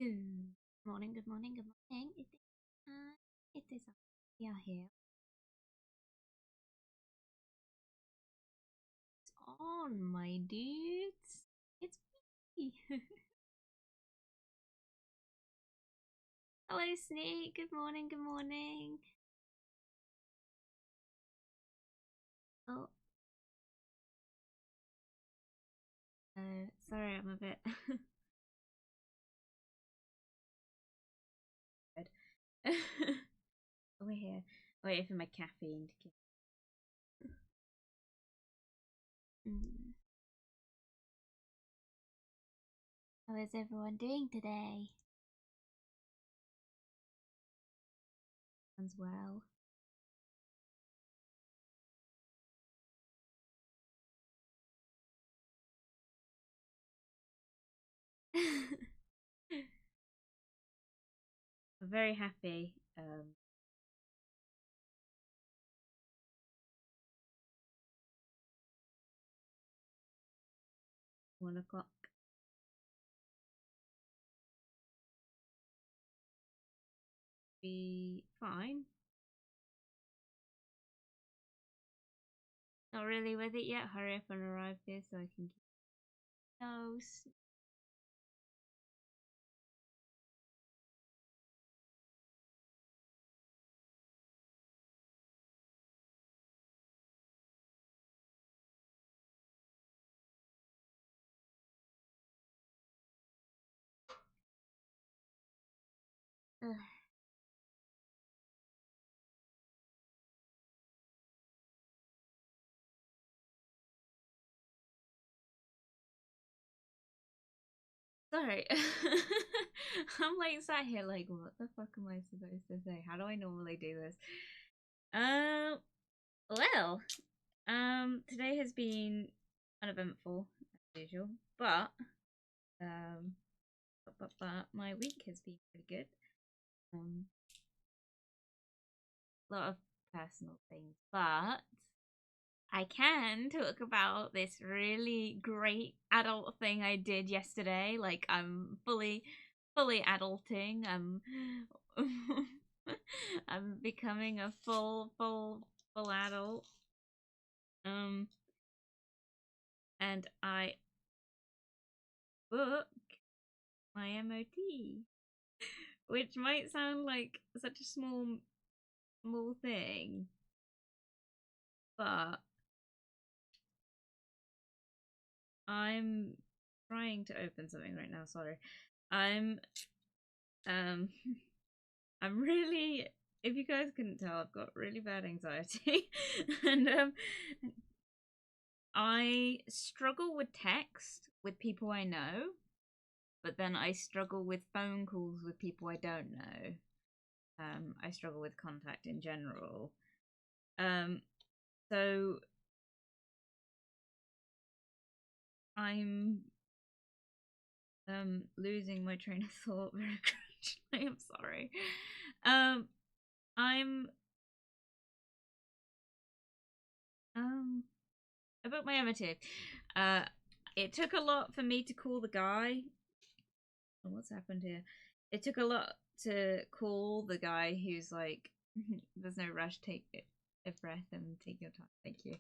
Good morning, good morning, good morning. It is we are here. It's on, my dudes. It's me. Hello, Sneak. Good morning, good morning. Oh, sorry, I'm a bit. Good. We're here. Waiting for my caffeine to kick. How is everyone doing today? As well. I'm very happy. 1 o'clock. Be fine. Not really with it yet. Hurry up and arrive here so I can keep those. Sorry. I'm like sat here like, what the fuck am I supposed to say? How do I normally do this? Well, today has been uneventful as usual, um, but my week has been pretty good. A lot of personal things, but I can talk about this really great adult thing I did yesterday. Like I'm fully adulting. I'm becoming a full adult. And I book my MOT, which might sound like such a small thing, but I'm trying to open something right now. Sorry, um I'm really, if you guys couldn't tell, I've got really bad anxiety, and I struggle with text with people I know, but then I struggle with phone calls with people I don't know. I struggle with contact in general. So I'm losing my train of thought very gradually. I'm sorry. I'm I booked my MOT. It took a lot for me to call the guy. Oh, what's happened here? It took a lot to call the guy who's like, there's no rush, take a breath and take your time. Thank you.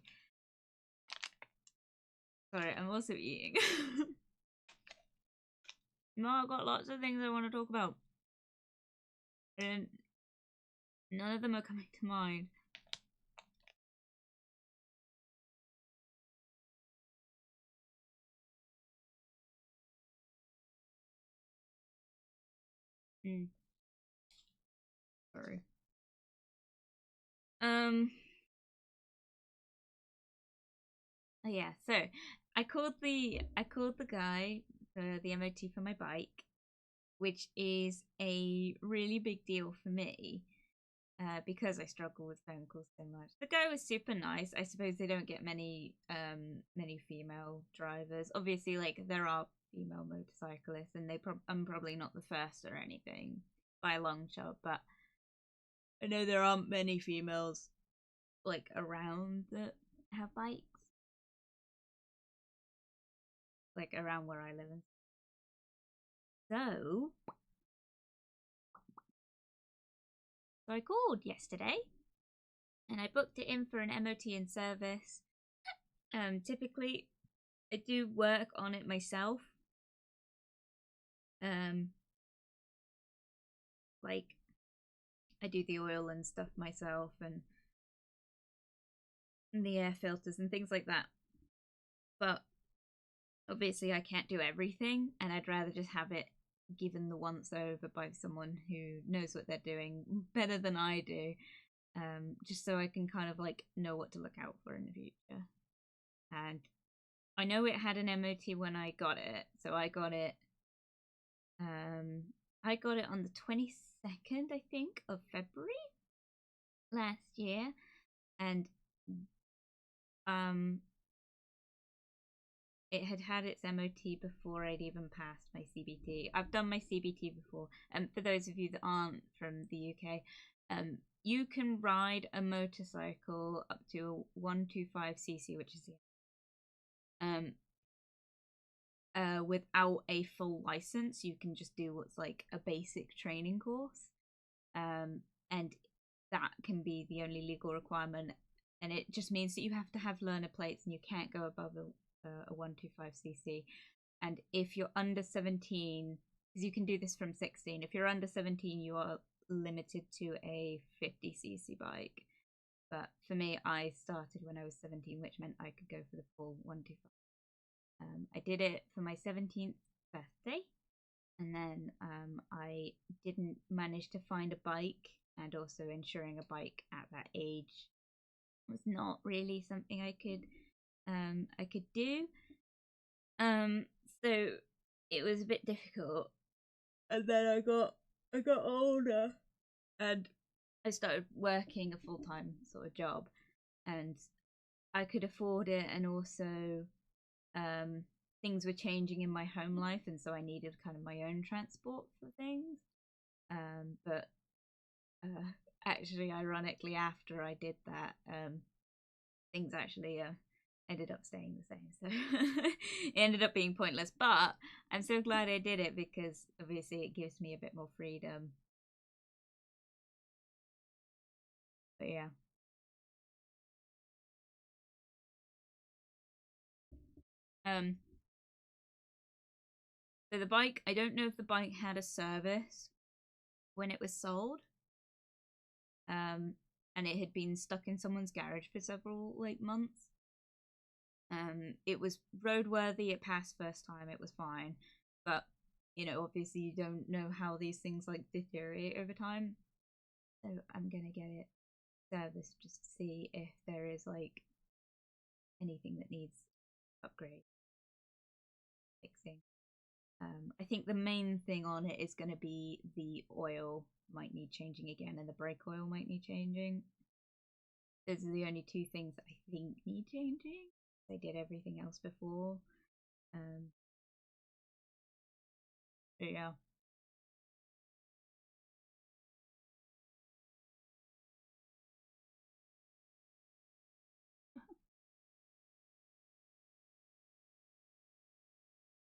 Sorry, I'm also eating. No, I've got lots of things I want to talk about. And none of them are coming to mind. Sorry. Oh yeah, so I called the guy for the MOT for my bike, which is a really big deal for me. Because I struggle with phone calls so much. The guy was super nice. I suppose they don't get many female drivers. Obviously, like there are female motorcyclists, and I'm probably not the first or anything by a long shot, but I know there aren't many females like around that have bikes, like around where I live. And so So I called yesterday and I booked it in for an MOT in service. Typically I do work on it myself. Like I do the oil and stuff myself and the air filters and things like that. But obviously I can't do everything, and I'd rather just have it given the once over by someone who knows what they're doing better than I do, just so I can kind of like know what to look out for in the future. And I know it had an MOT when I got it, so I got it on the 22nd, I think, of February last year, and it had its MOT before I'd even passed my CBT. I've done my CBT before, and for those of you that aren't from the UK, you can ride a motorcycle up to a 125cc, which is without a full license. You can just do what's like a basic training course, and that can be the only legal requirement. And it just means that you have to have learner plates, and you can't go above a 125cc. And if you're under 17, because you can do this from 16, if you're under 17, you are limited to a 50cc bike. But for me, I started when I was 17, which meant I could go for the full 125. I did it for my 17th birthday, and then I didn't manage to find a bike, and also insuring a bike at that age was not really something I could do. So it was a bit difficult. And then I got older, and I started working a full-time sort of job, and I could afford it, and also things were changing in my home life, and so I needed kind of my own transport for things. But actually, ironically, after I did that, things actually ended up staying the same. So it ended up being pointless. But I'm so glad I did it, because obviously it gives me a bit more freedom. But yeah. So the bike, I don't know if the bike had a service when it was sold. And it had been stuck in someone's garage for several like months. It was roadworthy, it passed first time, it was fine. But obviously you don't know how these things like deteriorate over time. So I'm gonna get it serviced just to see if there is like anything that needs upgrade, fixing. I think the main thing on it is going to be the oil might need changing again, and the brake oil might need changing. Those are the only two things that I think need changing. I did everything else before. But yeah.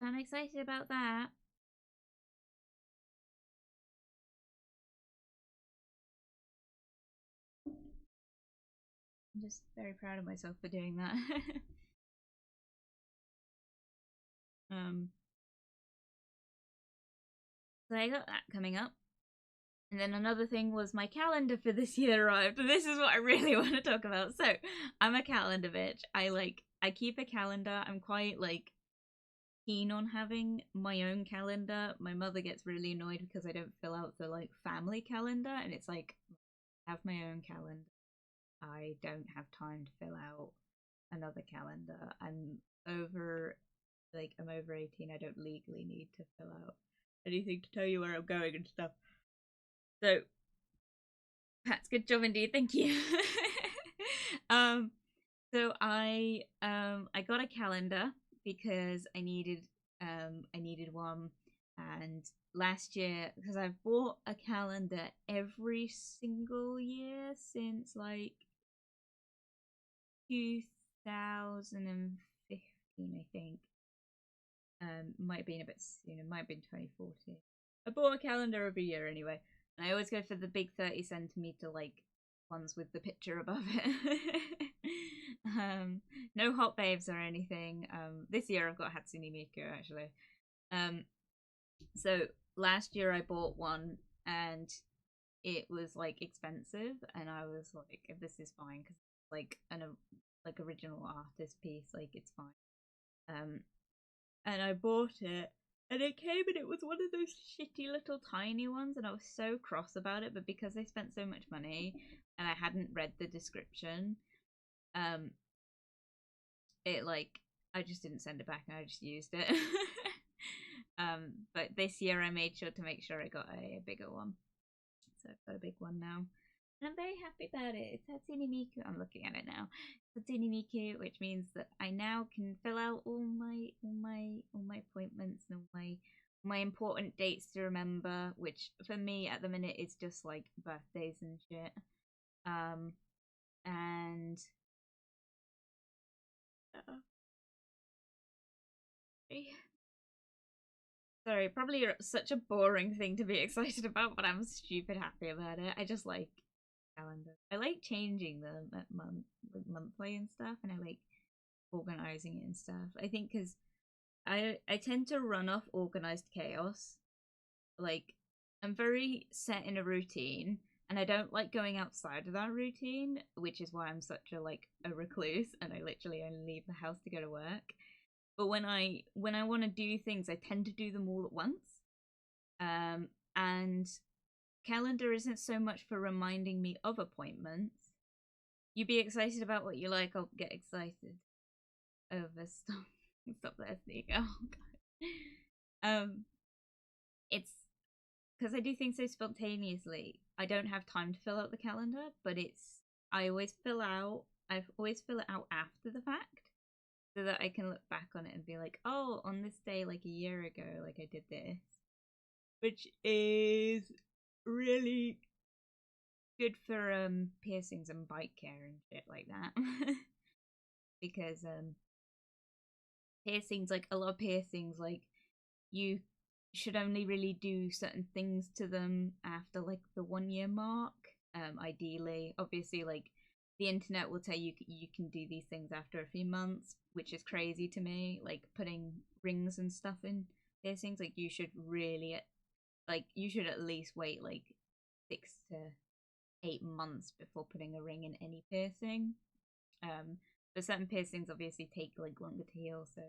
I'm excited about that. I'm just very proud of myself for doing that. So I got that coming up. And then another thing was my calendar for this year arrived. And this is what I really want to talk about. So I'm a calendar bitch. I keep a calendar. I'm quite like keen on having my own calendar. My mother gets really annoyed because I don't fill out the like family calendar, and it's like I have my own calendar. I don't have time to fill out another calendar. I'm over 18. I don't legally need to fill out anything to tell you where I'm going and stuff. So that's good job indeed. Thank you. So I got a calendar because I needed one. And last year, because I've bought a calendar every single year since like 2015, I think. Might have been a bit sooner, might have been 2014. I bought a calendar every year anyway. And I always go for the big 30 centimeter like ones with the picture above it. No hot babes or anything. This year I've got Hatsune Miku actually. So last year I bought one and it was like expensive, and I was like, if this is fine because like like original artist piece, like it's fine. And I bought it, and it came and it was one of those shitty little tiny ones, and I was so cross about it. But because I spent so much money and I hadn't read the description, it like I just didn't send it back and I just used it. But this year I made sure to make sure I got a bigger one. So I've got a big one now. And I'm very happy about it. It's Hatsune Miku. I'm looking at it now. Hatsune Miku, which means that I now can fill out all my appointments and all my important dates to remember, which for me at the minute is just like birthdays and shit. And sorry, probably such a boring thing to be excited about, but I'm stupid happy about it. I just like calendars. I like changing them at monthly and stuff, and I like organizing it and stuff. I think because I tend to run off organized chaos. Like I'm very set in a routine, and I don't like going outside of that routine, which is why I'm such a recluse, and I literally only leave the house to go to work. But when I want to do things, I tend to do them all at once. And calendar isn't so much for reminding me of appointments. You be excited about what you like, I'll get excited over stuff. Stop there, sneak. Oh god. It's because I do things so spontaneously. I don't have time to fill out the calendar, but I always fill it out after the fact, so that I can look back on it and be like, oh, on this day, like a year ago, like I did this, which is really good for piercings and bite care and shit like that. Because piercings, like a lot of piercings, like you should only really do certain things to them after like the 1 year mark. Ideally, obviously, like the internet will tell you you can do these things after a few months, which is crazy to me. Like putting rings and stuff in piercings, like you should at least wait like 6 to 8 months before putting a ring in any piercing. But certain piercings obviously take like longer to heal. So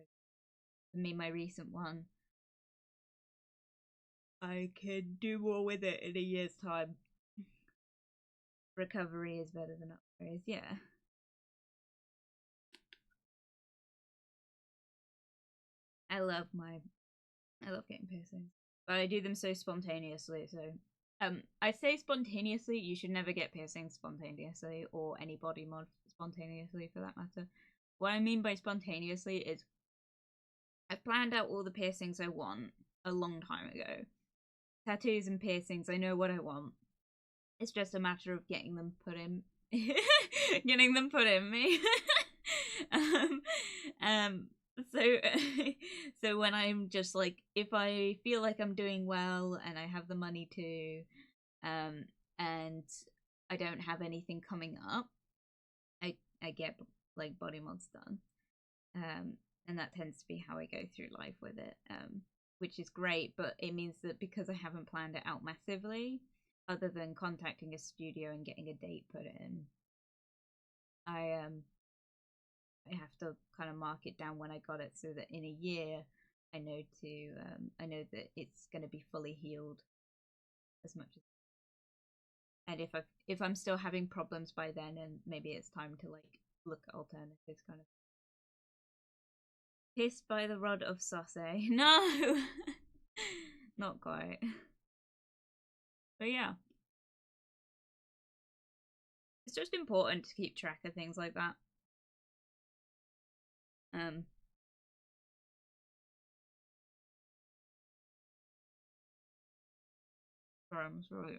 for me, my recent one, I can do more with it in a year's time. Recovery is better than upgrades, yeah. I love getting piercings, but I do them so spontaneously. So, I say spontaneously. You should never get piercings spontaneously, or any body mod spontaneously, for that matter. What I mean by spontaneously is, I've planned out all the piercings I want a long time ago. Tattoos and piercings, I know what I want. It's just a matter of getting them put in, getting them put in me. So so when I'm just like, if I feel like I'm doing well and I have the money to, and I don't have anything coming up, I get like body mods done. And that tends to be how I go through life with it. Which is great, but it means that because I haven't planned it out massively, other than contacting a studio and getting a date put in, I have to kind of mark it down when I got it, so that in a year I know that it's going to be fully healed as much as. And if I'm still having problems by then, and maybe it's time to like look at alternatives, kind of. Kissed by the rod of Sauce. No, not quite. But yeah, it's just important to keep track of things like that. Sorry, I'm sorry.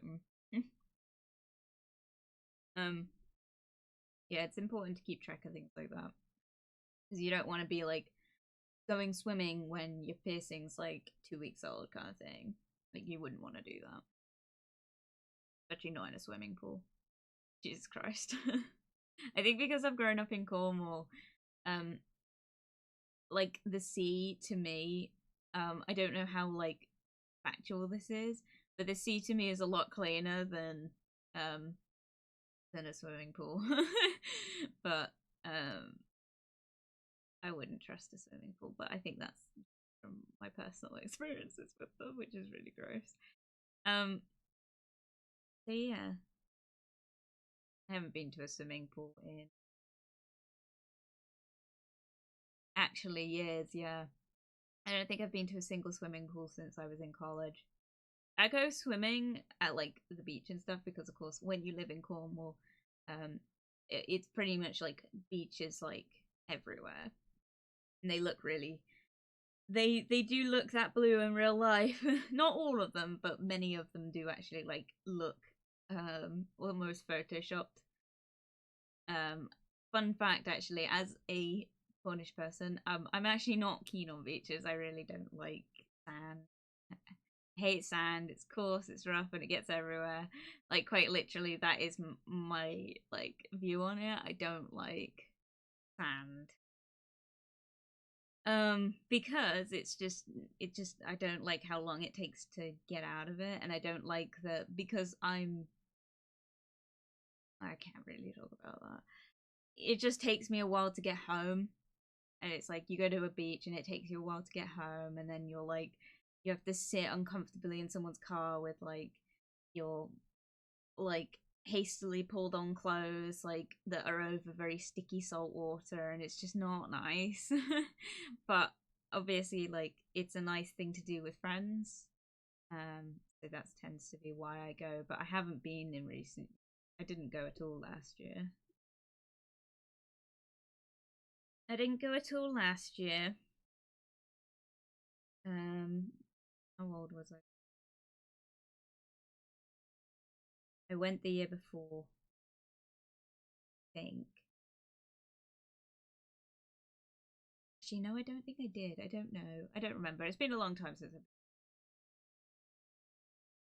Yeah, it's important to keep track of things like that, because you don't want to be like going swimming when your piercing's like 2 weeks old, kind of thing. Like you wouldn't want to do that. especially not in a swimming pool. Jesus Christ. I think because I've grown up in Cornwall, um, like the sea to me, I don't know how like factual this is, but the sea to me is a lot cleaner um than a swimming pool. But I wouldn't trust a swimming pool, but I think that's from my personal experiences with them, which is really gross. Um, so yeah, I haven't been to a swimming pool in actually years. Yeah, I don't think I've been to a single swimming pool since I was in college. I go swimming at like the beach and stuff because, of course, when you live in Cornwall, it's pretty much like beaches like everywhere, and they look really they do look that blue in real life. Not all of them, but many of them do actually like look almost photoshopped. Fun fact actually, as a Cornish person, I'm actually not keen on beaches. I really don't like sand. I hate sand. It's coarse, it's rough, and it gets everywhere. Like quite literally, that is my like view on it. I don't like sand. Because it just I don't like how long it takes to get out of it, and I don't like the because I can't really talk about that. It just takes me a while to get home, and it's like you go to a beach and it takes you a while to get home, and then you're like you have to sit uncomfortably in someone's car with like your like hastily pulled on clothes like that are over very sticky salt water, and it's just not nice. But obviously like it's a nice thing to do with friends, so that tends to be why I go, but I haven't been in recent. I didn't go at all last year. I didn't go at all last year. um how old was I went the year before, I think. Actually, no, I don't think I did. I don't know. I don't remember. It's been a long time since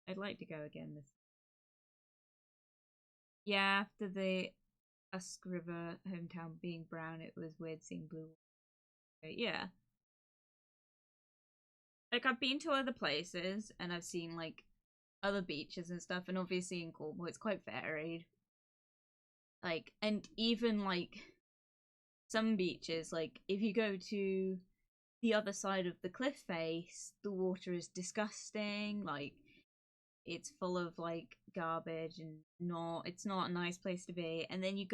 I'd like to go again this. Yeah, after the Usk River hometown being brown, it was weird seeing blue. Yeah. Like I've been to other places and I've seen like other beaches and stuff, and obviously in Cornwall it's quite varied. Like, and even like some beaches, like if you go to the other side of the cliff face, the water is disgusting. Like it's full of like garbage and not it's not a nice place to be. And then you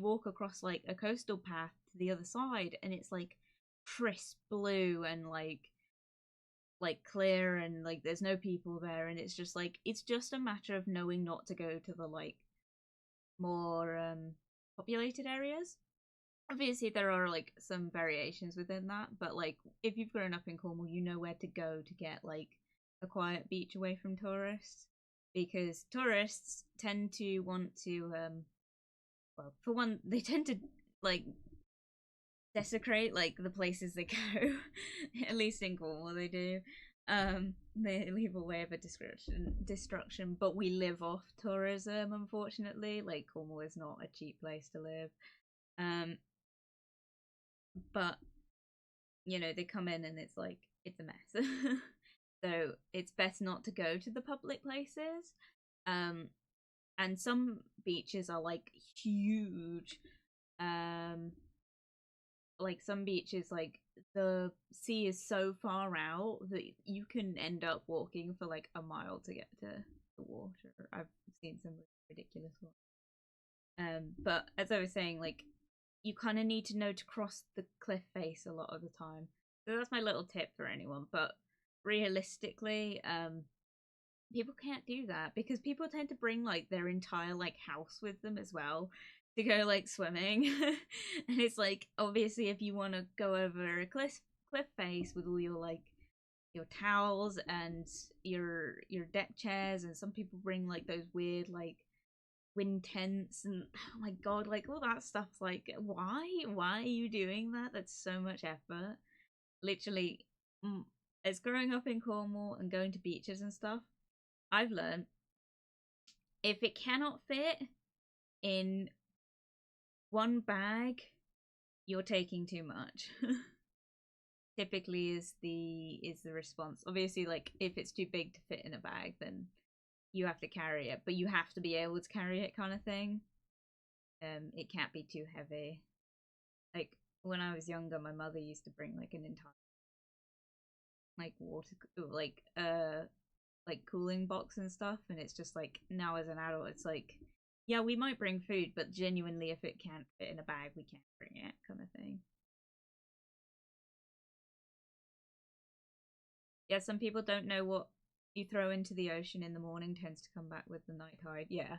walk across like a coastal path to the other side, and it's like crisp blue and like clear, and like there's no people there, and it's just like it's just a matter of knowing not to go to the like more populated areas. Obviously there are like some variations within that, but like if you've grown up in Cornwall, you know where to go to get like a quiet beach away from tourists, because tourists tend to want to well, for one, they tend to like desecrate like the places they go. At least in Cornwall they do. They leave a way of a destruction, but we live off tourism, unfortunately. Like Cornwall is not a cheap place to live. um but you know, they come in and it's like it's a mess. So it's best not to go to the public places. um and some beaches are like huge. um like some beaches, like the sea is so far out that you can end up walking for like a mile to get to the water. I've seen some ridiculous ones. But as I was saying, like you kind of need to know to cross the cliff face a lot of the time. So that's my little tip for anyone. But realistically, people can't do that because people tend to bring like their entire like house with them as well to go like swimming. And it's like obviously if you want to go over a cliff face with all your like your towels and your deck chairs, and some people bring like those weird like wind tents and oh my god, like all that stuff's like why are you doing that? That's so much effort. Literally, as growing up in Cornwall and going to beaches and stuff, I've learned if it cannot fit in one bag, you're taking too much. Typically is the response. Obviously, like if it's too big to fit in a bag, then you have to carry it, but you have to be able to carry it, kind of thing. It can't be too heavy. Like when I was younger, my mother used to bring like an entire like water like cooling box and stuff, and it's just like now as an adult, it's like yeah, we might bring food, but genuinely, if it can't fit in a bag, we can't bring it, kind of thing. Yeah, some people don't know what you throw into the ocean in the morning tends to come back with the night tide. Yeah,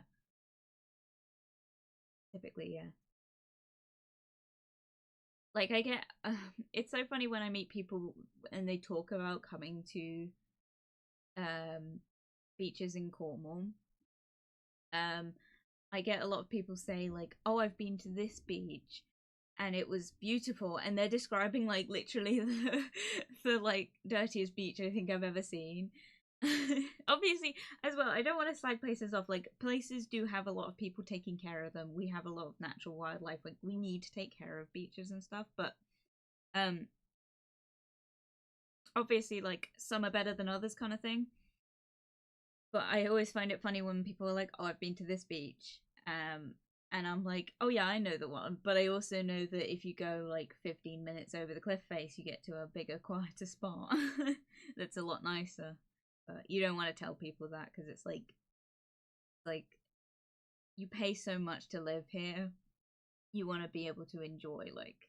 typically, yeah. Like I get, it's so funny when I meet people and they talk about coming to um beaches in Cornwall. Um, I get a lot of people say like, "Oh, I've been to this beach." And it was beautiful, and they're describing like literally the like dirtiest beach I think I've ever seen. Obviously, as well, I don't want to slag places off. Like places do have a lot of people taking care of them. We have a lot of natural wildlife. Like we need to take care of beaches and stuff. But um, obviously, like some are better than others, kind of thing. But I always find it funny when people are like, "Oh, I've been to this beach," and I'm like, "Oh yeah, I know the one." But I also know that if you go like 15 minutes over the cliff face, you get to a bigger, quieter spot that's a lot nicer. But you don't want to tell people that because it's like you pay so much to live here. You want to be able to enjoy like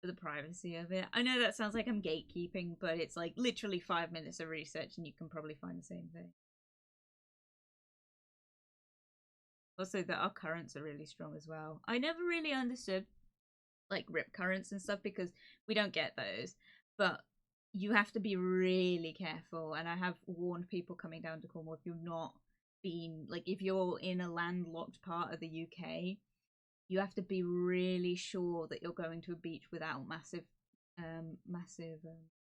the privacy of it. I know that sounds like I'm gatekeeping, but it's like literally 5 minutes of research and you can probably find the same thing. Also, that our currents are really strong as well. I never really understood like rip currents and stuff because we don't get those, but you have to be really careful. And I have warned people coming down to Cornwall, if you've not been like if you're in a landlocked part of the UK, you have to be really sure that you're going to a beach without massive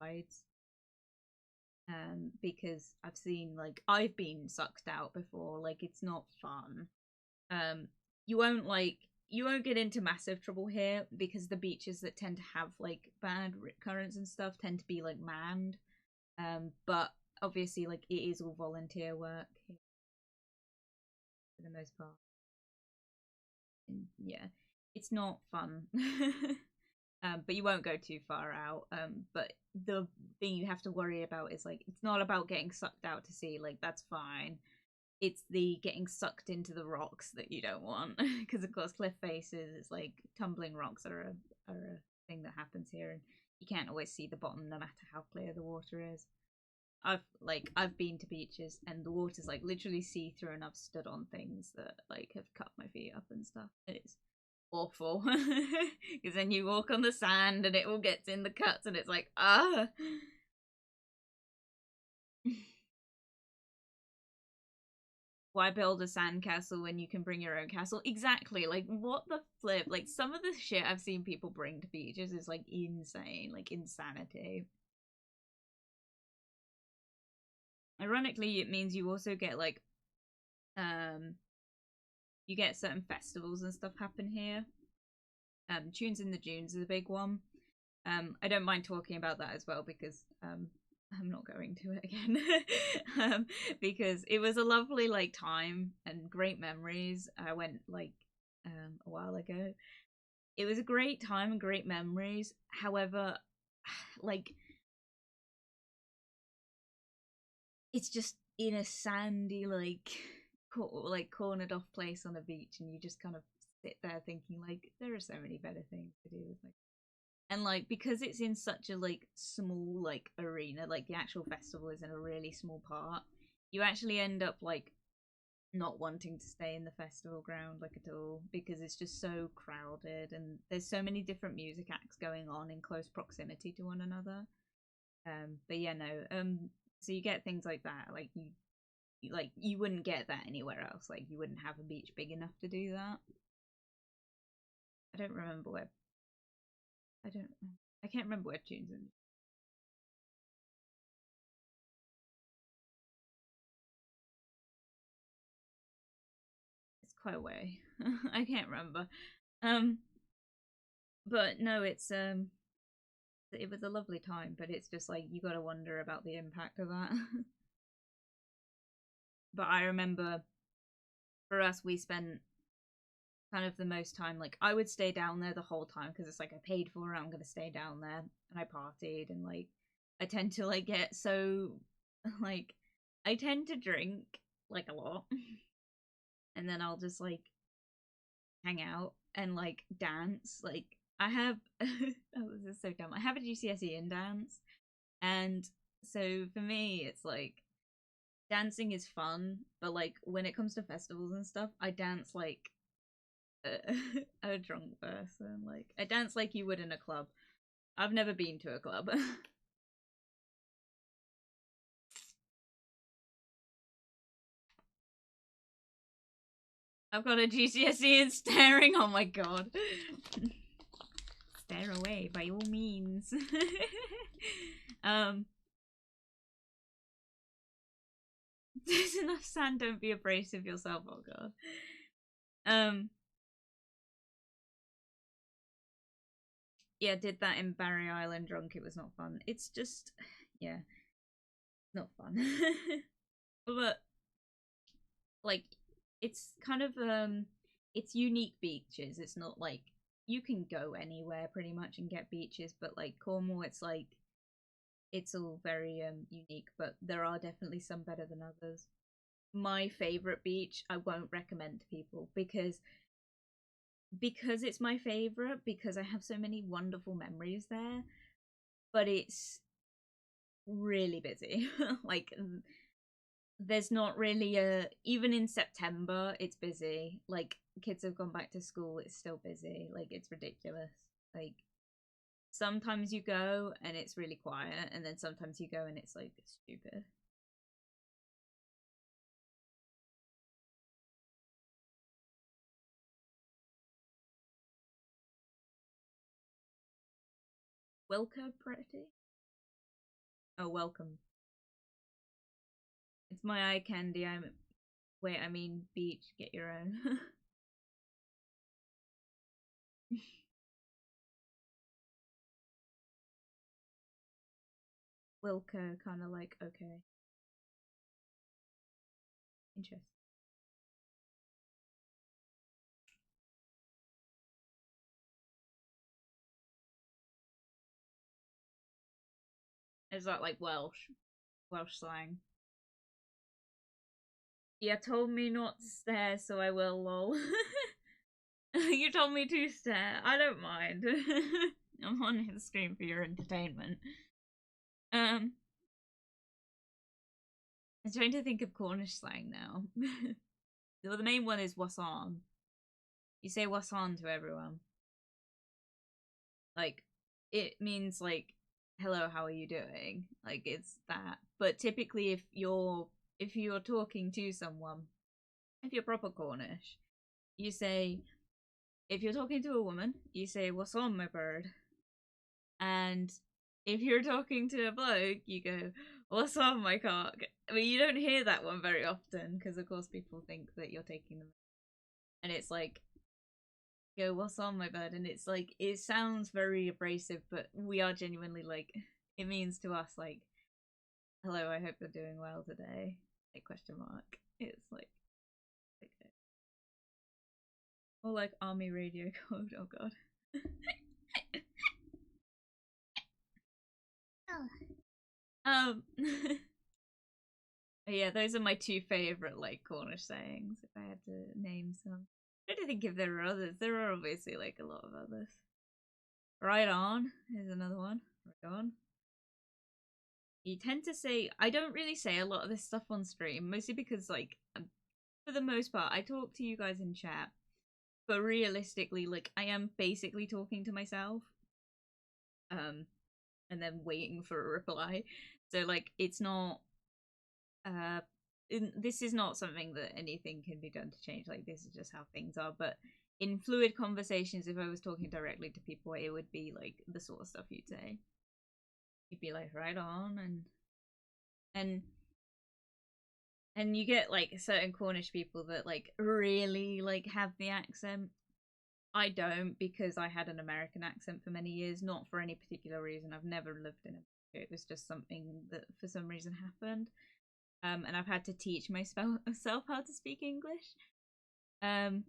tides. Because I've seen like I've been sucked out before. Like it's not fun. Um, you won't like you won't get into massive trouble here because the beaches that tend to have like bad rip currents and stuff tend to be like manned. But obviously, like it is all volunteer work here for the most part. And yeah, it's not fun. But you won't go too far out. But the thing you have to worry about is like it's not about getting sucked out to sea. Like that's fine. It's the getting sucked into the rocks that you don't want because of course cliff faces, it's like tumbling rocks are a thing that happens here, and you can't always see the bottom no matter how clear the water is. I've been to beaches and the water's like literally see through, and I've stood on things that like have cut my feet up and stuff. It's awful because then you walk on the sand and it all gets in the cuts and it's like ah. Why build a sandcastle when you can bring your own castle? Exactly. Like, what the flip? Like, some of the shit I've seen people bring to beaches is like insane, like insanity. Ironically, it means you also get like, um, you get certain festivals and stuff happen here. Tunes in the Dunes is a big one. I don't mind talking about that as well because I'm not going to it again. Because it was a lovely like time and great memories. I went like a while ago. It was a great time and great memories. However, like it's just in a sandy like cornered off place on a beach, and you just kind of sit there thinking like there are so many better things to do with like. And like because it's in such a like small like arena, like the actual festival is in a really small part, you actually end up like not wanting to stay in the festival ground like at all because it's just so crowded and there's so many different music acts going on in close proximity to one another. But yeah, no. So you get things like that, like you wouldn't get that anywhere else. Like you wouldn't have a beach big enough to do that. I don't remember where. I don't. I can't remember where tunes in. quite a way. I can't remember. But no, it was a lovely time, but it's just like you gotta wonder about the impact of that. But I remember for us, we spent kind of the most time, like I would stay down there the whole time because it's like I paid for it, I'm gonna stay down there, and I partied, and like I tend to like get so like I tend to drink like a lot, and then I'll just like hang out and like dance. Like I have oh, this is so dumb. I have a GCSE in dance, and so for me it's like dancing is fun, but like when it comes to festivals and stuff, I dance like a, a drunk person. Like I dance like you would in a club. I've never been to a club. I've got a GCSE in staring. Oh my god. Stare away by all means. There's enough sand, don't be abrasive yourself, oh god. Yeah, did that in Barry Island drunk, it was not fun. It's just yeah, not fun. But like it's kind of it's unique beaches. It's not like you can go anywhere pretty much and get beaches, but like Cornwall it's like it's all very unique, but there are definitely some better than others. My favorite beach I won't recommend to people because it's my favorite, because I have so many wonderful memories there, but it's really busy. Like there's not really a, even in September it's busy. Like kids have gone back to school, it's still busy. Like it's ridiculous. Like sometimes you go and it's really quiet, and then sometimes you go and it's like stupid. Welcome, pretty. Oh, welcome. It's my eye candy. I'm wait. I mean beach. Get your own. Wilco, kind of like okay, interesting. Is that like Welsh slang? You told me not to stare, so I will. Lol. You told me to stare. I don't mind. I'm on the screen for your entertainment. Um, I'm trying to think of Cornish slang now. Well, the main one is "what's on." You say "what's on" to everyone. Like, it means like, "Hello, how are you doing?" Like it's that. But typically, if you're talking to someone, if you're proper Cornish, you say, if you're talking to a woman, you say, "What's on, my bird?" And if you're talking to a bloke, you go, "What's on, my cock?" I mean, you don't hear that one very often because, of course, people think that you're taking them. And it's like, go, "What's on, my bird?" And it's like, it sounds very abrasive, but we are genuinely like, it means to us, like, "Hello, I hope you're doing well today." Like, question mark. It's like, okay. Or like army radio code, oh god. um yeah, those are my two favorite like Cornish sayings. If I had to name some, I don't think if there are others. There are obviously like a lot of others. Right on is another one. Right on. You tend to say, I don't really say a lot of this stuff on stream, mostly because like for the most part, I talk to you guys in chat, but realistically, like I am basically talking to myself, um, and then waiting for a reply. So like it's not uh this is not something that anything can be done to change. Like this is just how things are. But in fluid conversations, if I was talking directly to people, it would be like the sort of stuff you'd say. You'd be like, right on, and And you get like certain Cornish people that like really like have the accent. I don't, because I had an American accent for many years, not for any particular reason. I've never lived in America. It was just something that for some reason happened. And I've had to teach myself how to speak English. Um,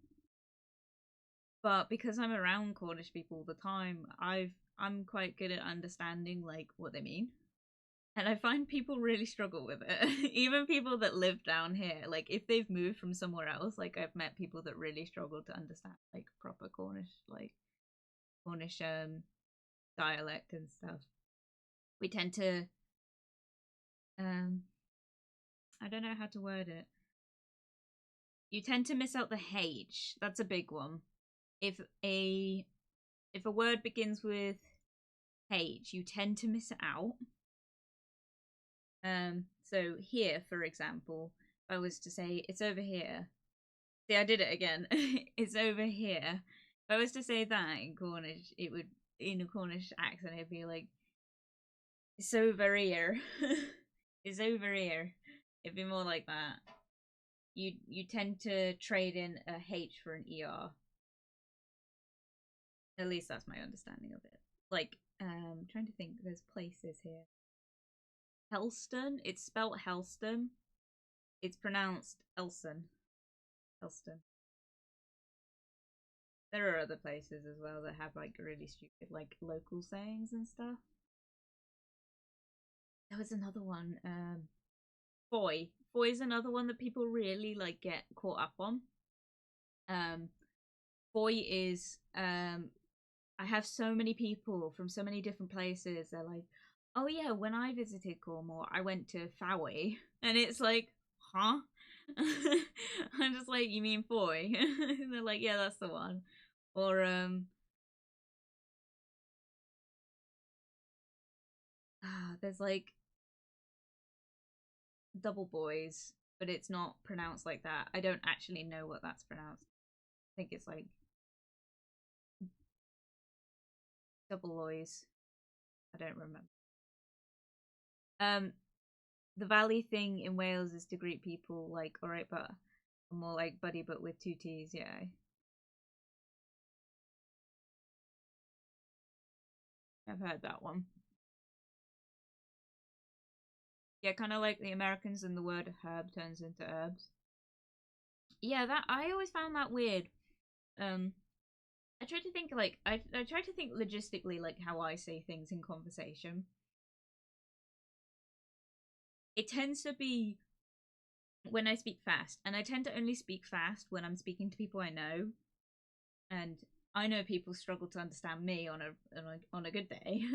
but because I'm around Cornish people all the time, I'm quite good at understanding like what they mean. And I find people really struggle with it. Even people that live down here, like if they've moved from somewhere else, like I've met people that really struggle to understand like proper Cornish, like Cornish dialect and stuff. We tend to um I don't know how to word it. You tend to miss out the H. That's a big one. If a if a word begins with H, you tend to miss it out. So here, for example, if I was to say it's over here. See, I did it again. It's over here. If I was to say that in Cornish, it would in a Cornish accent it'd be like it's over here. It's over here. It'd be more like that. You tend to trade in a H for an ER. At least that's my understanding of it. Like, I'm trying to think. There's places here. Helston. It's spelt Helston. It's pronounced Elson. Helston. There are other places as well that have like really stupid like local sayings and stuff. There was another one. Foy. Foy is another one that people really like get caught up on. Um, Foy is I have so many people from so many different places. They're like, "Oh yeah, when I visited Cornwall, I went to Fowey," and it's like, "Huh?" I'm just like, "You mean Foy?" And they're like, "Yeah, that's the one." Or there's like double boys, but it's not pronounced like that. I don't actually know what that's pronounced. I think it's like double loys. I don't remember. Um, the valley thing in Wales is to greet people like, all right, but more like buddy, but with two T's. Yeah, I've heard that one. Yeah, kind of like the Americans and the word herb turns into herbs. Yeah, that I always found that weird. Um, I try to think like I try to think logistically like how I say things in conversation. It tends to be when I speak fast, and I tend to only speak fast when I'm speaking to people I know, and I know people struggle to understand me on a good day.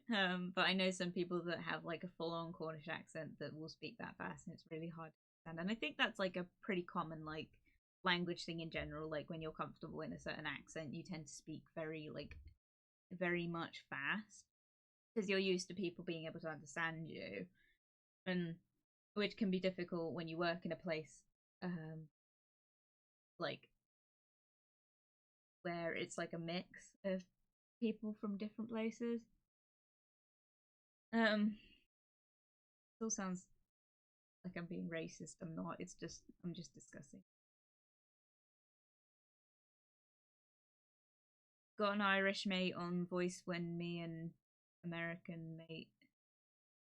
But I know some people that have like a full-on Cornish accent that will speak that fast, and it's really hard to understand. And I think that's like a pretty common like language thing in general. Like when you're comfortable in a certain accent, you tend to speak very like very much fast because you're used to people being able to understand you, and which can be difficult when you work in a place like where it's like a mix of people from different places. It all sounds like I'm being racist. I'm not. It's just I'm just discussing. Got an Irish mate on voice when me and American mate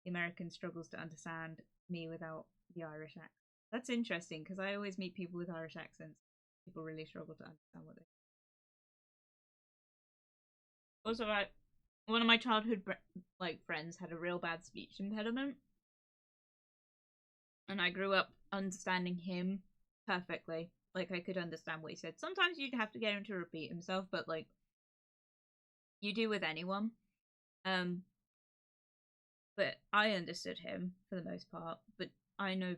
the American struggles to understand me without the Irish accent. That's interesting because I always meet people with Irish accents. People really struggle to understand what they. Also, one of my childhood like friends had a real bad speech impediment, and I grew up understanding him perfectly. Like I could understand what he said. Sometimes you'd have to get him to repeat himself, but like you do with anyone. Um, but I understood him for the most part. But I know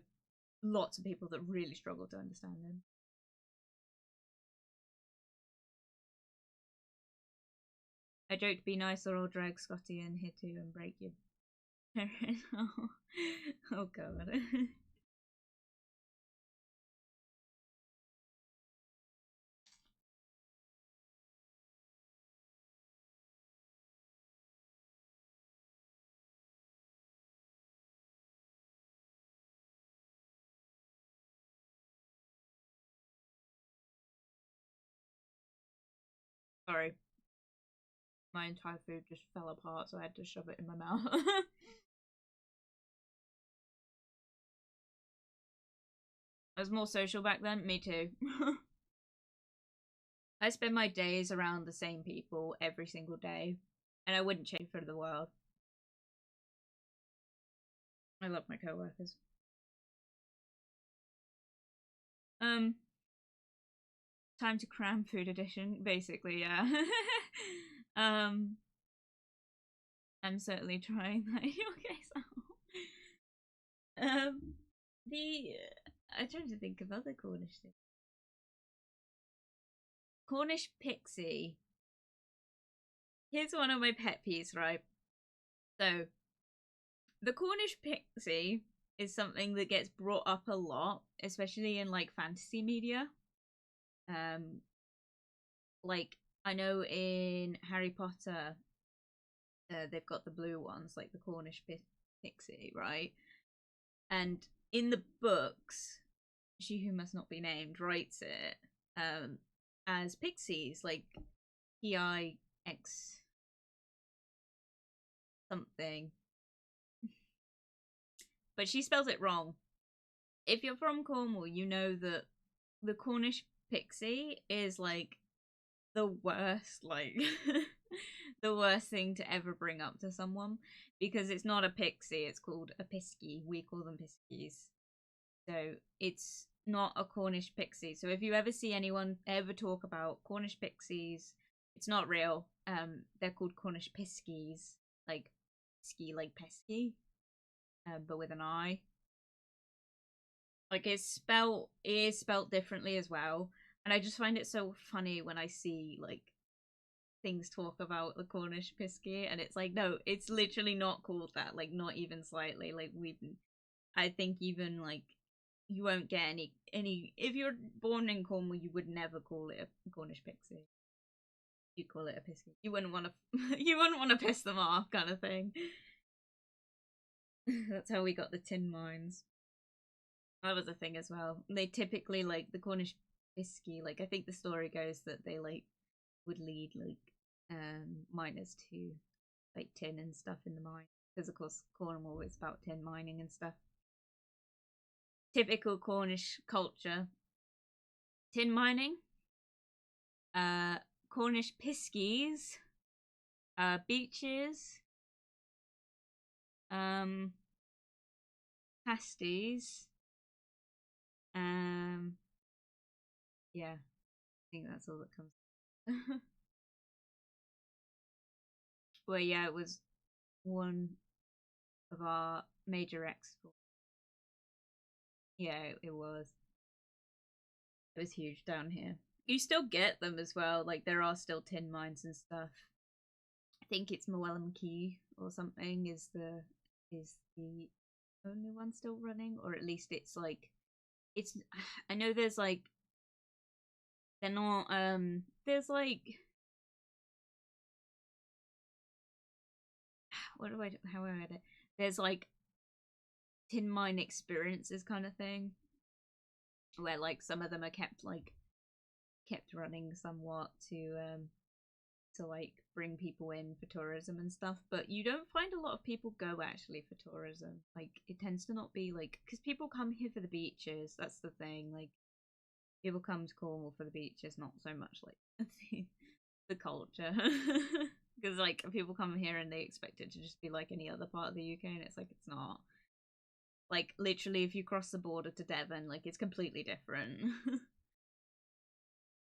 lots of people that really struggle to understand him. I joked, "Be nice, or I'll drag Scotty in here too and break you." Oh, oh god. Sorry. My entire food just fell apart, so I had to shove it in my mouth. I was more social back then. Me too. I spend my days around the same people every single day, and I wouldn't change for the world. I love my coworkers. Time to cram food edition, basically, yeah. I'm certainly trying that. Okay, so the I'm trying to think of other Cornish things. Cornish pixie. Here's one of my pet peeves, right? So, the Cornish pixie is something that gets brought up a lot, especially in like fantasy media. Like I know in Harry Potter, they've got the blue ones, like the Cornish pixie, right? And in the books, she who must not be named writes it as pixies, like PIX something. But she spells it wrong. If you're from Cornwall, you know that the Cornish pixie is like the worst, like the worst thing to ever bring up to someone, because it's not a pixie, it's called a piskie. We call them piskies. So it's not a Cornish pixie. So if you ever see anyone ever talk about Cornish pixies, it's not real. They're called Cornish piskies, like ski, like pesky, but with an I. Like it is spelt differently as well, and I just find it so funny when I see like things talk about the Cornish piskie, and it's like, no, it's literally not called that. Like not even slightly. Like I think even like you won't get any if you're born in Cornwall, you would never call it a Cornish pixie. You'd call it a piskie. You wouldn't want to you wouldn't want to piss them off, kind of thing. That's how we got the tin mines. That was a thing as well. They typically like the Cornish piskie, like I think the story goes that they like would lead like miners to like tin and stuff in the mine, because of course Cornwall is about tin mining and stuff. Typical Cornish culture: tin mining, Cornish piskies, beaches, pasties, yeah, I think that's all that comes. Well, yeah, it was one of our major exports. Yeah, it was. It was huge down here. You still get them as well. Like there are still tin mines and stuff. I think it's Llewellyn Key or something is the only one still running, or at least it's like it's. I know there's like they're not. There's like how do I read it? There's like tin mine experiences kind of thing, where like some of them are kept running somewhat to like bring people in for tourism and stuff, but you don't find a lot of people go actually for tourism. Like it tends to not be like, because people come here for the beaches, that's the thing. Like people come to Cornwall for the beaches, not so much like the culture. Because like people come here and they expect it to just be like any other part of the UK, and it's like it's not. Like literally if you cross the border to Devon, like it's completely different.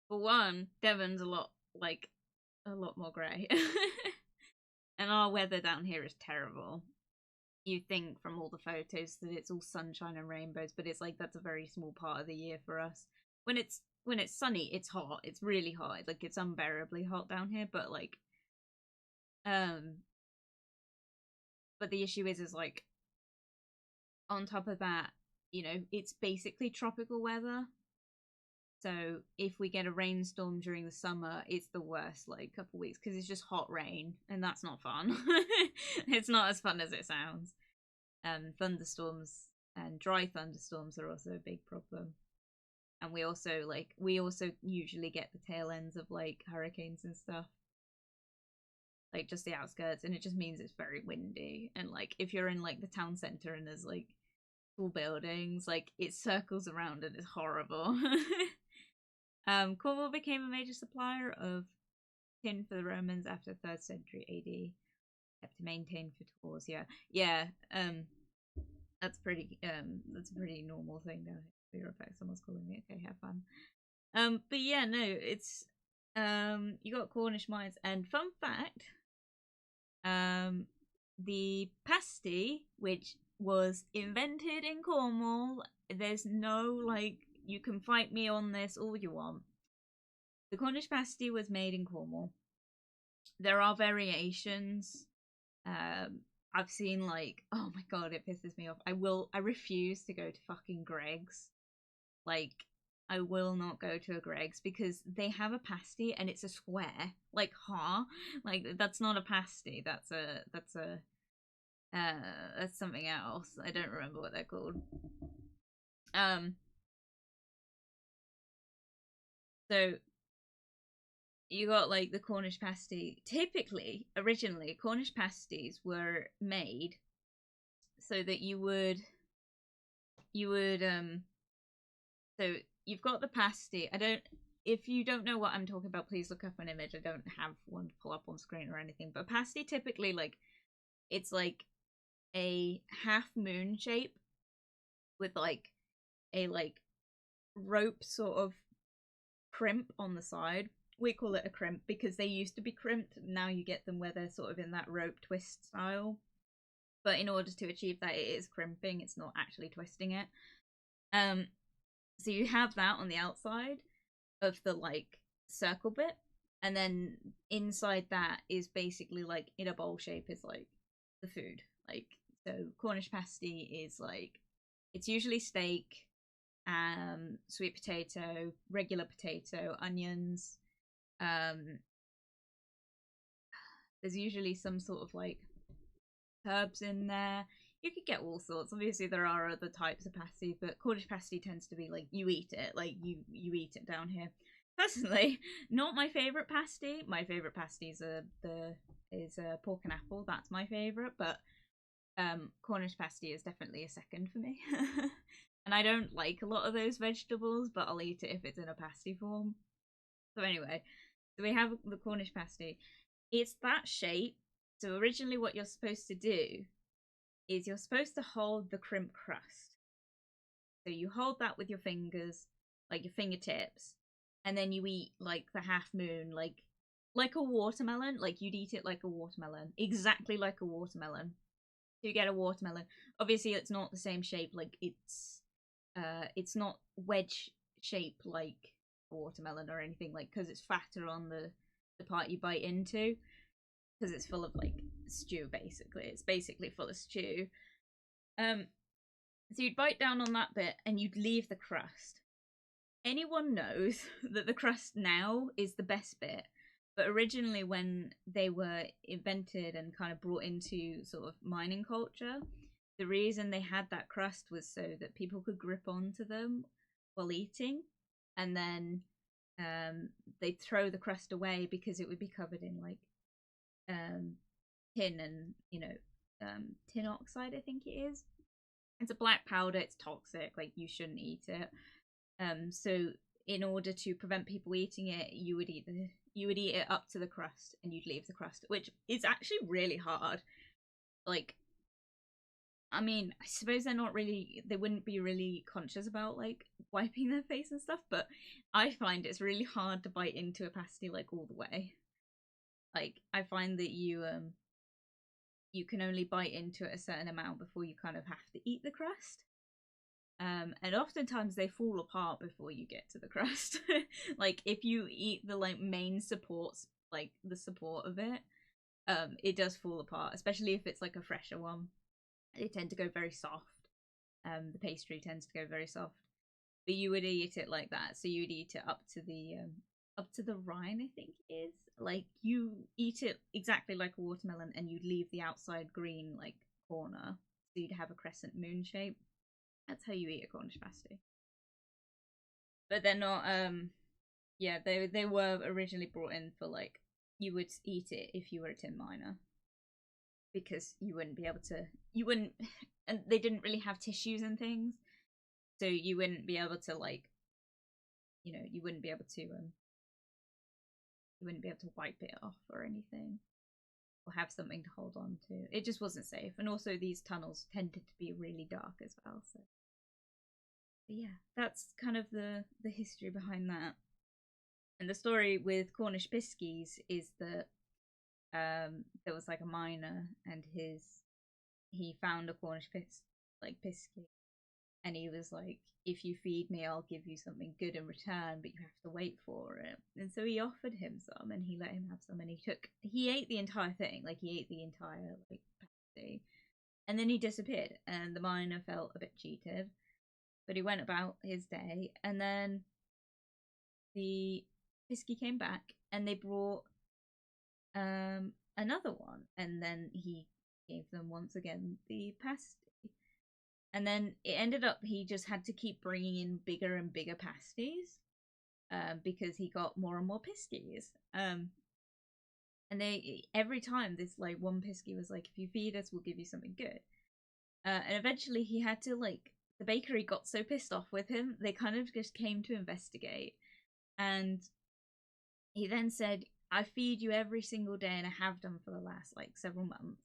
For one, Devon's a lot more grey. And our weather down here is terrible. You think from all the photos that it's all sunshine and rainbows, but it's like that's a very small part of the year for us. When it's sunny, it's hot. It's really hot. Like it's unbearably hot down here, but like but the issue is like on top of that, you know, it's basically tropical weather. So if we get a rainstorm during the summer, it's the worst like couple weeks, because it's just hot rain, and that's not fun. It's not as fun as it sounds. Thunderstorms and dry thunderstorms are also a big problem. and we also usually get the tail ends of like hurricanes and stuff, like just the outskirts, and it just means it's very windy. And like if you're in like the town center and there's like tall buildings, like it circles around and it's horrible. Cornwall became a major supplier of tin for the Romans after 3rd century AD. Kept to maintain for tours. Yeah. That's a pretty normal thing now. Your effect, someone's calling me. Okay, have fun. But yeah, no, it's you got Cornish mines, and fun fact, the pasty, which was invented in Cornwall, there's no like, you can fight me on this all you want. The Cornish pasty was made in Cornwall. There are variations. I've seen like, oh my god, it pisses me off. I refuse to go to fucking Greg's. Like, I will not go to a Greg's because they have a pasty and it's a square. Like, huh? Like, that's not a pasty. That's something else. I don't remember what they're called. So you got like the Cornish pasty. Typically, originally, Cornish pasties were made so that you would so you've got the pasty. If you don't know what I'm talking about, please look up an image. I don't have one to pull up on screen or anything. But pasty typically, like, it's like a half moon shape with like a like rope sort of crimp on the side. We call it a crimp because they used to be crimped. Now you get them where they're sort of in that rope twist style. But in order to achieve that, it is crimping. It's not actually twisting it. So you have that on the outside of the like circle bit, and then inside that is basically like in a bowl shape is like the food. Like, so Cornish pasty is like, it's usually steak, sweet potato, regular potato, onions. There's usually some sort of like herbs in there. You could get all sorts. Obviously, there are other types of pasty, but Cornish pasty tends to be like you eat it, like you eat it down here. Personally, not my favorite pasty. My favorite pasty is pork and apple. That's my favorite, but Cornish pasty is definitely a second for me. And I don't like a lot of those vegetables, but I'll eat it if it's in a pasty form. So anyway, so we have the Cornish pasty. It's that shape. So originally what you're supposed to do is you're supposed to hold the crimp crust. So you hold that with your fingers, like your fingertips, and then you eat like the half moon, like a watermelon. Like you'd eat it like a watermelon, exactly like a watermelon. So you get a watermelon. Obviously, it's not the same shape. Like it's not wedge shape like a watermelon or anything. Like, because it's fatter on the part you bite into, because it's full of like stew. Basically, it's basically full of stew. So you'd bite down on that bit and you'd leave the crust. Anyone knows that the crust now is the best bit, but originally when they were invented and kind of brought into sort of mining culture, the reason they had that crust was so that people could grip onto them while eating, and then they'd throw the crust away because it would be covered in like tin and tin oxide, I think it is. It's a black powder. It's toxic. Like, you shouldn't eat it. So in order to prevent people eating it, you would eat it up to the crust, and you'd leave the crust, which is actually really hard. Like, I mean, I suppose they wouldn't be really conscious about like wiping their face and stuff, but I find it's really hard to bite into a pasty like all the way. Like, I find that you can only bite into it a certain amount before you kind of have to eat the crust. And oftentimes they fall apart before you get to the crust. Like, if you eat the like main supports, like the support of it, it does fall apart, especially if it's like a fresher one. They tend to go very soft. The pastry tends to go very soft. But you would eat it like that. So you would eat it up to the rind, I think it is. Like, you eat it exactly like a watermelon, and you'd leave the outside green like corner, so you'd have a crescent moon shape. That's how you eat a Cornish pasty. but they're not. Yeah, they were originally brought in for like you would eat it if you were a tin miner because you wouldn't be able to. You wouldn't, and they didn't really have tissues and things, so you wouldn't be able to like, you wouldn't be able to you wouldn't be able to wipe it off or anything, or have something to hold on to. It just wasn't safe, and also these tunnels tended to be really dark as well. So, but yeah, that's kind of the history behind that. And the story with Cornish piskies is that there was like a miner, and he found a Cornish pisky, and he was like, if you feed me, I'll give you something good in return, but you have to wait for it. And so he offered him some, and he let him have some, and he ate the entire thing, like he ate the entire like pasty, and then he disappeared, and the miner felt a bit cheated, but he went about his day, and then the pisky came back, and they brought another one, and then he gave them once again the pasty. And then it ended up he just had to keep bringing in bigger and bigger pasties because he got more and more piskies. And they every time this like one pisky was like, if you feed us, we'll give you something good. And eventually he had to like the bakery got so pissed off with him, they kind of just came to investigate. And he then said, I feed you every single day, and I have done for the last like several months.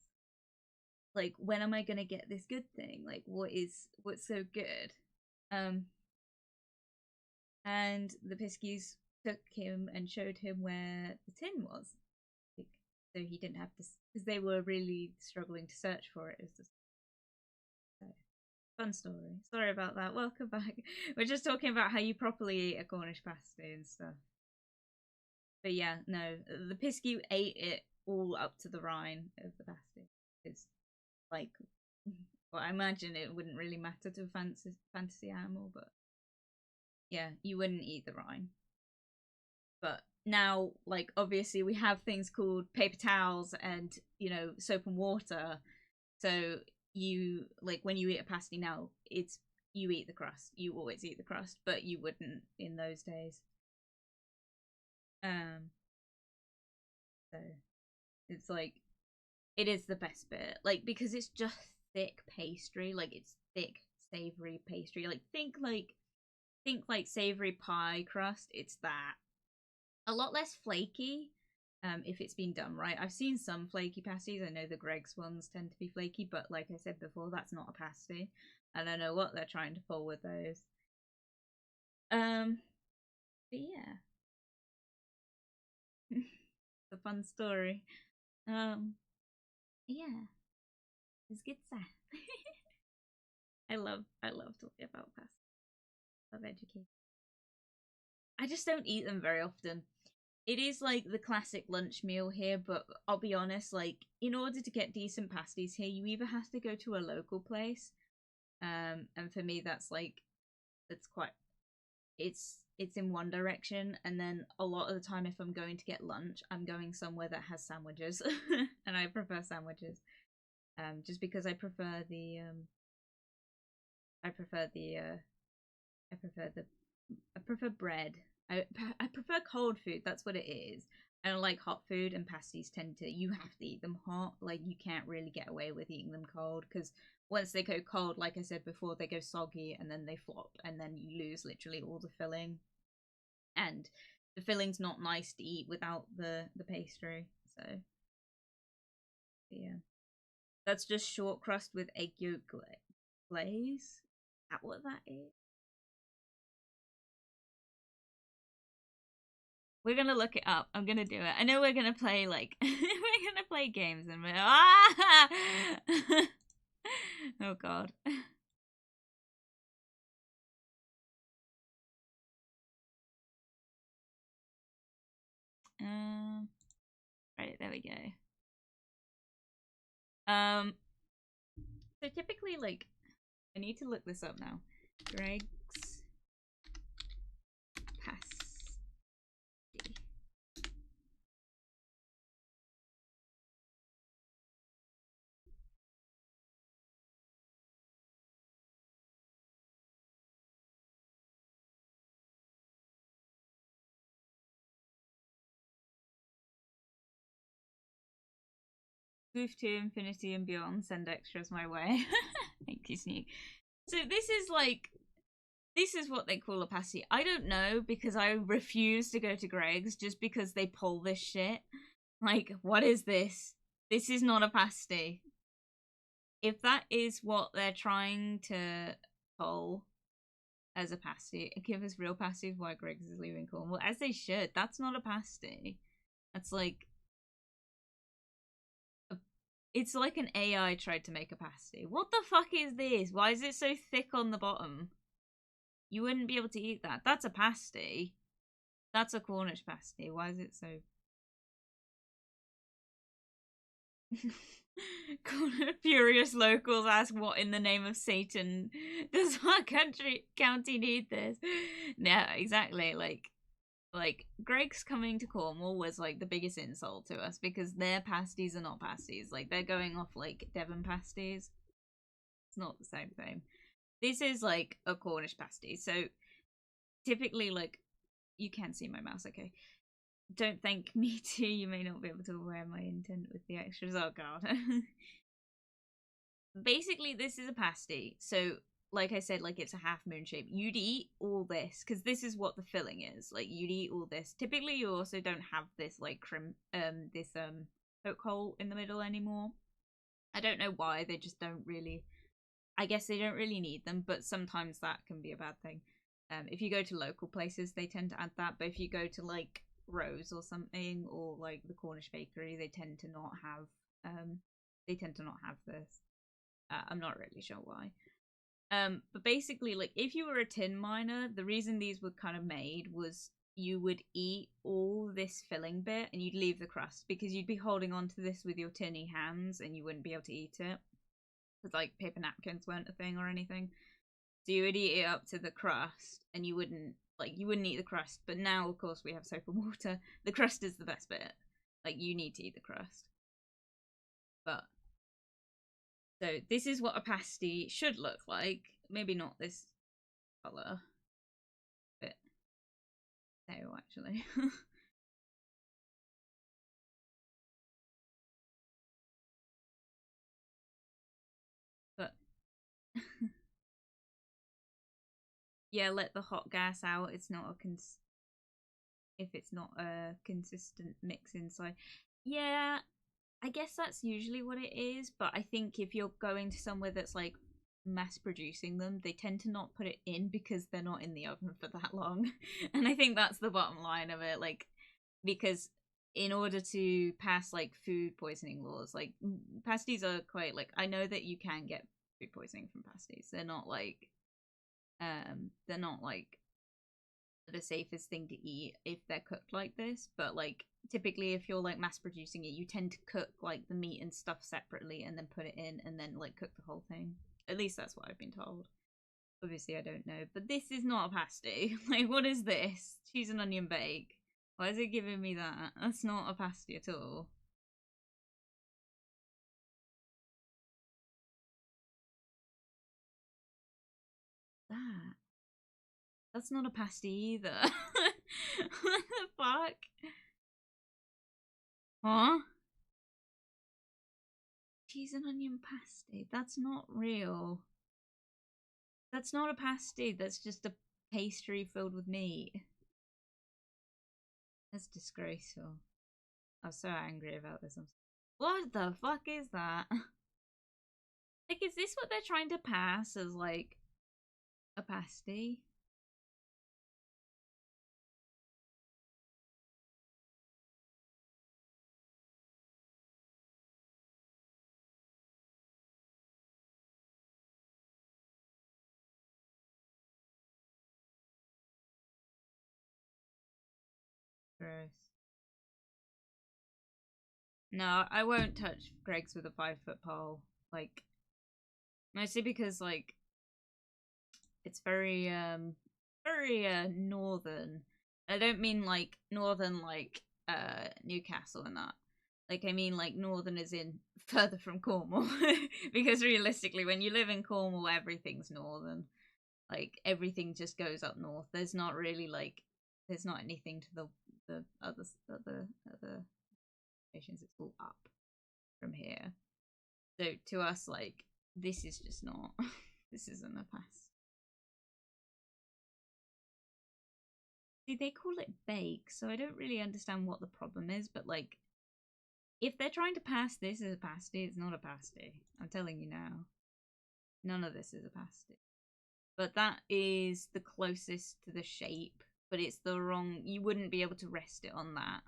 Like, when am I gonna get this good thing? Like, what's so good? And the piskies took him and showed him where the tin was, like, so he didn't have to, because they were really struggling to search for it. It was just fun story. Sorry about that. Welcome back. We're just talking about how you properly eat a Cornish pasty and stuff. But yeah, no, the pisky ate it all up to the rind of the pasty. It's like, well, I imagine it wouldn't really matter to a fantasy animal, but yeah, you wouldn't eat the rind. But now, like, obviously we have things called paper towels and, soap and water. So you, like, when you eat a pasty now, you eat the crust. You always eat the crust, but you wouldn't in those days. So it's like, it is the best bit, like, because it's just thick pastry, like it's thick savory pastry, like think like savory pie crust. It's that, a lot less flaky, if it's been done right. I've seen some flaky pasties. I know the Greg's ones tend to be flaky, but like I said before, that's not a pasty. I don't know what they're trying to pull with those. But yeah. It's a fun story. Yeah, it's good stuff. I love talking about pasta. Love education. I just don't eat them very often. It is like the classic lunch meal here, but I'll be honest, like, in order to get decent pasties here, you either have to go to a local place, and for me that's like, it's quite, it's in one direction, and then a lot of the time if I'm going to get lunch, I'm going somewhere that has sandwiches. And I prefer sandwiches, just because I prefer the I prefer bread. I prefer cold food. That's what it is. I don't like hot food, and pasties tend to, you have to eat them hot. Like, you can't really get away with eating them cold, because once they go cold, like I said before, they go soggy and then they flop, and then you lose literally all the filling. And the filling's not nice to eat without the pastry. So yeah, that's just short crust with egg yolk glaze. Is that what that is? We're gonna look it up. I'm gonna do it. I know we're gonna play like we're gonna play games and we're oh god. Right, there we go. So typically, like, I need to look this up now. Greg's pasty. Move to infinity and beyond. Send extras my way. Thank you, Sneak. So this is like, this is what they call a pasty. I don't know, because I refuse to go to Greg's just because they pull this shit. Like, what is this? This is not a pasty. If that is what they're trying to pull as a pasty, give us real pasties why Greg's is leaving Cornwall, as they should. That's not a pasty. That's like, it's like an AI tried to make a pasty. What the fuck is this? Why is it so thick on the bottom? You wouldn't be able to eat that. That's a pasty. That's a Cornish pasty. Why is it so... Furious locals ask, what in the name of Satan does our county need this? No, exactly. Like Greg's coming to Cornwall was like the biggest insult to us, because their pasties are not pasties. Like, they're going off like Devon pasties. It's not the same thing. This is like a Cornish pasty. So typically, like, you can't see my mouse, okay? Don't thank me too. You may not be able to wear my intent with the extras. Oh god. Basically, this is a pasty. So, like I said, like, it's a half moon shape. You'd eat all this, because this is what the filling is. Like, you'd eat all this. Typically, you also don't have this, like, poke hole in the middle anymore. I don't know why. They just don't really... I guess they don't really need them, but sometimes that can be a bad thing. If you go to local places, they tend to add that. But if you go to, like, Rose or something, or, like, the Cornish bakery, they tend to not have this. I'm not really sure why. But basically, like, if you were a tin miner, the reason these were kind of made was you would eat all this filling bit and you'd leave the crust, because you'd be holding on to this with your tinny hands and you wouldn't be able to eat it, because, like, paper napkins weren't a thing or anything. So you would eat it up to the crust, and you wouldn't eat the crust. But now, of course, we have soap and water. The crust is the best bit. Like, you need to eat the crust. But so this is what a pasty should look like. Maybe not this colour, but no, actually. But yeah, let the hot gas out. It's not a if it's not a consistent mix inside. Yeah, I guess that's usually what it is, but I think if you're going to somewhere that's like mass producing them, they tend to not put it in because they're not in the oven for that long. And I think that's the bottom line of it, like, because in order to pass like food poisoning laws, like, pasties are quite, like, I know that you can get food poisoning from pasties. They're not like the safest thing to eat if they're cooked like this, but like typically if you're like mass producing it, you tend to cook like the meat and stuff separately and then put it in and then like cook the whole thing. At least that's what I've been told. Obviously I don't know, but this is not a pasty. Like, what is this? Cheese and onion bake. Why is it giving me that? That's not a pasty at all. That. That's not a pasty either. What the fuck? Huh? Cheese and onion pasty. That's not real. That's not a pasty. That's just a pastry filled with meat. That's disgraceful. I'm so angry about this. What the fuck is that? Like, is this what they're trying to pass as, like, a pasty? Gross. No, I won't touch Greg's with a 5-foot pole. Like, mostly because, like, it's very, northern. I don't mean, like, northern, like, Newcastle and that. Like, I mean, like, northern is in further from Cornwall. Because realistically, when you live in Cornwall, everything's northern. Like, everything just goes up north. There's not really, like, there's not anything to the other stations. It's all up, from here. So to us, like, this is just not, this isn't a pass. See, they call it bake, so I don't really understand what the problem is, but like, if they're trying to pass this as a pasty, it's not a pasty. I'm telling you now. None of this is a pasty. But that is the closest to the shape, but it's the wrong, you wouldn't be able to rest it on that.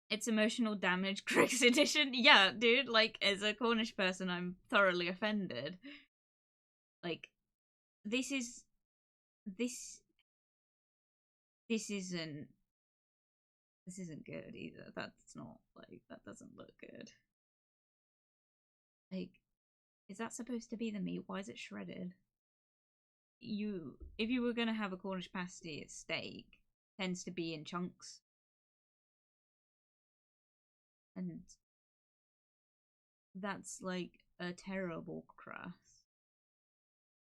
It's emotional damage, Critics Edition. Yeah, dude, like, as a Cornish person, I'm thoroughly offended. Like, this isn't, this isn't good either. That's not, like, that doesn't look good. Like, is that supposed to be the meat? Why is it shredded? If you were gonna have a Cornish pasty, it's steak. It tends to be in chunks. And that's like a terrible crust.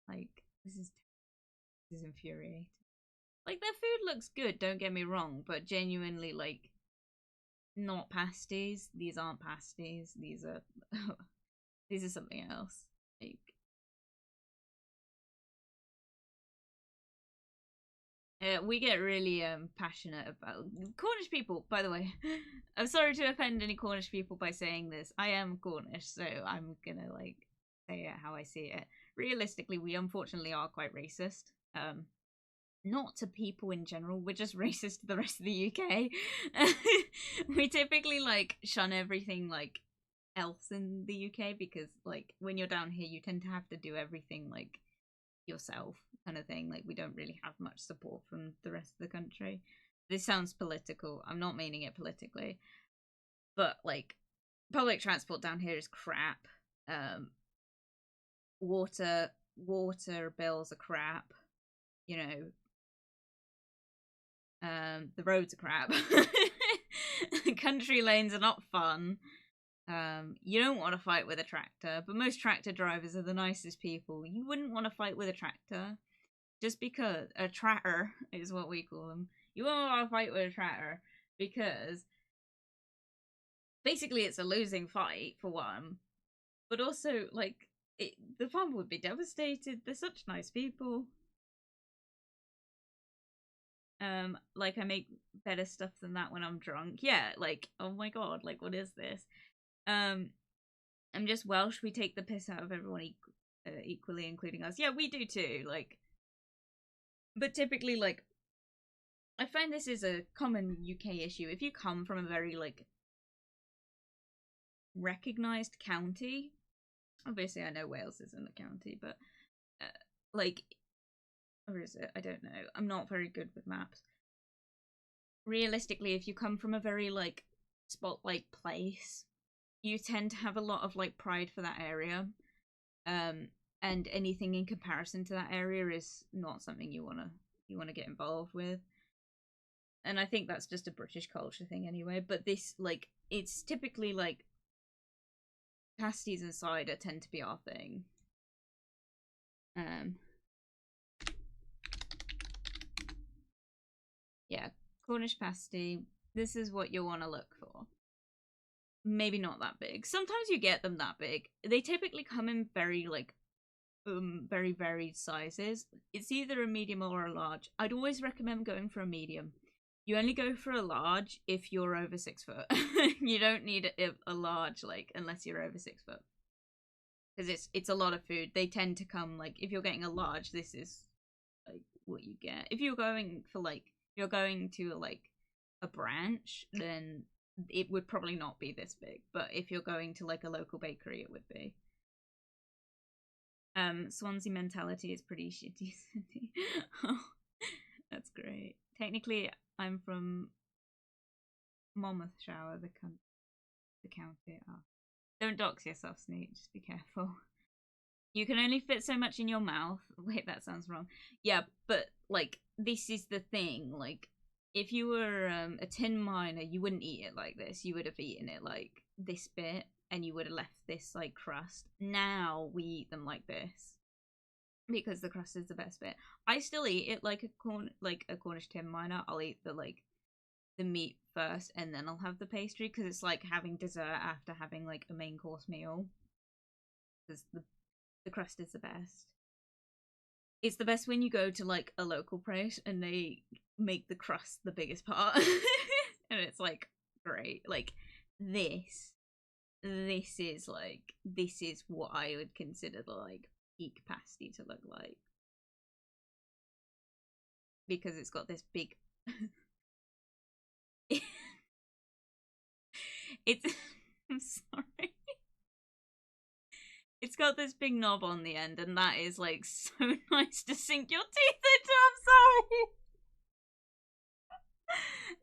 Like, this is infuriating. Like, their food looks good, don't get me wrong, but genuinely, like, not pasties. These aren't pasties. These are these are something else. Like, we get really passionate about Cornish people, by the way. I'm sorry to offend any Cornish people by saying this. I am Cornish, so I'm gonna like say it how I see it. Realistically, we unfortunately are quite racist. Not to people in general, we're just racist to the rest of the UK. We typically like shun everything like else in the UK because like when you're down here you tend to have to do everything like yourself kind of thing. Like, we don't really have much support from the rest of the country. This sounds political. I'm not meaning it politically. But like, public transport down here is crap. Water bills are crap. You know, the roads are crap. Country lanes are not fun. You don't want to fight with a tractor, but most tractor drivers are the nicest people. You wouldn't want to fight with a tractor, just because a tractor is what we call them. You wouldn't want to fight with a tractor because basically it's a losing fight for one, but also like the farm would be devastated. They're such nice people. Like, I make better stuff than that when I'm drunk. Yeah, like, oh my god, like, what is this? I'm just Welsh. We take the piss out of everyone equally, including us. Yeah, we do too. Like, but typically, like, I find this is a common UK issue. If you come from a very like recognized county, obviously I know Wales isn't a county, but like, or is it? I don't know. I'm not very good with maps. Realistically, if you come from a very like spotlight place, you tend to have a lot of like pride for that area, and anything in comparison to that area is not something you wanna get involved with. And I think that's just a British culture thing anyway. But this, like, it's typically like pasties and cider tend to be our thing. Yeah, Cornish pasty. This is what you'll want to look for. Maybe not that big. Sometimes you get them that big. They typically come in very like very varied sizes. It's either a medium or a large. I'd always recommend going for a medium. You only go for a large if you're over 6 foot. You don't need a large, like, unless you're over 6 foot. Because it's a lot of food. They tend to come, like, if you're getting a large, this is, like, what you get. If you're going for, like, you're going to, like, a branch, then it would probably not be this big. But if you're going to, like, a local bakery, it would be. Swansea mentality is pretty shitty city. Oh, that's great. Technically, I'm from Monmouthshire, the county. Oh. Don't dox yourself, Sneak. Just be careful. You can only fit so much in your mouth. Wait, that sounds wrong. Yeah, but like, this is the thing. Like, if you were a tin miner, you wouldn't eat it like this. You would have eaten it like this bit, and you would have left this like crust. Now we eat them like this because the crust is the best bit. I still eat it like a Cornish tin miner. I'll eat the like the meat first and then I'll have the pastry, because it's like having dessert after having like a main course meal, because the crust is the best. It's the best when you go to like a local place and they make the crust the biggest part. And it's like great. Like this is what I would consider the like peak pasty to look like, because it's got this big it's I'm sorry. It's got this big knob on the end, and that is like so nice to sink your teeth into. I'm sorry.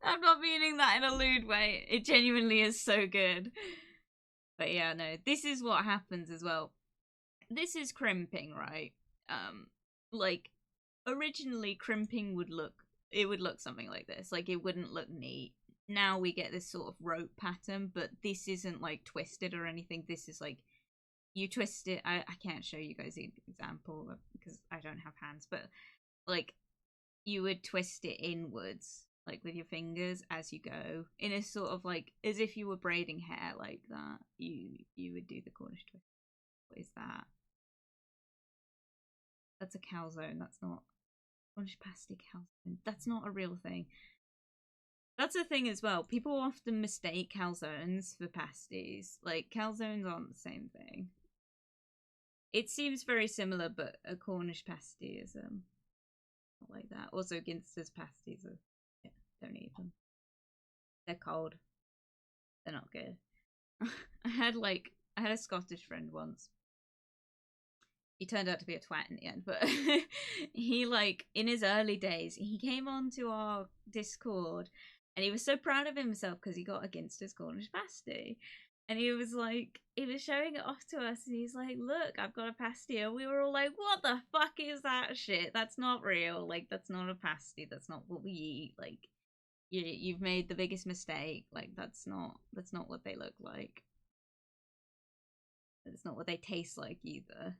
I'm not meaning that in a lewd way. It genuinely is so good. But yeah, no, this is what happens as well. This is crimping, right? Like originally crimping would look something like this. Like it wouldn't look neat. Now we get this sort of rope pattern, but this isn't like twisted or anything. This is like you twist it. I can't show you guys the example because I don't have hands, but like you would twist it inwards, like with your fingers as you go, in a sort of like as if you were braiding hair like that. You would do the Cornish twist. What is that? That's a calzone. That's not Cornish pasty calzone. That's not a real thing. That's a thing as well. People often mistake calzones for pasties. Like calzones aren't the same thing. It seems very similar, but a Cornish pasty is not like that. Also, Ginster's pasties are, yeah, don't eat them. They're cold. They're not good. I had a Scottish friend once. He turned out to be a twat in the end, but he like in his early days, he came onto our Discord and he was so proud of himself because he got against his Cornish pasty. And he was showing it off to us, and he's like, "Look, I've got a pasty." And we were all like, "What the fuck is that shit? That's not real. Like, that's not a pasty. That's not what we eat. Like, you've made the biggest mistake. Like, that's not what they look like. It's not what they taste like either."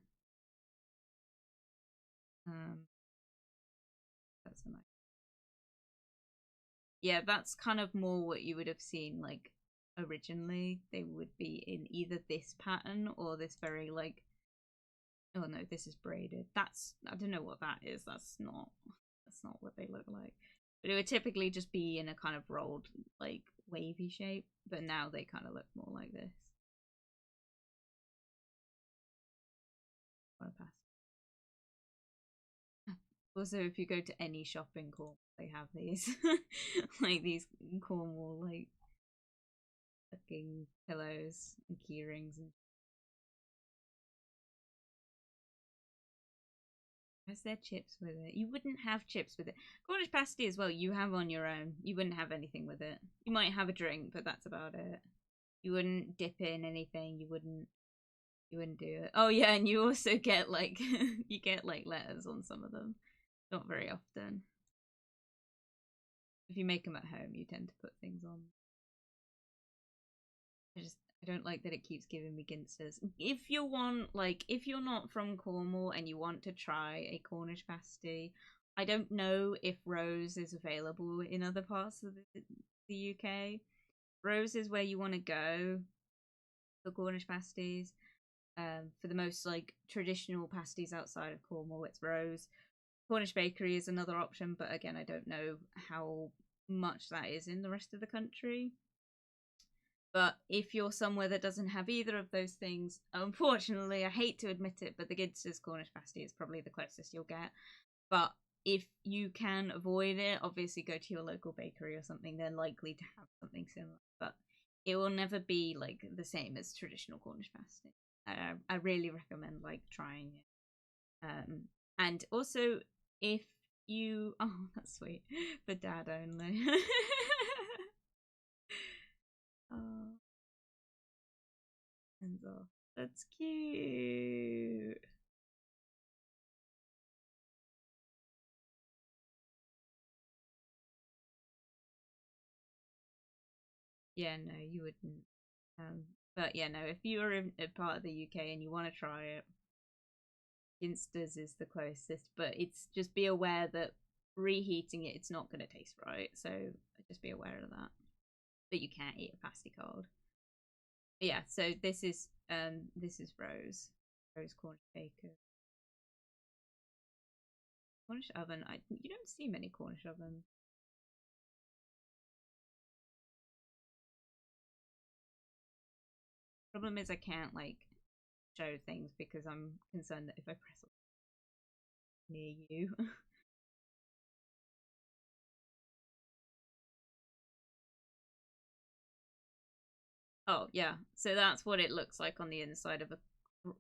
That's a nice. Yeah, that's kind of more what you would have seen like originally. They would be in either this pattern or this very like, oh no, this is braided. That's, I don't know what that is. That's not what they look like. But it would typically just be in a kind of rolled like wavy shape, but now they kind of look more like this. Also, if you go to any shop in Cornwall, they have these like these Cornwall like fucking pillows and key rings and has there chips with it? You wouldn't have chips with it. Cornish pasty as well, you have on your own. You wouldn't have anything with it. You might have a drink, but that's about it. You wouldn't dip in anything. You wouldn't do it. Oh yeah, and you also get like you get like letters on some of them. Not very often. If you make them at home, you tend to put things on. I don't like that it keeps giving me ginsters. If you want, like, if you're not from Cornwall and you want to try a Cornish pasty, I don't know if Rose is available in other parts of the UK. Rose is where you want to go for Cornish pasties. For the most like traditional pasties outside of Cornwall, it's Rose. Cornish Bakery is another option, but again, I don't know how much that is in the rest of the country. But if you're somewhere that doesn't have either of those things, unfortunately, I hate to admit it, but the Ginster's Cornish pasty is probably the closest you'll get. But if you can avoid it, obviously go to your local bakery or something. They're likely to have something similar, but it will never be like the same as traditional Cornish pasty. I really recommend like trying it. And also if you, oh, that's sweet, for dad only. Oh, hands off. That's cute. Yeah, no, you wouldn't. But yeah, no, if you're in a part of the UK and you want to try it, Ginsters is the closest. But it's just be aware that reheating it, it's not going to taste right. So Just be aware of that. But you can't eat a pasty cold. But yeah, so this is Rose Cornish baker. Cornish oven. You don't see many Cornish ovens. Problem is I can't like show things because I'm concerned that if I press near you. Oh yeah, so that's what it looks like on the inside of a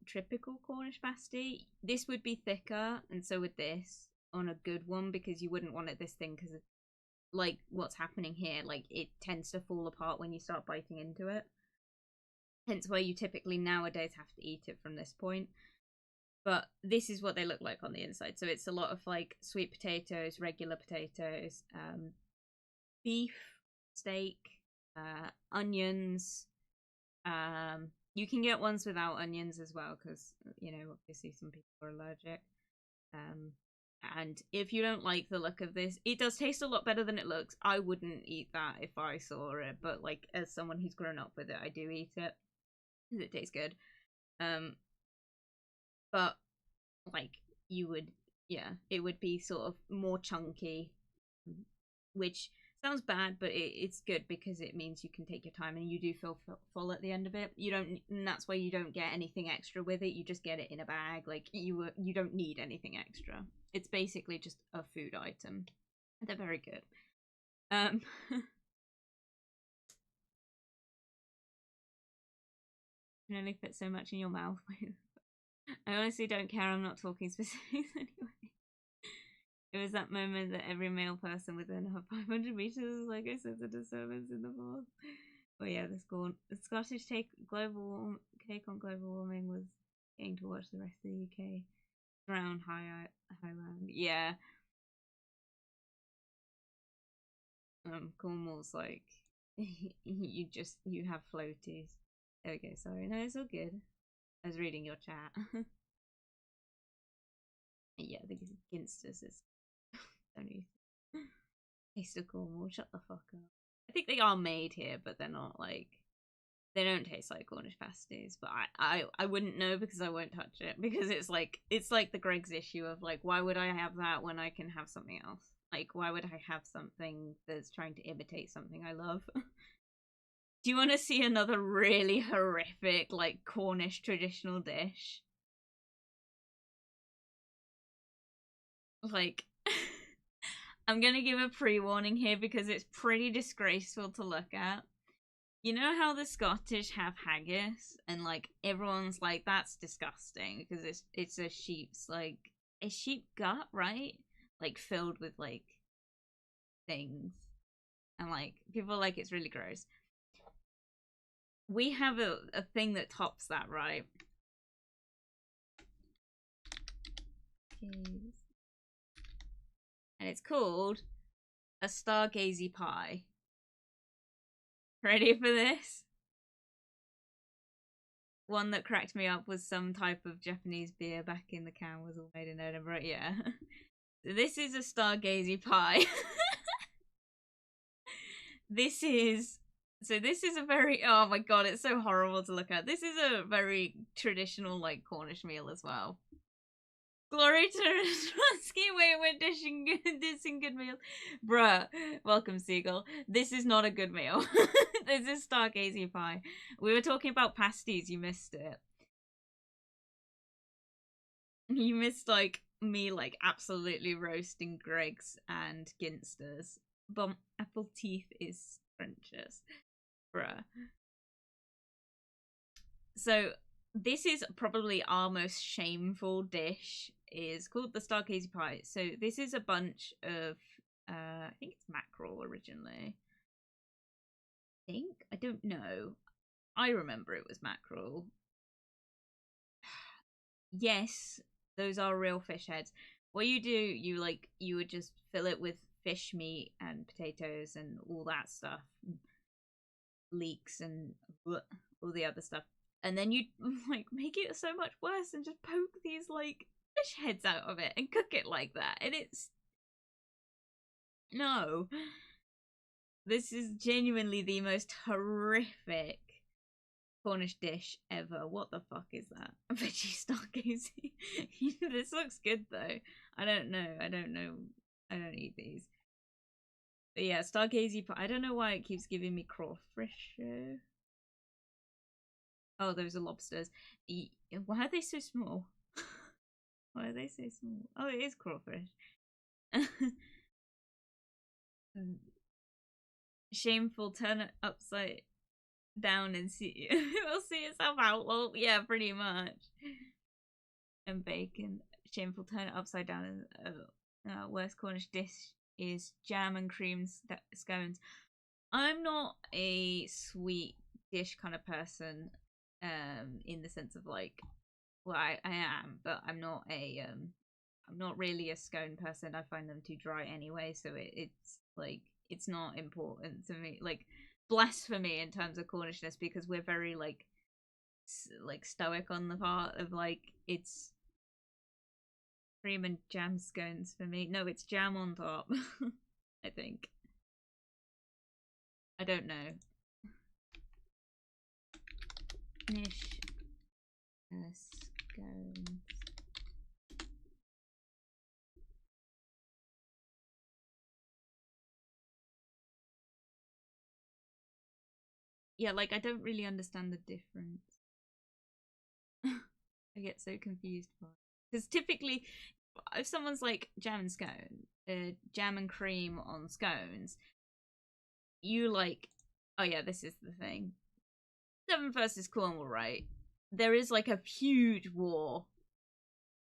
typical Cornish pasty. This would be thicker, and so would this on a good one, because you wouldn't want it this thing because like what's happening here, like it tends to fall apart when you start biting into it. Hence why you typically nowadays have to eat it from this point. But this is what they look like on the inside. So it's a lot of like sweet potatoes, regular potatoes, beef, steak, onions. You can get ones without onions as well, because you know obviously some people are allergic. And if you don't like the look of this, it does taste a lot better than it looks. I wouldn't eat that if I saw it, but like as someone who's grown up with it, I do eat it because it tastes good. But like you would, yeah, it would be sort of more chunky, which sounds bad, but it's good because it means you can take your time and you do feel full at the end of it. You don't, and that's why you don't get anything extra with it. You just get it in a bag. Like you don't need anything extra. It's basically just a food item. They're very good. Can only fit so much in your mouth. I honestly don't care. I'm not talking specifics anyway. It was that moment that every male person within 500 meters was like, I sense a disturbance in the force. But yeah, the Scottish take on global warming was getting to watch the rest of the UK drown Highland. Yeah. Cornwall's like, you have floaties. There we go, sorry. No, it's all good. I was reading your chat. Yeah, I think it's Ginsters. Only taste of Cornwall. Shut the fuck up. I think they are made here, but they're not like, they don't taste like Cornish pasties. But I wouldn't know because I won't touch it, because it's like the Greg's issue of like, why would I have that when I can have something else? Like, why would I have something that's trying to imitate something I love? Do you want to see another really horrific like Cornish traditional dish? Like, I'm gonna give a pre-warning here because it's pretty disgraceful to look at. You know how the Scottish have haggis, and like everyone's like, that's disgusting because it's a sheep's like a sheep gut, right? Like filled with like things, and like people are like, it's really gross. We have a thing that tops that, right? And it's called a stargazy pie. Ready for this? One that cracked me up was some type of Japanese beer back in the can, was all made in Edinburgh. Yeah. This is a stargazy pie. This is a very, oh my god, it's so horrible to look at. This is a very traditional like Cornish meal as well. Glory to Stronsky. Wait, we're dishing good meals. Bruh, welcome, Seagull. This is not a good meal. This is stargazy pie. We were talking about pasties, you missed it. You missed, like, me, like, absolutely roasting Greg's and Ginsters. But apple teeth is scrumptious. Bruh. So, this is probably our most shameful dish. Is called the stargazy pie. So this is a bunch of I think it's mackerel originally. I don't know. I remember it was mackerel. Yes, those are real fish heads. What you do, you would just fill it with fish meat and potatoes and all that stuff, leeks and all the other stuff, and then you like make it so much worse and just poke these like fish heads out of it and cook it like that, and it's no. This is genuinely the most horrific Cornish dish ever. What the fuck is that? A veggie stargazy. This looks good though. I don't know. I don't eat these. But yeah, stargazy. I don't know why it keeps giving me crawfish. Oh, those are lobsters. Why are they so small? Why are they so small? Oh, it is crawfish. Shameful. Turn it upside down and see. We'll see itself out. Well, yeah, pretty much. And bacon. Shameful. Turn it upside down. And worst Cornish dish is jam and cream scones. I'm not a sweet dish kind of person. In the sense of like, well, I am, but I'm not really a scone person. I find them too dry anyway, so it's like it's not important to me. Like blasphemy in terms of Cornishness, because we're very like stoic on the part of like it's cream and jam scones for me. No, it's jam on top. I think. I don't know. Nish scones. Yeah, like I don't really understand the difference. I get so confused by it. Because typically, if someone's like jam and scone, jam and cream on scones, you like, oh yeah, this is the thing. Devon versus Cornwall, right? There is like a huge war.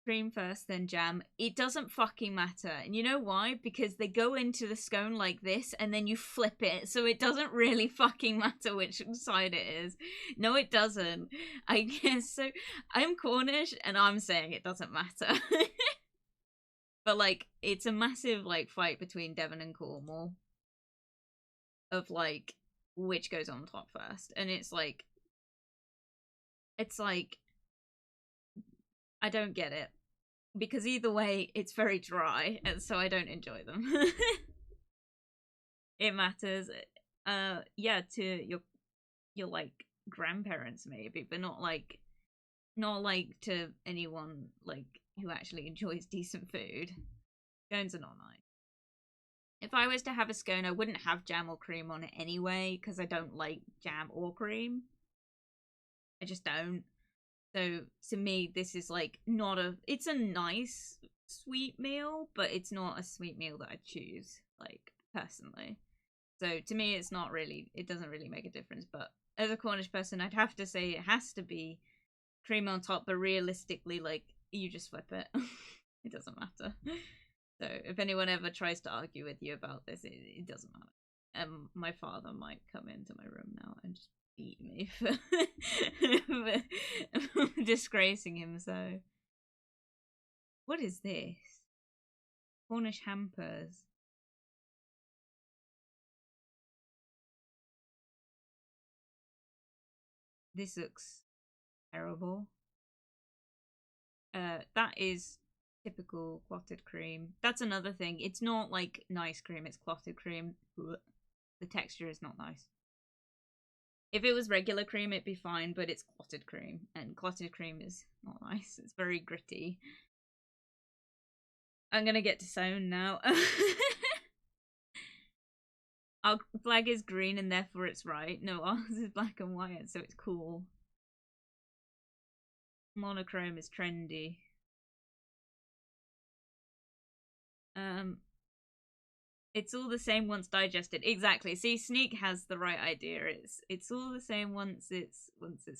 Cream first, then jam. It doesn't fucking matter. And you know why? Because they go into the scone like this and then you flip it. So it doesn't really fucking matter which side it is. No, it doesn't. I guess so. I'm Cornish and I'm saying it doesn't matter. But like, it's a massive like fight between Devon and Cornwall. Of like, which goes on top first. And it's like, I don't get it. Because either way, it's very dry, and so I don't enjoy them. It matters. Yeah, to your like grandparents maybe, but not like to anyone like who actually enjoys decent food. Scones are not nice. If I was to have a scone, I wouldn't have jam or cream on it anyway, because I don't like jam or cream. I just don't. So to me, this is like not it's a nice sweet meal, but it's not a sweet meal that I choose, like, personally. So to me, it's not really, it doesn't really make a difference. But as a Cornish person, I'd have to say it has to be cream on top, but realistically, like, you just flip it. It doesn't matter. So if anyone ever tries to argue with you about this, it doesn't matter. My father might come into my room now and just beat me for disgracing him. So what is this? Cornish hampers. This looks terrible. That is typical clotted cream. That's another thing. It's not like nice cream, it's clotted cream. The texture is not nice. If it was regular cream, it'd be fine, but it's clotted cream, and clotted cream is not nice. It's very gritty. I'm gonna get to sewn now. Our flag is green and therefore it's right. No, ours is black and white, so it's cool. Monochrome is trendy. It's all the same once digested. Exactly. See, Sneak has the right idea. It's all the same once it's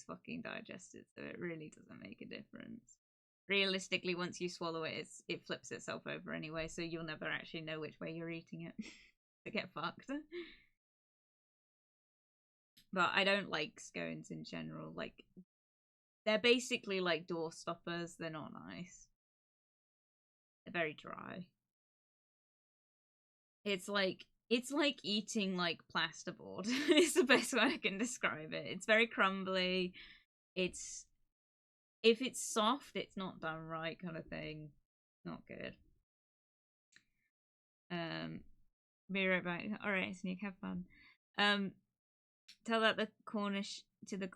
fucking digested. So it really doesn't make a difference. Realistically, once you swallow it, it flips itself over anyway. So you'll never actually know which way you're eating it. To get fucked. But I don't like scones in general. Like, they're basically like door stoppers. They're not nice. They're very dry. It's like eating like plasterboard. It's the best way I can describe it. It's very crumbly. If it's soft, it's not done right, kind of thing. Not good. Be right back. All right, Sneak, have fun. Um, tell that the Cornish to the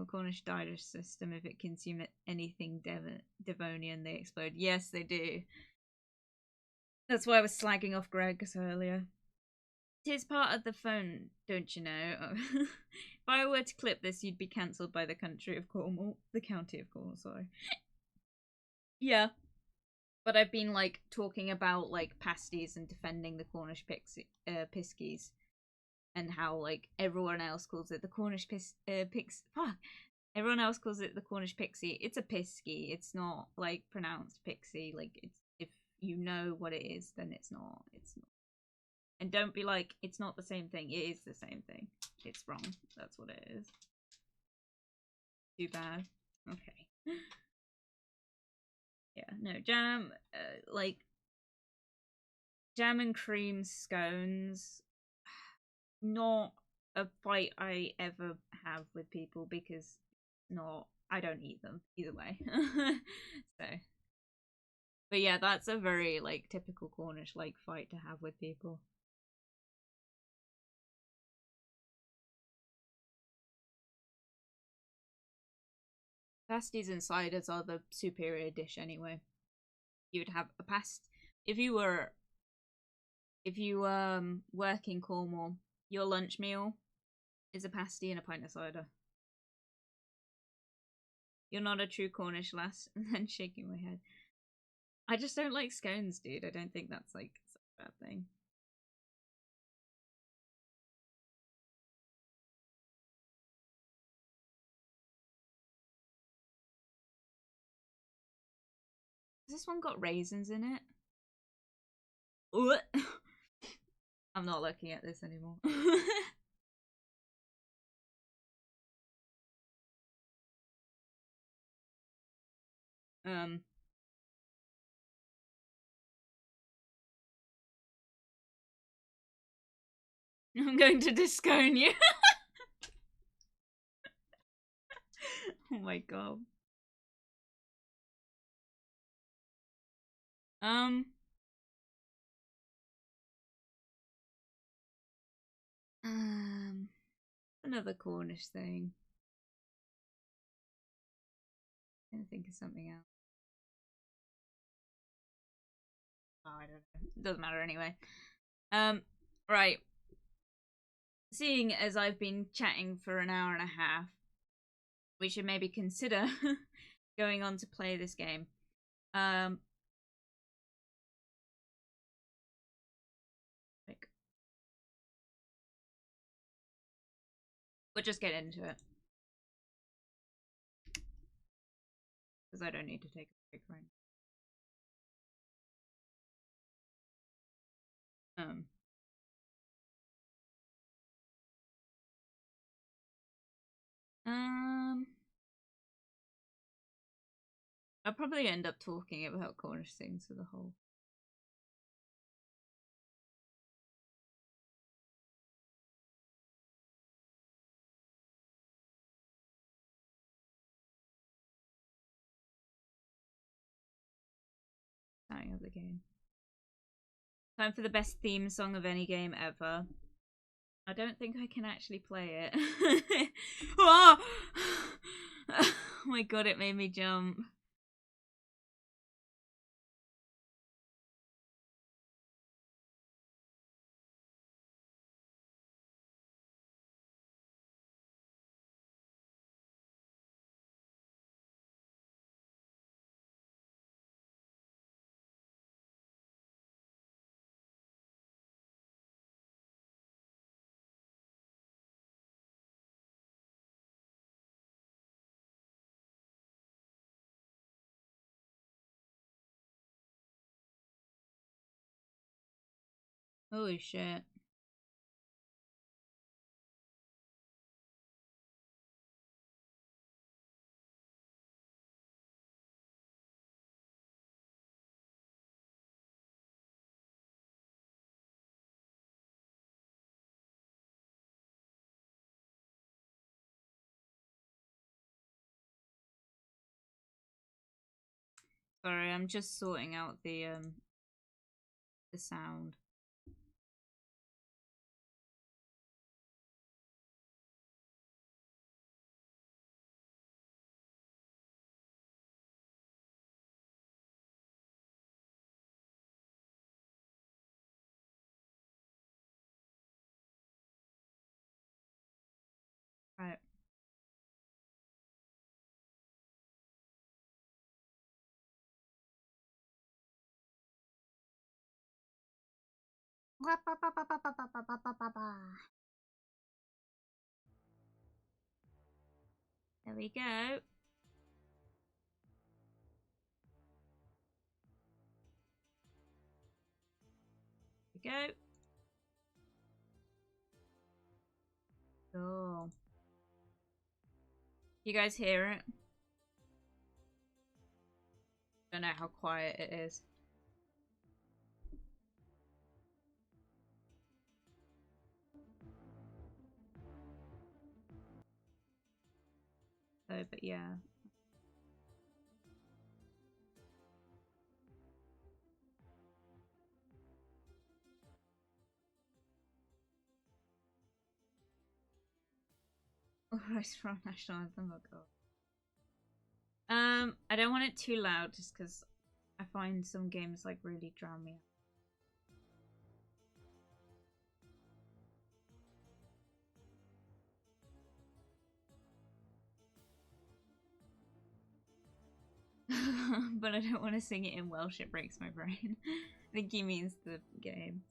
Cornish digest system if it consume anything Devonian, they explode. Yes, they do. That's why I was slagging off Greg's earlier. Tis part of the phone, don't you know? If I were to clip this, you'd be cancelled by the country of Cornwall. The county of Cornwall, sorry. Yeah. But I've been, like, talking about, like, pasties and defending the Cornish piskies. And how, like, everyone else calls it the Cornish fuck! Everyone else calls it the Cornish pixie. It's a pisky. It's not, like, pronounced pixie. Like, it's, if you know what it is, then it's not. It's not. And don't be like, it's not the same thing. It is the same thing. It's wrong. That's what it is. Too bad. Okay. Yeah, no, jam, like, jam and cream scones, not a fight I ever have with people because I don't eat them either way. So, but yeah, that's a very, like, typical Cornish, like, fight to have with people. Pasties and ciders are the superior dish anyway. You'd have a if you were work in Cornwall, your lunch meal is a pasty and a pint of cider. You're not a true Cornish lass, and then shaking my head. I just don't like scones, dude. I don't think that's, like, such a bad thing. Has this one got raisins in it? I'm not looking at this anymore. um, I'm going to discone you. Oh my god. Um, another Cornish thing. I'm gonna think of something else. Oh, I don't know. It doesn't matter anyway. Right. Seeing as I've been chatting for an hour and a half, we should maybe consider going on to play this game. Like, we'll just get into it. Because I don't need to take a break right now. I'll probably end up talking about Cornish things for the whole. Starting of the game. Time for the best theme song of any game ever. I don't think I can actually play it. Oh! Oh my god, it made me jump. Holy shit. Sorry, I'm just sorting out the sound. There we go. Go. Cool. You guys hear it? Don't know how quiet it is. So, but yeah. Alright, for our national anthem, oh god. I don't want it too loud just because I find some games like really drown me out. But I don't want to sing it in Welsh, it breaks my brain. I think he means the game.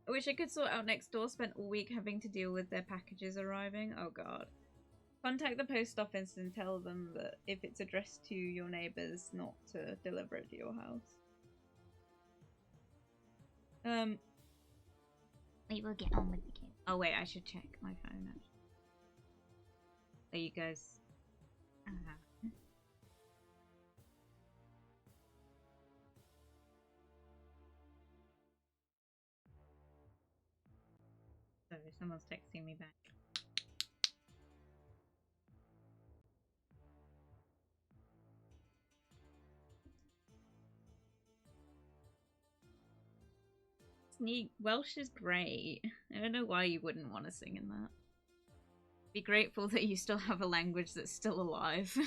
I wish I could sort out next door. Spent all week having to deal with their packages arriving. Oh god. Contact the post office and tell them that if it's addressed to your neighbours, not to deliver it to your house. We will get on with the game. Oh wait, I should check my phone actually. There you guys. Sorry, someone's texting me back. Sneak Welsh is great. I don't know why you wouldn't want to sing in that. Be grateful that you still have a language that's still alive.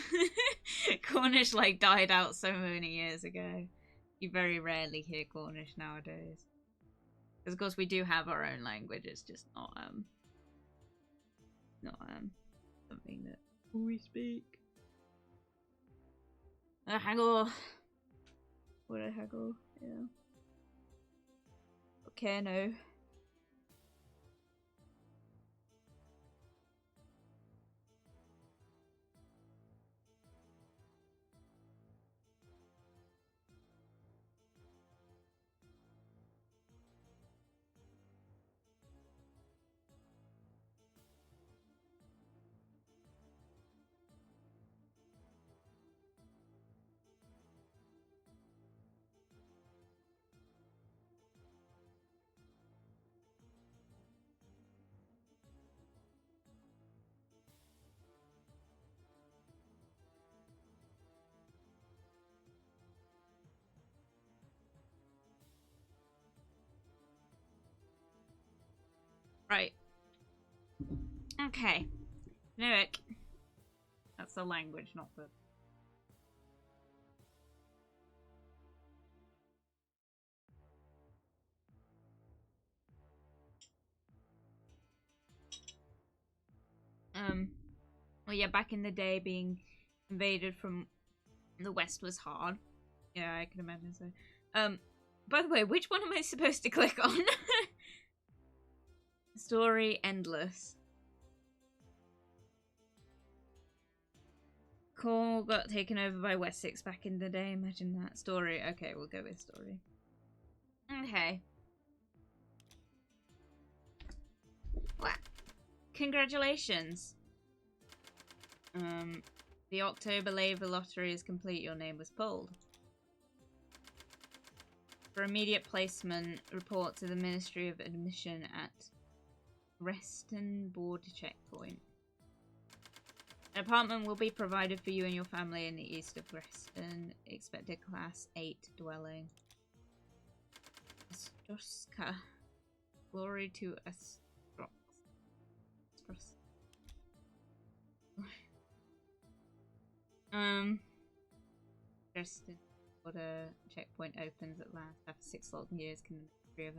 Cornish like died out so many years ago. You very rarely hear Cornish nowadays. Because of course we do have our own language, it's just not something that we speak. Haggle. What a haggle, yeah. Okay, no. Right. Okay. Lyric. That's the language, not the... Well, yeah, back in the day, being invaded from the west was hard. Yeah, I can imagine so. By the way, which one am I supposed to click on? Story endless. Cornwall got taken over by Wessex back in the day. Imagine that. Story. Okay, we'll go with story. Okay. What? Congratulations. The October Labour Lottery is complete. Your name was pulled. For immediate placement, report to the Ministry of Admission at Reston Border Checkpoint. An apartment will be provided for you and your family in the east of Reston. Expected Class 8 dwelling. Astroska. Glory to Astrox. Reston Border Checkpoint opens at last after 6 long years. Can the Ministry of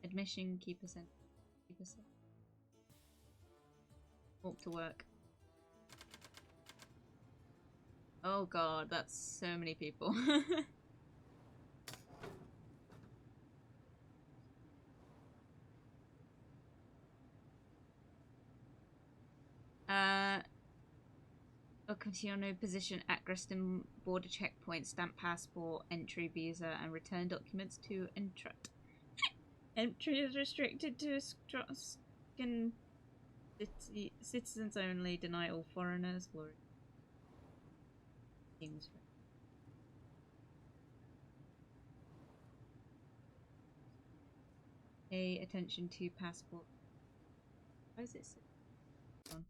Admission keep us in? Walk to work. Oh god, that's so many people. Commissioner position at Greston border checkpoint, stamp passport, entry visa, and return documents to Entrat. Entry is restricted to Etruscan citizens only. Deny all foreigners. Seems pay attention to passport. Why is it on?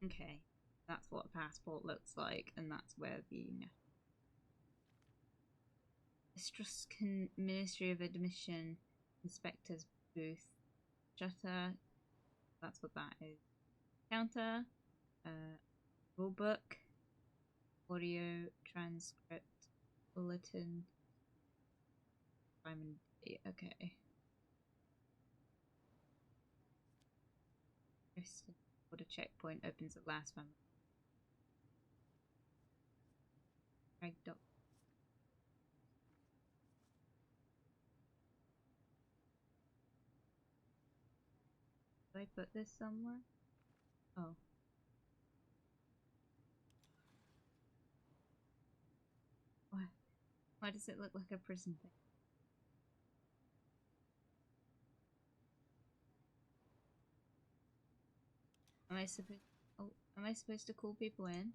Okay, that's what a passport looks like, and that's where the Etruscan Ministry of Admission Inspector's booth. Shutter. That's what that is. Counter. Rule book. Audio transcript. Bulletin. Time and date. Okay. Order checkpoint opens at last one. Drag doc. Do I put this somewhere? Oh. Why does it look like a prison thing? Am I supposed? Oh, am I supposed to call people in?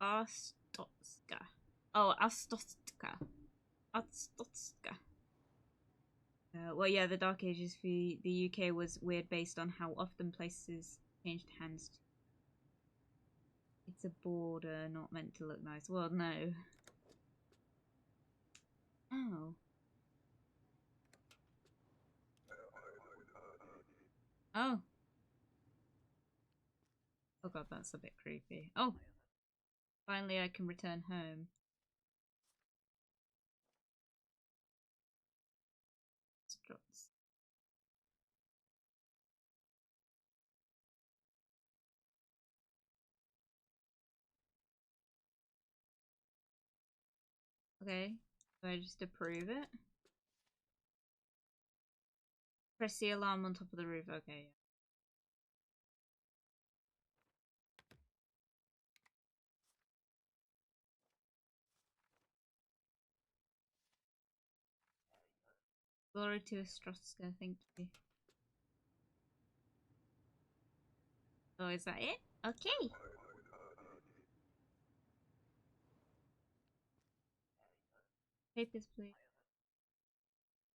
Astotska. Oh, Astotska. Astotska. Well, yeah, the Dark Ages for the UK was weird based on how often places changed hands. It's a border, not meant to look nice. Well, no. Oh. Oh. Oh god, that's a bit creepy. Oh! Finally I can return home. Struts. Okay. Do I just approve it? Press the alarm on top of the roof. Okay. Glory to Ostroska, thank you. Oh, is that it? Okay. Papers, please.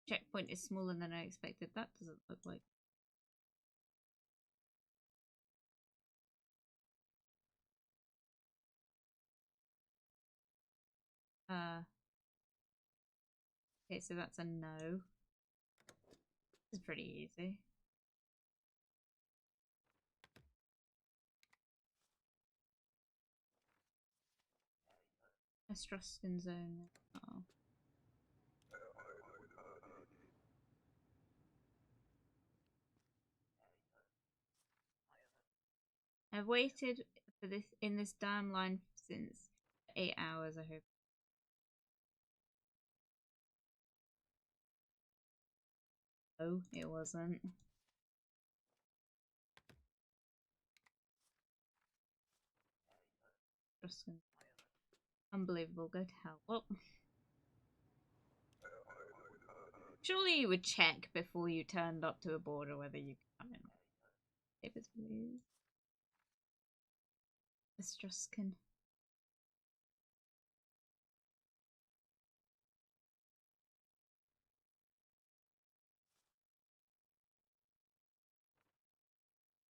Checkpoint is smaller than I expected. That doesn't look like. Okay, so that's a no. This is pretty easy. Etruscan zone. Oh. I've waited for this in this damn line since 8 hours, I hope. Oh, it wasn't. Etruscan. Unbelievable, go to hell. Well, surely you would check before you turned up to a border whether you could come in. Papers, please. Etruscan.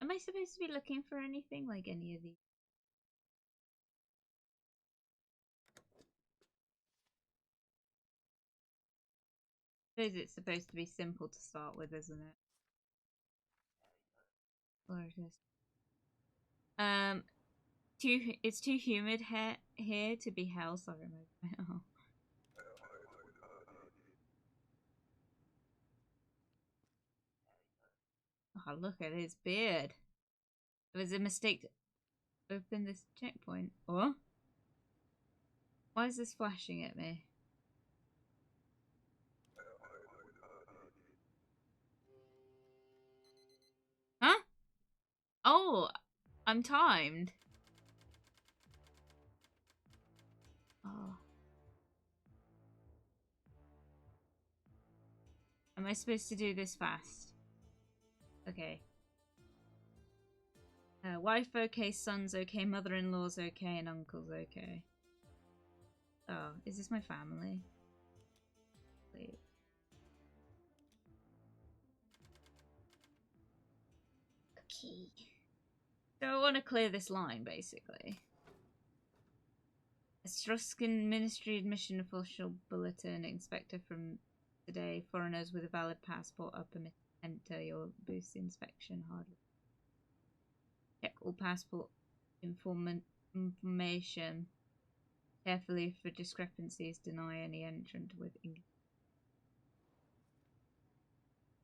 Am I supposed to be looking for anything like any of these? I suppose it's supposed to be simple to start with, isn't it? Gorgeous. It's too humid here to be hell. Sorry, oh. Oh, look at his beard. It was a mistake to open this checkpoint. What? Why is this flashing at me? Oh, I'm timed. Oh. Am I supposed to do this fast? Okay. Wife okay, son's okay, mother-in-law's okay, and uncle's okay. Oh, is this my family? Wait. Okay. So I want to clear this line, basically. Etruscan Ministry Admission Official Bulletin. Inspector from today. Foreigners with a valid passport are permitted to enter your booth inspection. Hardly. Check all passport information carefully for discrepancies. Deny any entrant with English.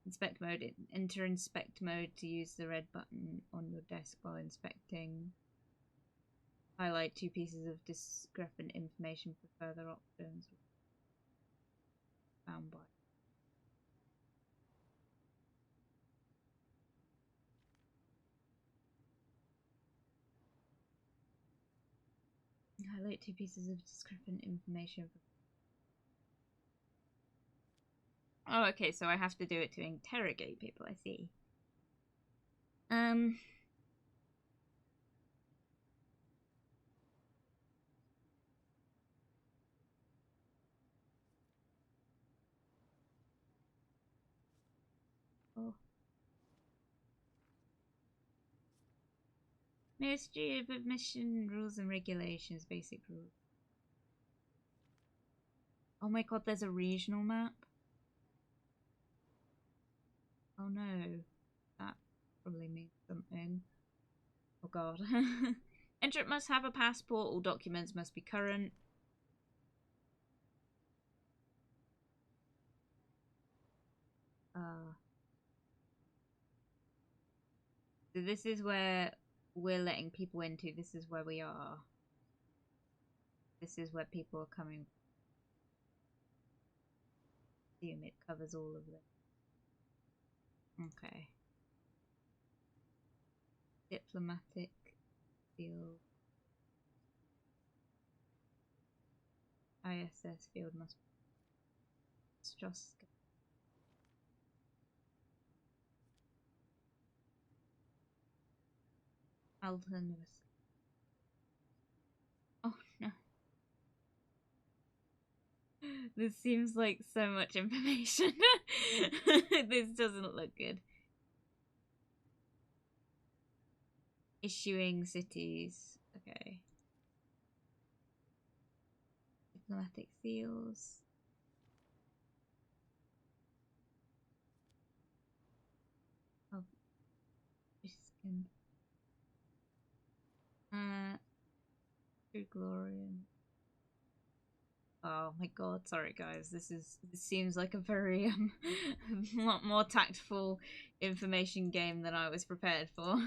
Inspect mode. Enter inspect mode to use the red button on your desk while inspecting. Highlight 2 pieces of discrepant information for further options. Found by. Highlight 2 pieces of discrepant information for. Oh, okay, so I have to do it to interrogate people, I see. Oh. Ministry of Admission Rules and Regulations, basic rules. Oh my god, there's a regional map? Oh no. That probably means something. Oh god. Entrant must have a passport, all documents must be current. So this is where we're letting people into. This is where we are. This is where people are coming. Assume it covers all of them. Okay. Diplomatic field. ISS field must be Straska. Alton. Oh no. This seems like so much information. This doesn't look good. Issuing cities. Okay. Diplomatic seals. Oh, Biskin. True Glorian. Oh my god, sorry guys. This seems like a very lot more tactful information game than I was prepared for.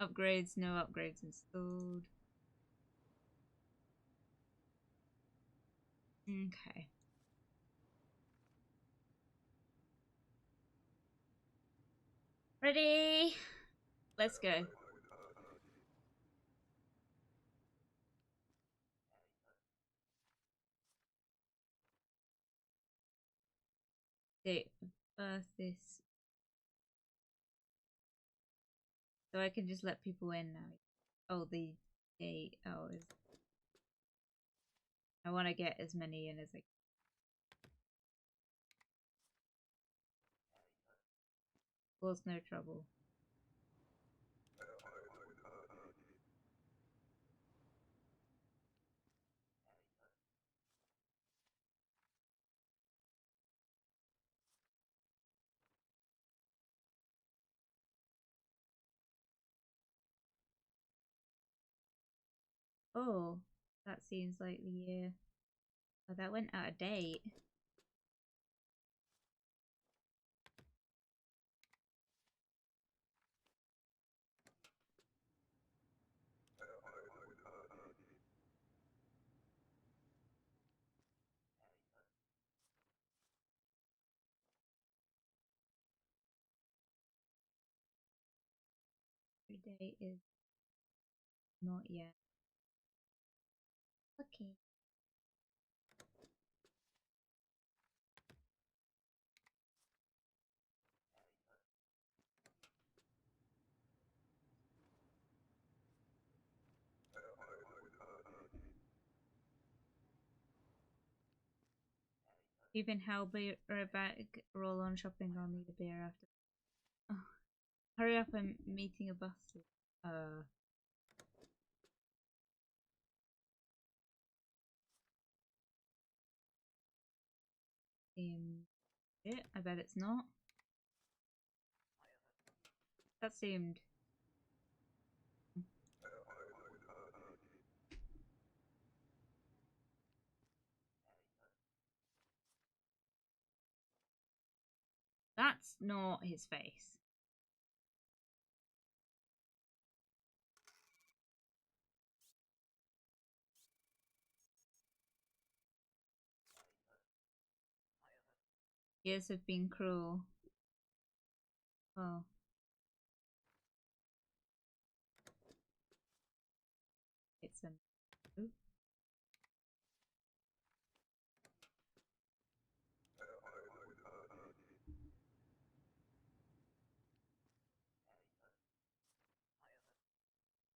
Upgrades, no upgrades installed. Okay. Ready? Let's go. Date of birth this. So I can just let people in now. Oh, the date. Oh, I want to get as many in as I can. Cause no trouble. Oh, that seems like the year. Oh, that went out of date. Every day is not yet. Okay. Even how be right back, roll on shopping, I'll need a beer after. Oh, hurry up, I'm meeting a bus. Uh, it? I bet it's not. That seemed. That's not his face. Years have been cruel. Oh. It's a no.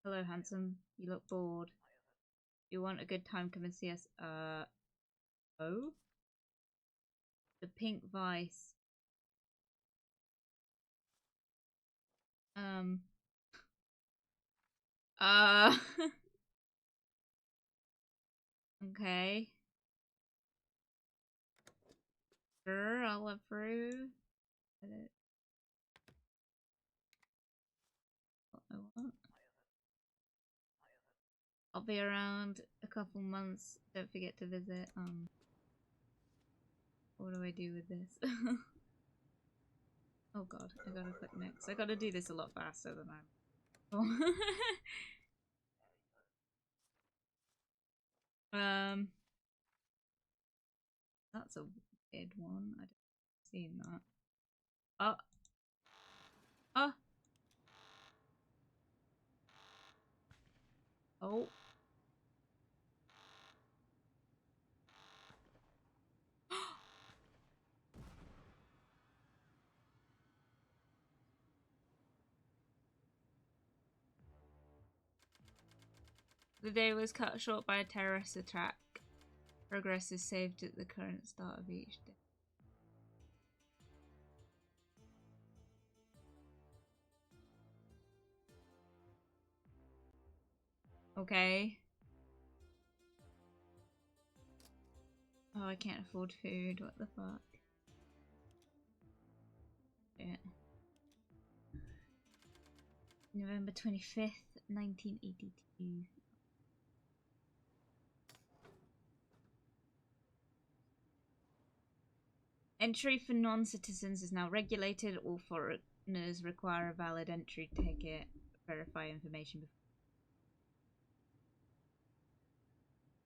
Hello, handsome. You look bored. You want a good time? Come and see us. Oh? The pink vice. Uh. Okay. Sure, I'll approve. I'll be around a couple months. Don't forget to visit. What do I do with this? Oh god, I gotta click next. I gotta do this a lot faster than I'm. That's a weird one. I don't seen that. Oh, oh, oh. The day was cut short by a terrorist attack. Progress is saved at the current start of each day. Okay. Oh, I can't afford food. What the fuck? Shit. November 25th, 1982. Entry for non-citizens is now regulated. All foreigners require a valid entry ticket. Verify information before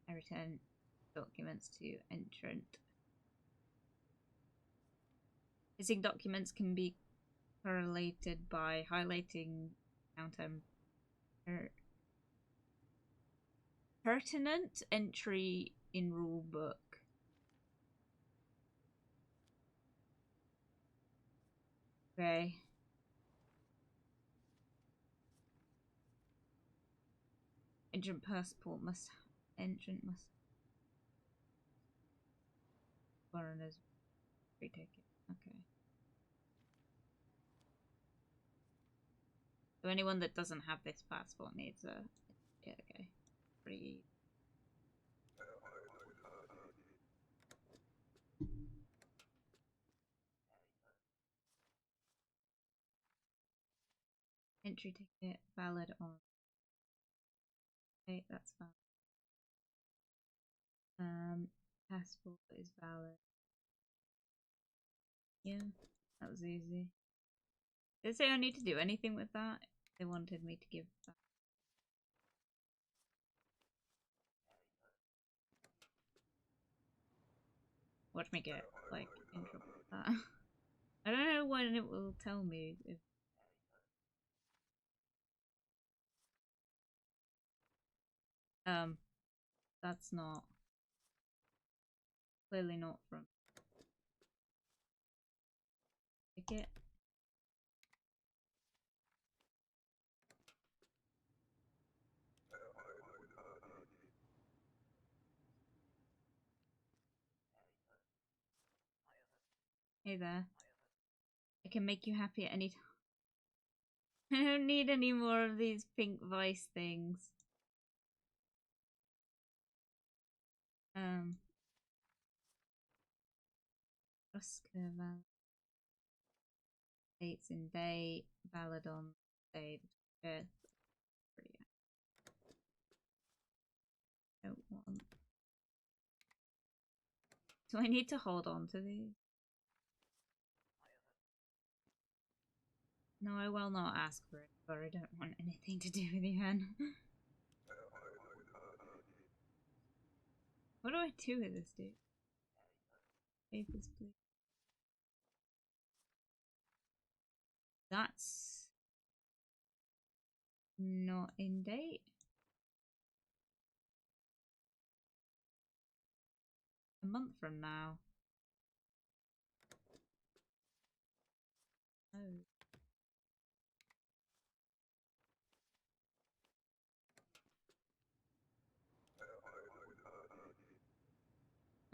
I return documents to entrant. Missing documents can be correlated by highlighting counter pertinent entry in rule book. Okay. Entrant must foreigners free ticket. Okay. So anyone that doesn't have this passport needs a yeah, okay. Pretty entry ticket valid on. Okay, that's valid. Passport is valid. Yeah, that was easy. Did it say I need to do anything with that? They wanted me to give that. Watch me get like in trouble with that. I don't know when it will tell me if Um, that's not clearly not from ticket. Hey there. I can make you happy at any time. I don't need any more of these pink vice things. Um, Oscar Val dates in date, valid on day the 5th. Don't want. Do I need to hold on to these? No, I will not ask for it, for I don't want anything to do with you, Hen. What do I do with this dude? Papers, please. That's not in date. A month from now. Oh.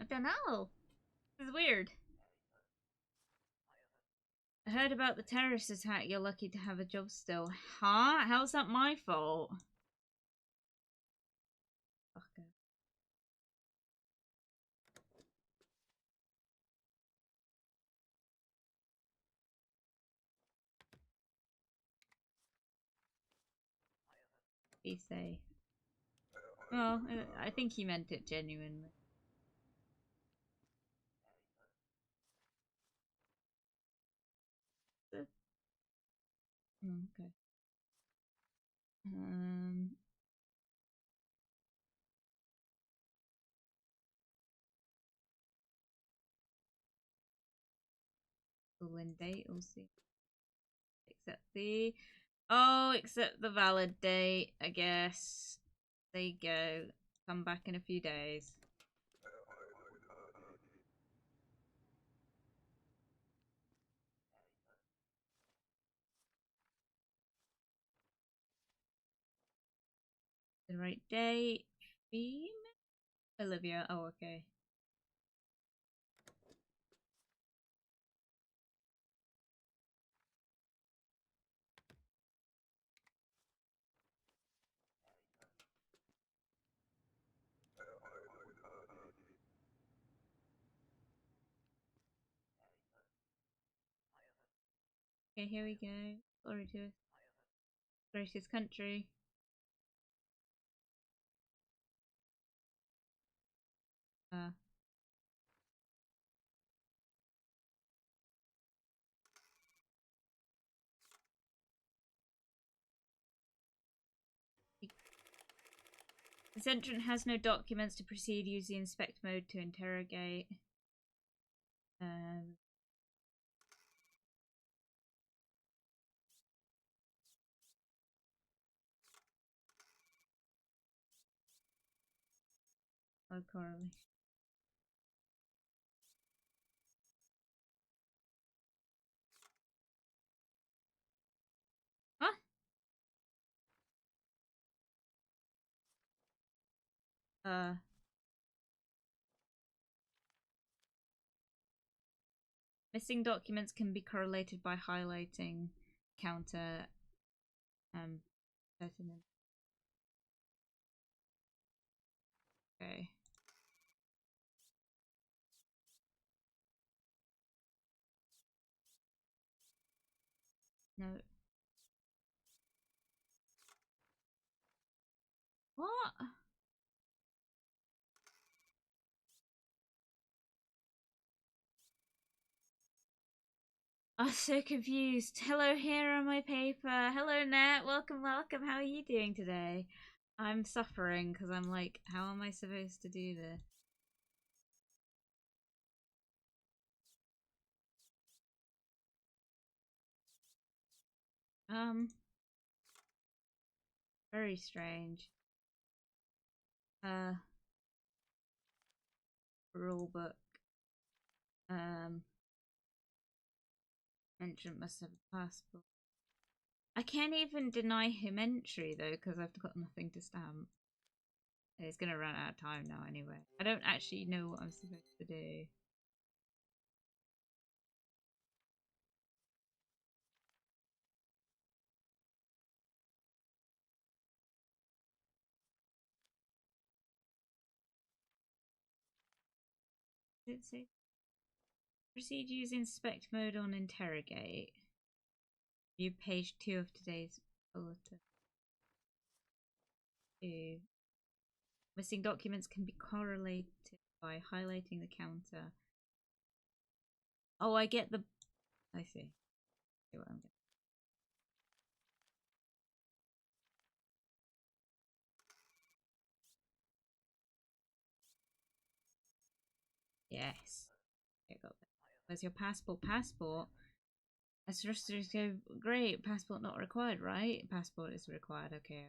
I don't know. This is weird. I heard about the terrorist attack. You're lucky to have a job still. Huh? How's that my fault? Fucker. Be safe. Well, I think he meant it genuinely. Okay. Um. Full in date. We'll see. Except the. Oh, except the valid date. I guess. There you go. Come back in a few days. The right date. Female? Olivia. Oh, okay. Okay, here we go. Glory to us. Greatest country. Uh, this entrant has no documents to proceed. Use the inspect mode to interrogate. Um, oh, Cornish. Huh? Uh, Missing documents can be correlated by highlighting counter. Pertinent. Okay. No. What? I'm so confused. Hello, here on my paper. Hello, Nat. Welcome, welcome. How are you doing today? I'm suffering because I'm like, how am I supposed to do this? Um, very strange. Uh, rule book. Entrant must have a passport. I can't even deny him entry though, because I've got nothing to stamp. It's gonna run out of time now anyway. I don't actually know what I'm supposed to do. Did it say? Proceed using inspect mode on interrogate. View page 2 of today's bulletin. 2. Missing documents can be correlated by highlighting the counter. Oh, I get the... I see. See what I'm getting. Yes. Okay, got that. Where's your passport? Passport? That's just go, great. Passport not required, right? Passport is required. Okay.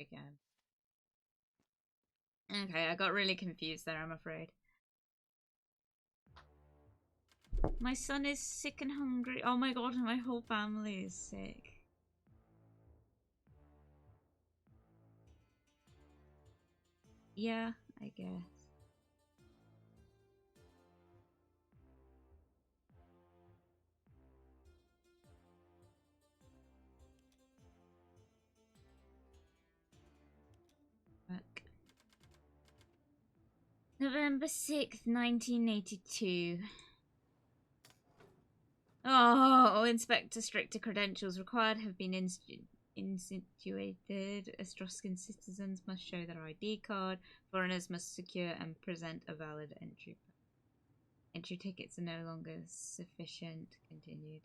Again. Okay, I got really confused there, I'm afraid. My son is sick and hungry. Oh my god, my whole family is sick. Yeah, I guess. Fuck. November 6th, 1982. Oh, inspector stricter credentials required have been instituted. Etruscan citizens must show their ID card. Foreigners must secure and present a valid entry. Entry tickets are no longer sufficient. Continued.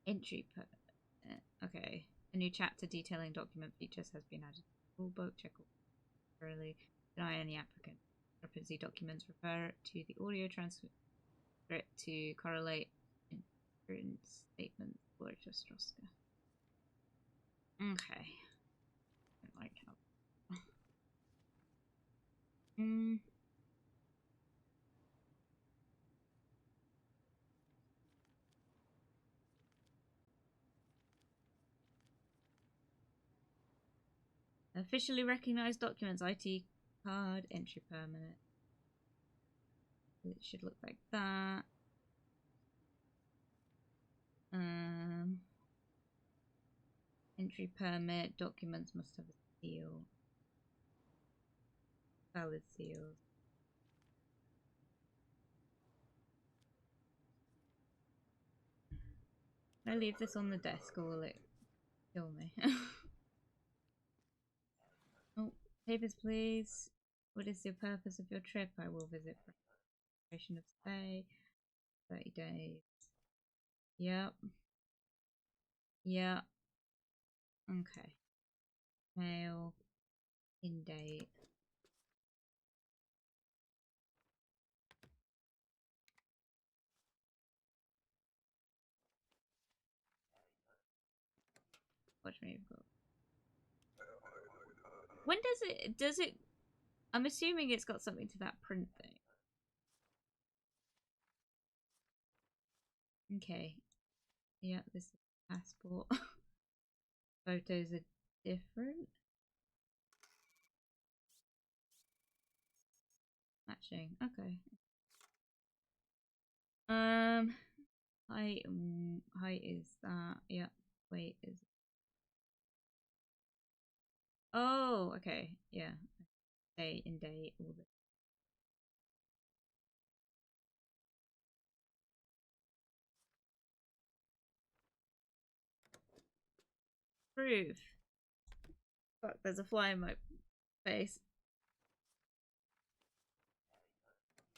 Entry per... okay. A new chapter detailing document features has been added to the rulebook. Check all thoroughly. Deny any applicant. Discrepancy documents refer to the audio transcript to correlate in statements for Jastroska. Okay. I don't like how. Officially recognized documents, IT card, entry permit. It should look like that. Entry permit, documents must have a seal. Valid seals. Can I leave this on the desk or will it kill me? Oh, papers please. What is the purpose of your trip? I will visit for duration of stay. 30 days. Yep. Yep. Okay. Mail. In date. Watch me go. When does it I'm assuming it's got something to that print thing. Okay. Yeah, this is passport. Photos are different. Matching. Okay. Height is that. Yeah. Weight is. Oh, okay. Yeah. Day in date. All this. Proof. Fuck, there's a fly in my face.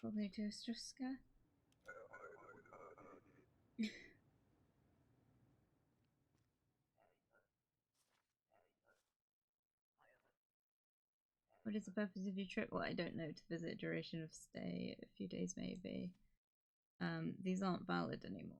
Probably to Ostruska. What is the purpose of your trip? Well, I don't know. To visit, duration of stay, a few days maybe. These aren't valid anymore.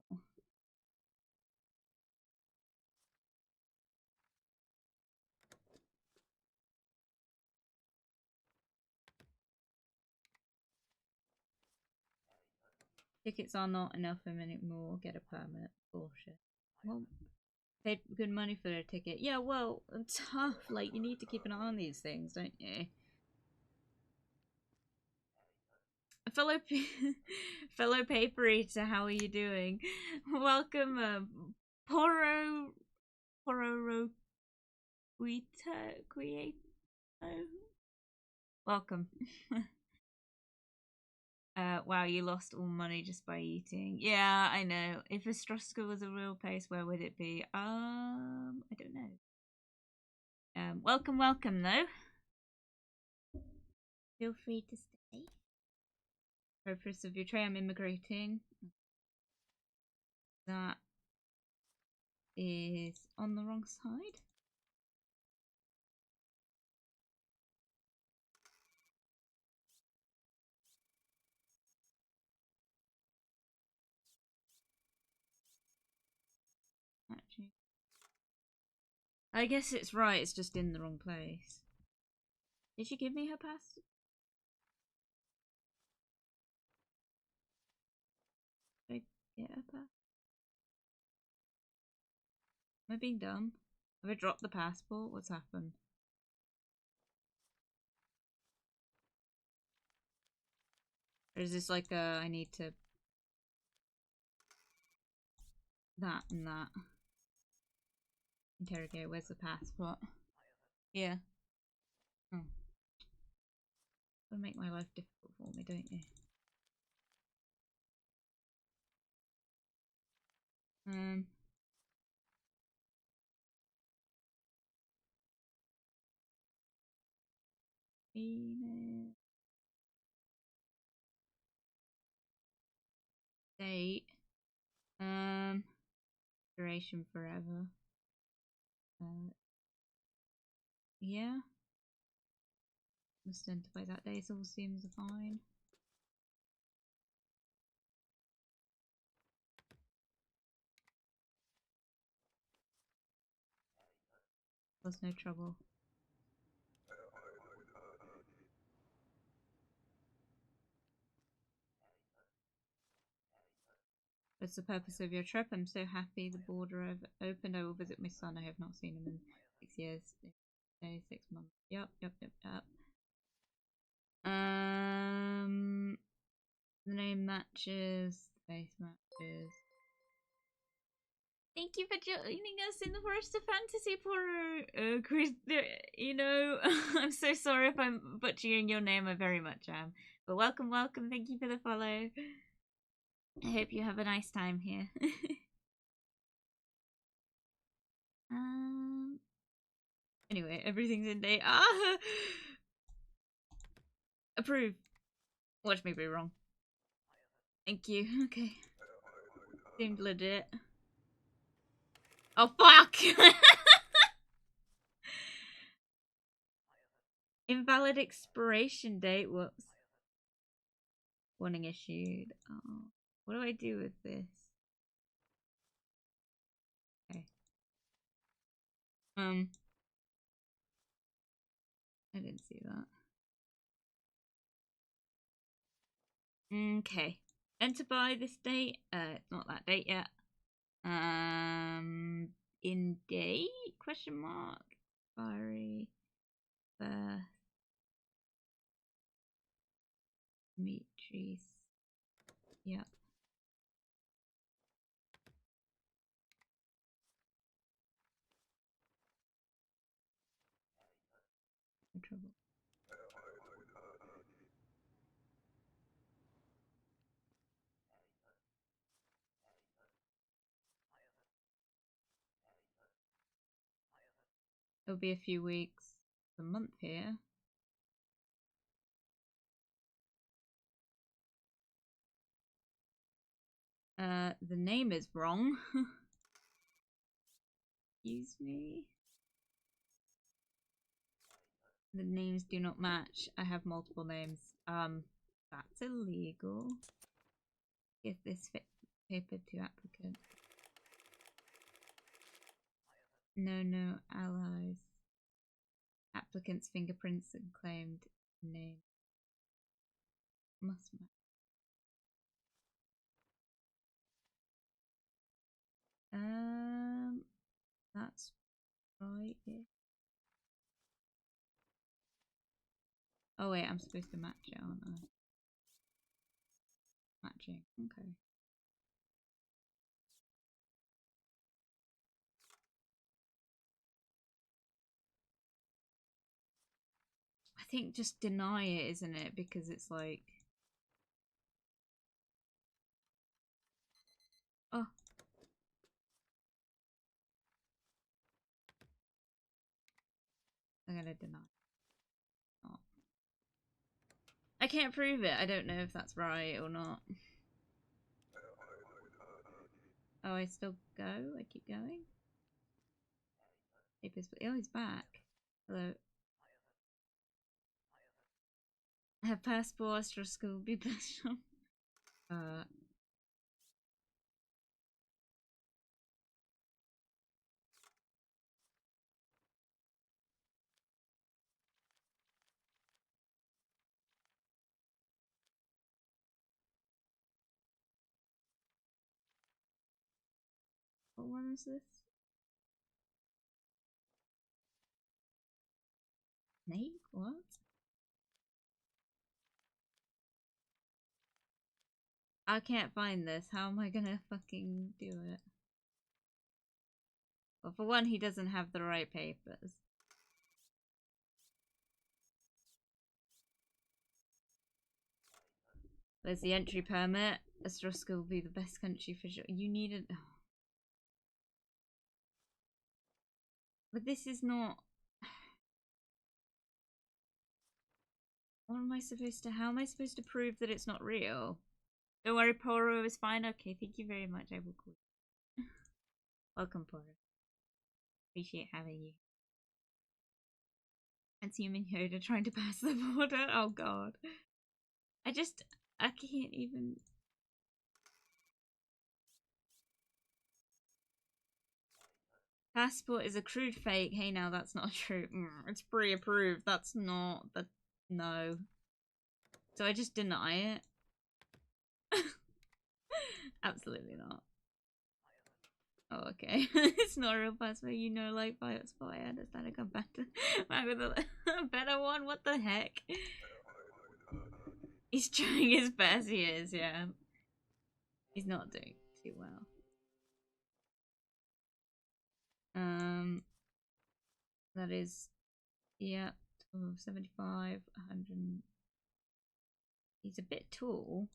Tickets are not enough anymore. Get a permit. Bullshit. Well, paid good money for a ticket. Yeah, well, tough. Like, you need to keep an eye on these things, don't you? Fellow fellow paper eater, how are you doing? Welcome, Pororo Quieto. Welcome. Wow, you lost all money just by eating. Yeah, I know. If Ostrowska was a real place, where would it be? I don't know. Welcome, welcome, though. Feel free to stay. Purpose of your tray, I'm immigrating. That is on the wrong side. Actually, I guess it's right, it's just in the wrong place. Did she give me her pass? Did I get her pass? Am I being dumb? Have I dropped the passport? What's happened? Or is this like I need to... That and that. Interrogate, where's the passport? Yeah. Oh. It'll make my life difficult for me, don't you? Email. Date. Duration forever. Yeah. Must enter by that day, so all seems fine. Was no trouble. What's the purpose of your trip? I'm so happy the border opened. I will visit my son. I have not seen him in 6 years. 6 months. Yep. The name matches. The face matches. Thank you for joining us in the Forest of Fantasy, Poro. Chris, you know, I'm so sorry if I'm butchering your name. I very much am. But welcome, welcome. Thank you for the follow. I hope you have a nice time here. Anyway, everything's in date. Approve. Watch me be wrong. Thank you. Okay. Seemed legit. Oh, fuck! Invalid expiration date. Whoops. Warning issued. Oh. What do I do with this? Okay. I didn't see that. Okay. Enter by this date. It's not that date yet. In date? Question mark. Expiry. Birth. Demetrius. Yep. No trouble. It'll be a few weeks. A month here. The name is wrong. Excuse me. The names do not match. I have multiple names. That's illegal. Give this paper to applicant. No allies. Applicant's fingerprints and claimed name. Must match. That's right. Yeah. Oh wait, I'm supposed to match it, aren't I? Matching. Okay. I think just deny it, isn't it? Because it's like, oh, I'm gonna deny. Oh. I can't prove it. I don't know if that's right or not. Oh, I still go? I keep going? Oh, he's back. Hello. I have passport, Astro School, be blessed. uh, what one is this? Snake? What? I can't find this. How am I gonna fucking do it? Well, for one, he doesn't have the right papers. There's the entry permit. Estruska will be the best country for sure. You need it. But this is not. What am I supposed to? How am I supposed to prove that it's not real? Don't worry, Poro is fine. Okay, thank you very much. I will call you. Welcome, Poro. Appreciate having you. It's human Yoda trying to pass the border. Oh god. I can't even. Passport is a crude fake. Hey, now that's not true. It's pre-approved. That's not. That no. So I just deny it. Absolutely not. Oh, okay. It's not a real passport. You know, like by its spot. I understand. I come back with a better one. What the heck? He's trying his best. He is. Yeah. He's not doing too well. That is, yeah, 75, 100. He's a bit tall.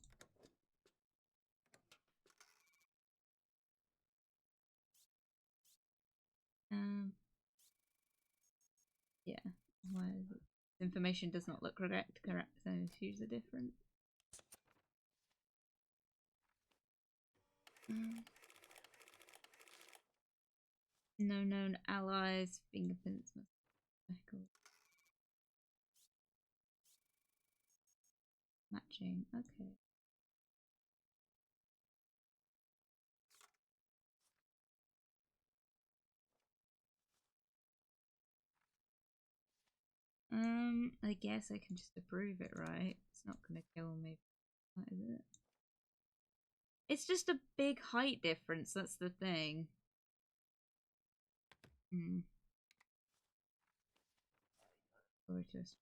Yeah. Why is it? Information does not look correct. So choose a different. No known allies. Fingerprints. Matching. Okay. I guess I can just approve it, right? It's not gonna kill me. What is it? It's just a big height difference, that's the thing. Glory to us.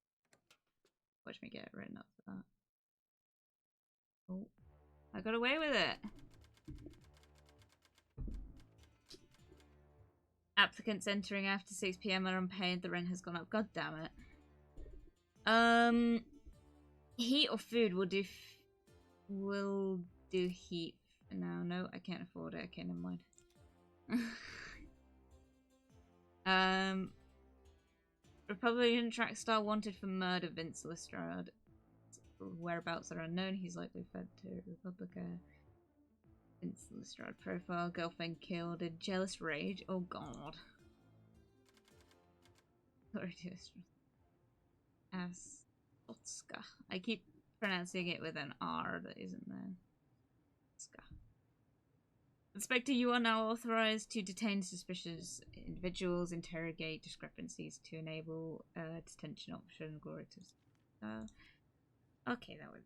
Watch me get it written up for that. Oh. I got away with it! Applicants entering after 6 PM are unpaid, the rent has gone up. God damn it. Heat or food will do heat for now. No, I can't afford it. Okay, never mind. Republican track star wanted for murder. Vince Lestrade. Whereabouts are unknown. He's likely fed to Republica. Vince Lestrade profile. Girlfriend killed. A jealous rage. Oh god. As Otska. I keep pronouncing it with an R that isn't there. Otska. Inspector, you are now authorized to detain suspicious individuals, interrogate discrepancies to enable detention option. Glory to. Okay, that would.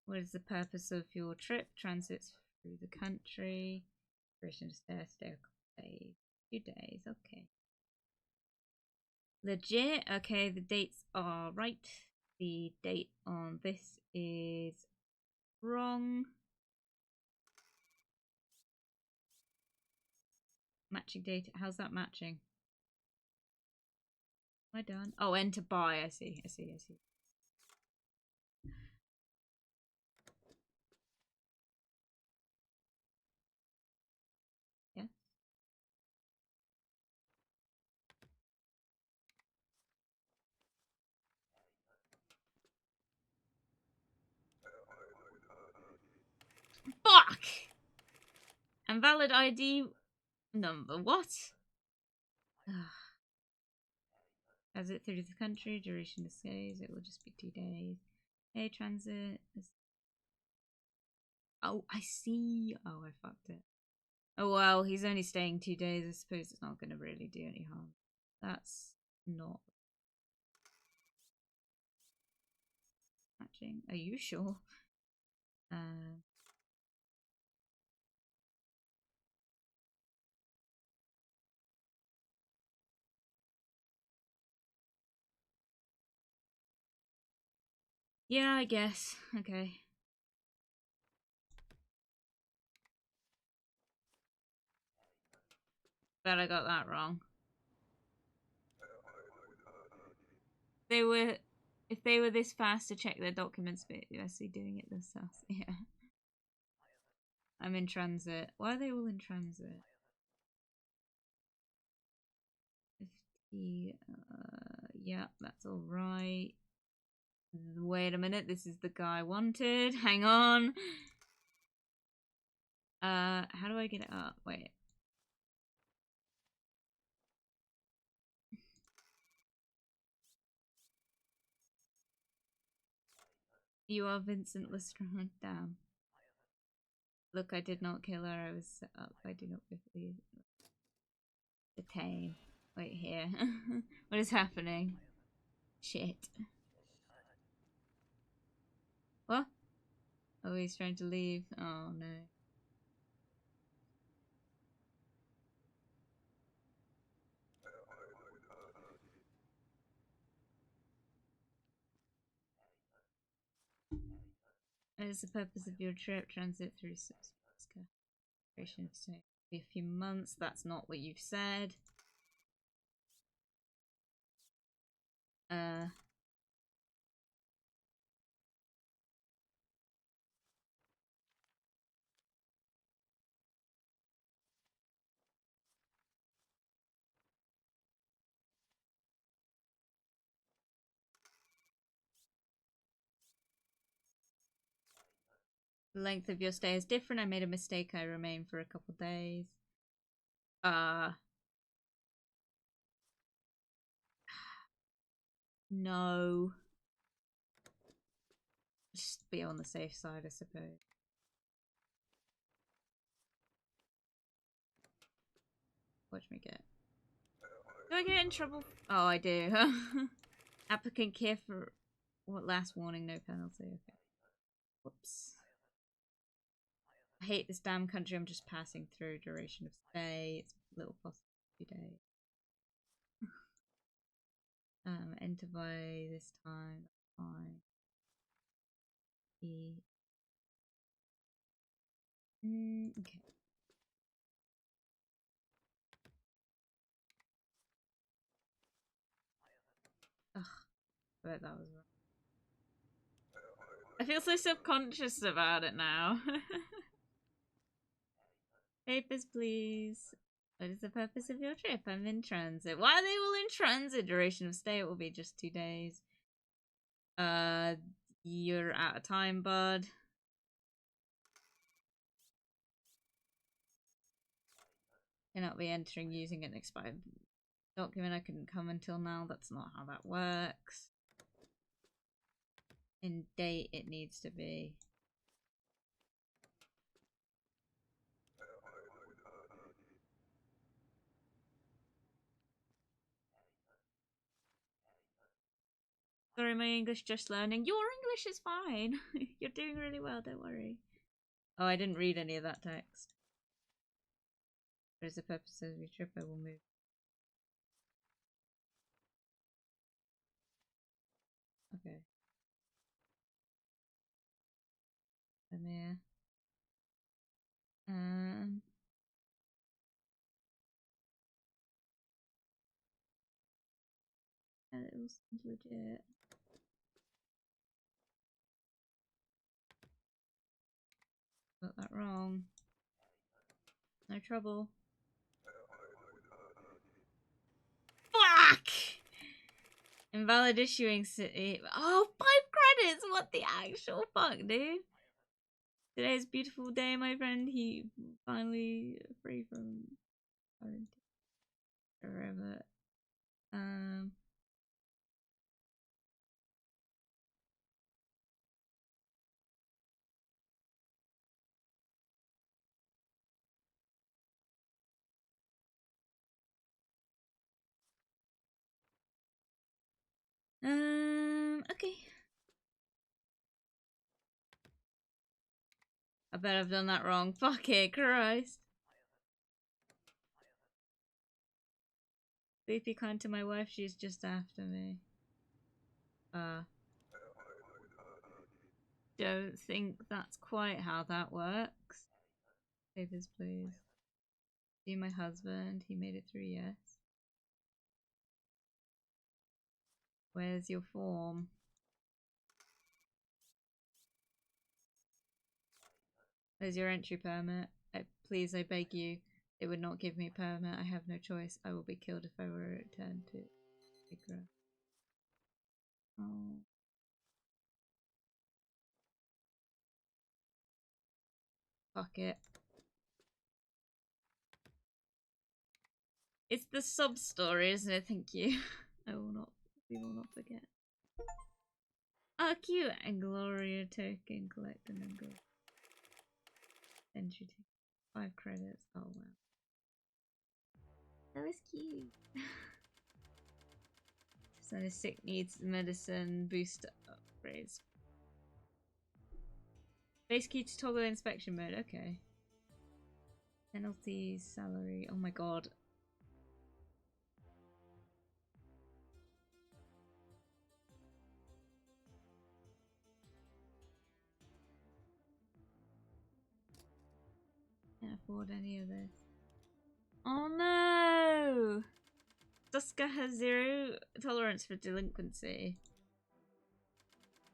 What is the purpose of your trip? Transits through the country. Duration to stay a couple days. 2 days, okay. Legit. Okay, the dates are right. The date on this is wrong. Matching data. How's that matching? Am I done? Oh, enter buy. I see. Yeah. Fuck! Invalid ID number. What? As it through the country, duration of stays, it will just be 2 days. Air transit. Oh, I see. Oh, I fucked it. Oh, well, he's only staying 2 days. I suppose it's not going to really do any harm. That's not matching. Are you sure? Yeah, I guess. Okay. Bet I got that wrong. If they were this fast to check their documents, but they're actually doing it themselves. Yeah. I'm in transit. Why are they all in transit? 50. Yeah, that's all right. Wait a minute. This is the guy I wanted. Hang on. How do I get it up? Wait. You are Vincent Lestrade. Damn. Look, I did not kill her. I was set up. I do not believe. Detain. Wait here. What is happening? Shit. What? Oh, he's trying to leave. Oh no. What is the purpose of your trip? Transit through Alaska. Duration to be a few months. That's not what you've said. The length of your stay is different. I made a mistake. I remain for a couple days. No. Just be on the safe side, I suppose. Watch me get. Do I get in trouble? Oh, I do. Applicant care for what? Last warning, no penalty. Okay. Whoops. I hate this damn country. I'm just passing through. Duration of stay. It's a little possible 2 days. Enter by this time. Fine. Okay. Ugh. I bet that was wrong. I feel so subconscious about it now. Papers, please. What is the purpose of your trip? I'm in transit. Why are they all in transit? Duration of stay, it will be just 2 days. You're out of time, bud. Cannot be entering using an expired document. I couldn't come until now. That's not how that works. In date, it needs to be. Sorry, my English just learning. Your English is fine. You're doing really well, don't worry. Oh, I didn't read any of that text. For the purpose of your trip, I will move. Okay. Come here. And it all seems legit. Got that wrong. No trouble. Fuck! Invalid issuing city. Oh, 5 credits! What the actual fuck, dude? Today's a beautiful day, my friend. He finally free from forever. Okay. I bet I've done that wrong. Fuck it, Christ. Please be kind to my wife, she's just after me. Don't think that's quite how that works. Papers, please. See my husband, he made it through, yes. Where's your form? Where's your entry permit? Please, I beg you. They would not give me a permit. I have no choice. I will be killed if I were returned to Igra. Oh. Fuck it. It's the sub story, isn't it? Thank you. I will not. We will not forget. Oh, cute! And Gloria token collect and then go. Entry 5 credits. Oh wow. That was cute. So the sick needs medicine booster upgrades. Base key to toggle inspection mode. Okay. Penalties, salary. Oh my god. Can't afford any of this. Oh no! Duska has 0 tolerance for delinquency.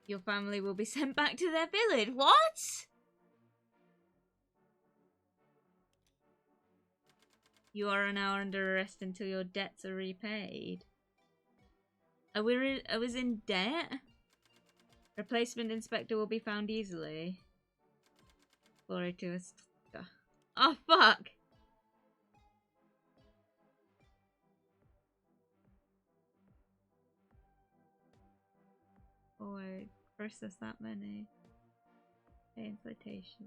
Your family will be sent back to their village. What? You are now under arrest until your debts are repaid. I was in debt? Replacement inspector will be found easily. Glory to us. Oh fuck! Oh, I processed that many. Pay citation.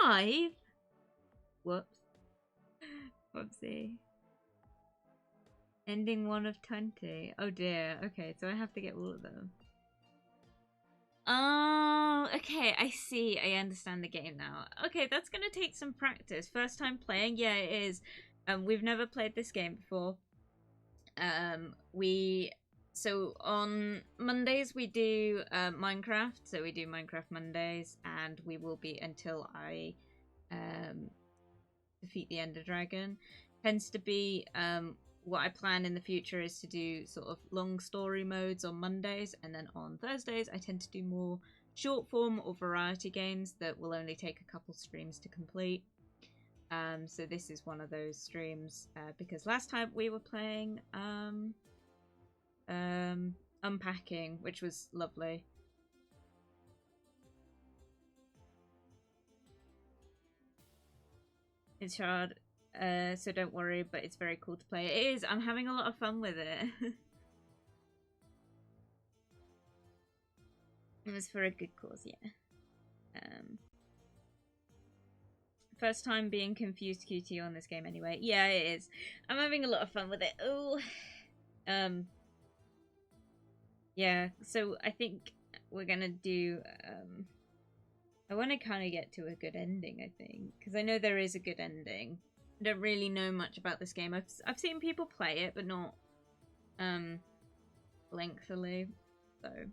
5? Whoops. Whoopsie. Ending 1 of 20. Oh dear. Okay, so I have to get all of them. Oh, okay, I see. I understand the game now. Okay, that's gonna take some practice. First time playing? Yeah, it is. We've never played this game before. So on Mondays we do Minecraft. So we do Minecraft Mondays, and we will be until I defeat the Ender Dragon. Tends to be what I plan in the future is to do sort of long story modes on Mondays, and then on Thursdays I tend to do more short form or variety games that will only take a couple streams to complete. So this is one of those streams because last time we were playing Unpacking, which was lovely. It's hard, so don't worry, but it's very cool to play. It is. I'm having a lot of fun with it. It was for a good cause, yeah. First time being confused QT on this game anyway. Yeah, it is. I'm having a lot of fun with it. Oh. Yeah, so I think we're gonna do. I want to kind of get to a good ending. I think because I know there is a good ending. I don't really know much about this game. I've seen people play it, but not lengthily. So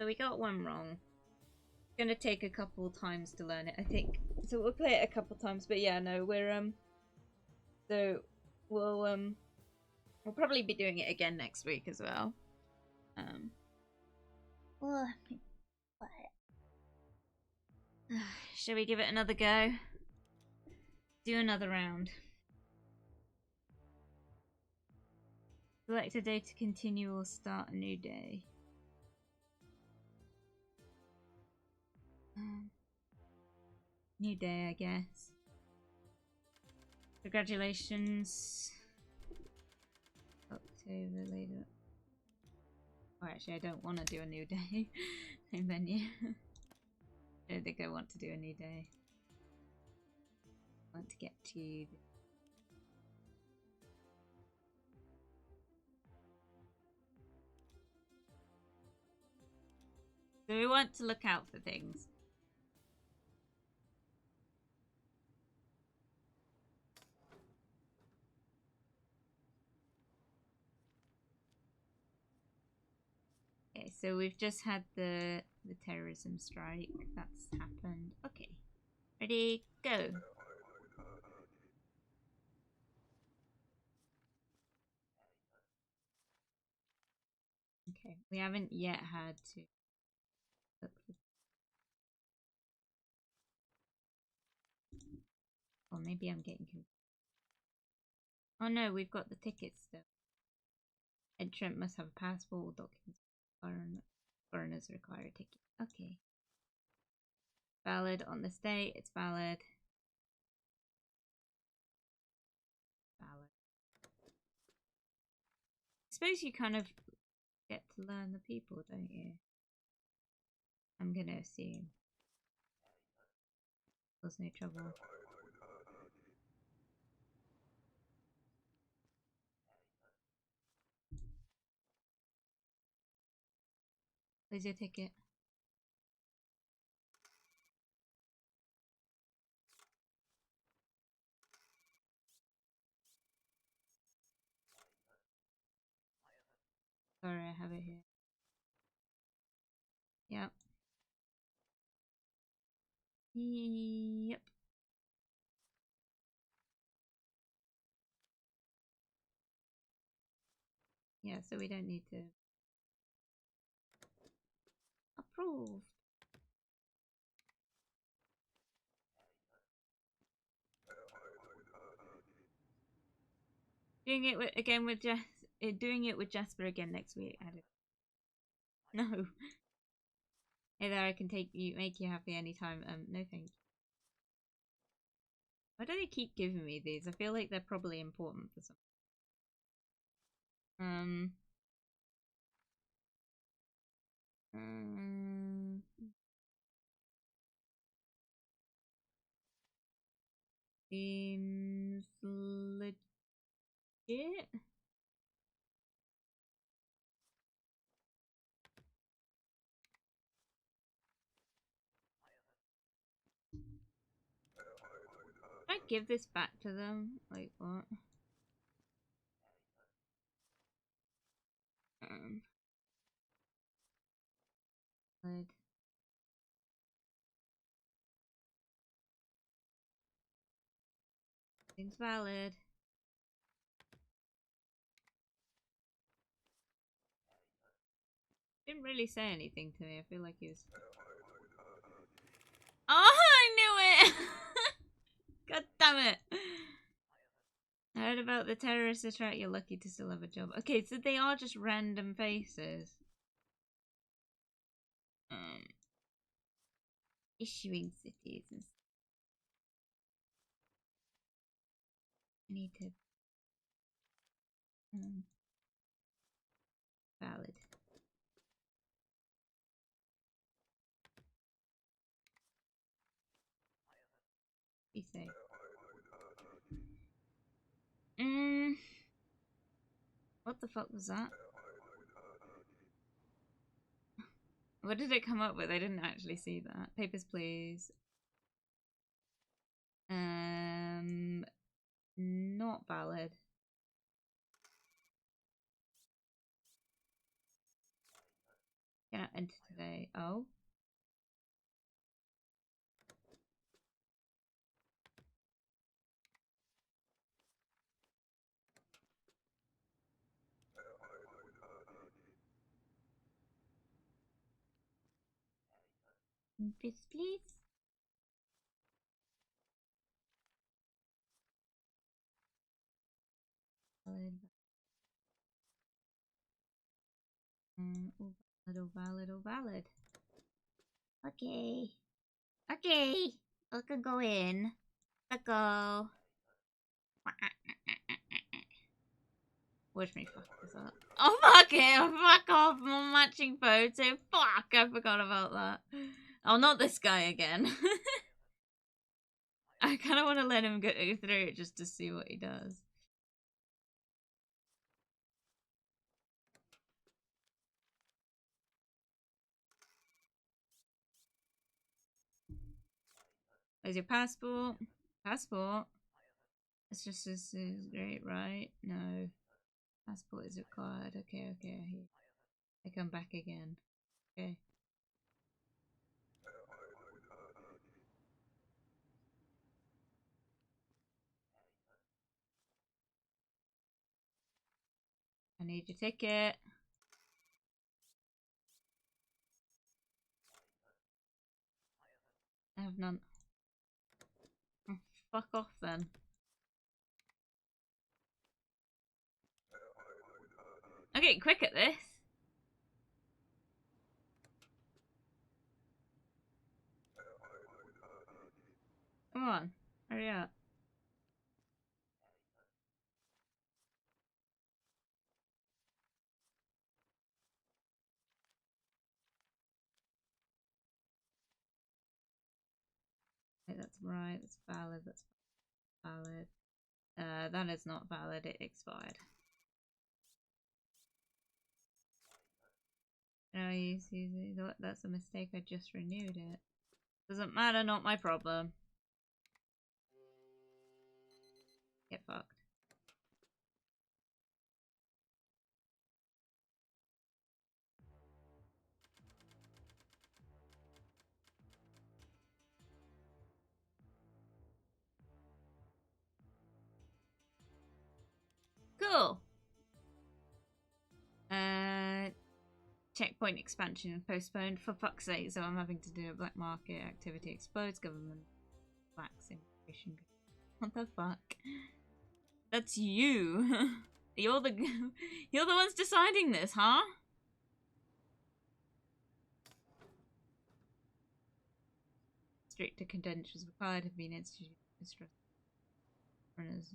we got one wrong. It's gonna take a couple times to learn it, I think. So we'll play it a couple times. But yeah, no, we're So we'll probably be doing it again next week as well. Well, shall we give it another go? Do another round. Select a day to continue or start a new day. New day, I guess. Congratulations. October later. Oh, actually, I don't want to do a new day. Same venue. I don't think I want to do a new day. I want to get to. So we want to look out for things. Okay, so we've just had the terrorism strike. That's happened. Okay. Ready, go. Okay, we haven't yet had to look for. Or maybe I'm getting confused. Oh no, we've got the tickets still. Entrant must have a passport, documents. Foreigners require a ticket. Okay. Valid on this day. It's valid. Valid. I suppose you kind of get to learn the people, don't you? I'm gonna assume. There's no trouble. Where's your ticket? Sorry, I have it here. Yep. Yep. Yeah, so we don't need to approve. Doing it again with doing it with Jasper again next week. I don't. No. Hey there, I can make you happy anytime. No thank you. Why do they keep giving me these? I feel like they're probably important for something. Seems legit. Should I give this back to them? Like what? Valid. Seems valid. Didn't really say anything to me. I feel like he was. Oh, I knew it! God damn it! I heard about the terrorist attack. You're lucky to still have a job. Okay, so they are just random faces. Issuing cities and stuff. I need to. Valid. Be safe. What the fuck was that? What did it come up with? I didn't actually see that. Papers, please. Not valid. Cannot enter today. Oh. This, please. Valid. Oh, valid, oh, valid, oh, valid. Okay. Okay. I can go in. Let's go. Watch me fuck this up. Oh, fuck it. Fuck off. My matching photo. Fuck. I forgot about that. Oh, not this guy again. I kind of want to let him go through it just to see what he does. Where's your passport? Passport? It's just this is great, right? No. Passport is required. Okay, okay. I come back again. Okay. I need your ticket. I have none. Oh, fuck off then. I'm getting quick at this. Come on. Hurry up. Okay, that's right. That's valid. That's valid. That is not valid. It expired. No, that's a mistake. I just renewed it. Doesn't matter. Not my problem. Get fucked. Cool. Checkpoint expansion postponed for fuck's sake. So I'm having to do a black market activity explodes. Government wax immigration. What the fuck? That's you. You're the ones deciding this, huh? Stricter credentials required have been instituted. Runners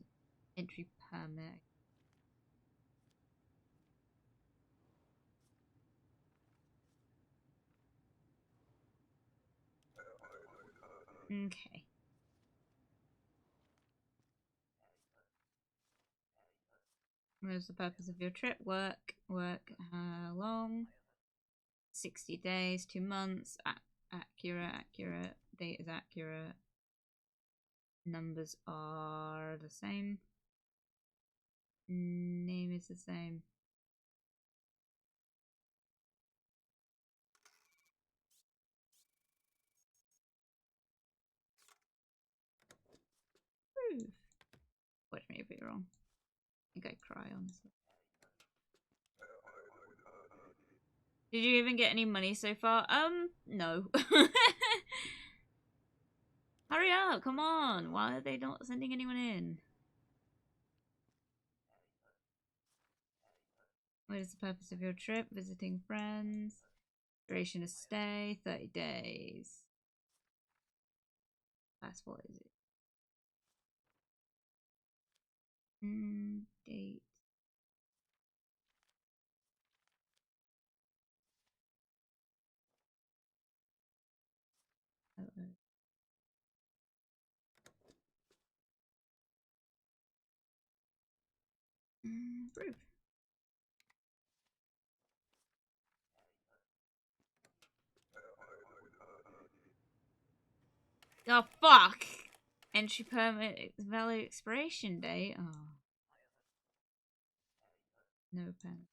entry permit. Okay. What's the purpose of your trip? Work. How long? 60 days, 2 months. Accurate. Date is accurate. Numbers are the same. Name is the same. Proof. Watch me be wrong. I think I cry, honestly. Did you even get any money so far? No. Hurry up, come on. Why are they not sending anyone in? What is the purpose of your trip? Visiting friends. Duration of stay, 30 days. Passport is it? Date. Proof. Oh, fuck! Entry permit, valid expiration date. Oh. No pen.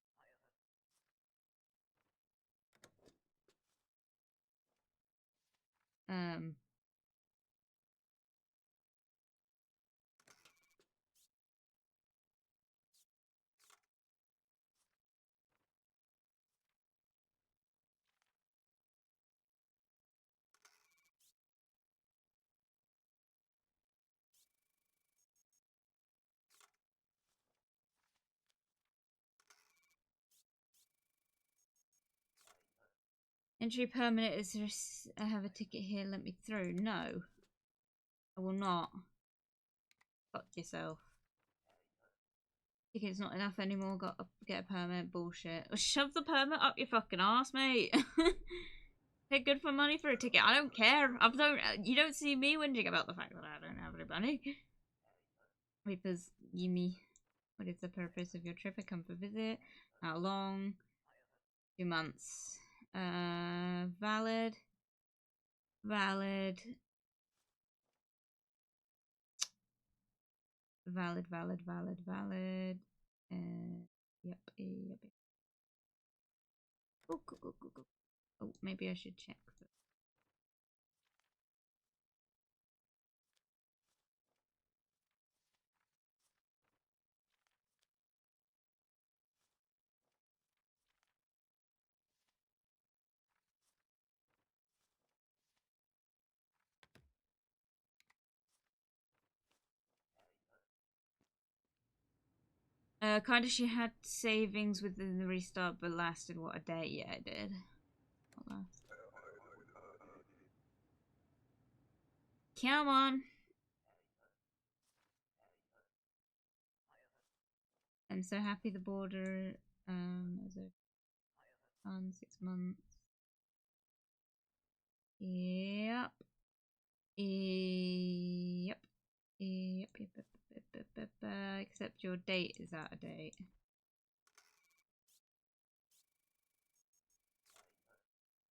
Entry permit is I have a ticket here, let me through. No. I will not. Fuck yourself. Ticket's not enough anymore, got to get a permit, bullshit. Shove the permit up your fucking ass, mate. Pay good for money for a ticket. I don't care. You don't see me whinging about the fact that I don't have any money. Because what is the purpose of your trip? I come for visit. How long? 2 months. Valid. Valid. Valid, valid, valid, valid. Yep, yep. Oh, go. Oh, maybe I should check. Kind of. She had savings within the restart, but lasted what, a day? Yeah, it did. Come on. I'm so happy the border is on 6 months. Yep. Yep. Except your date is out of date.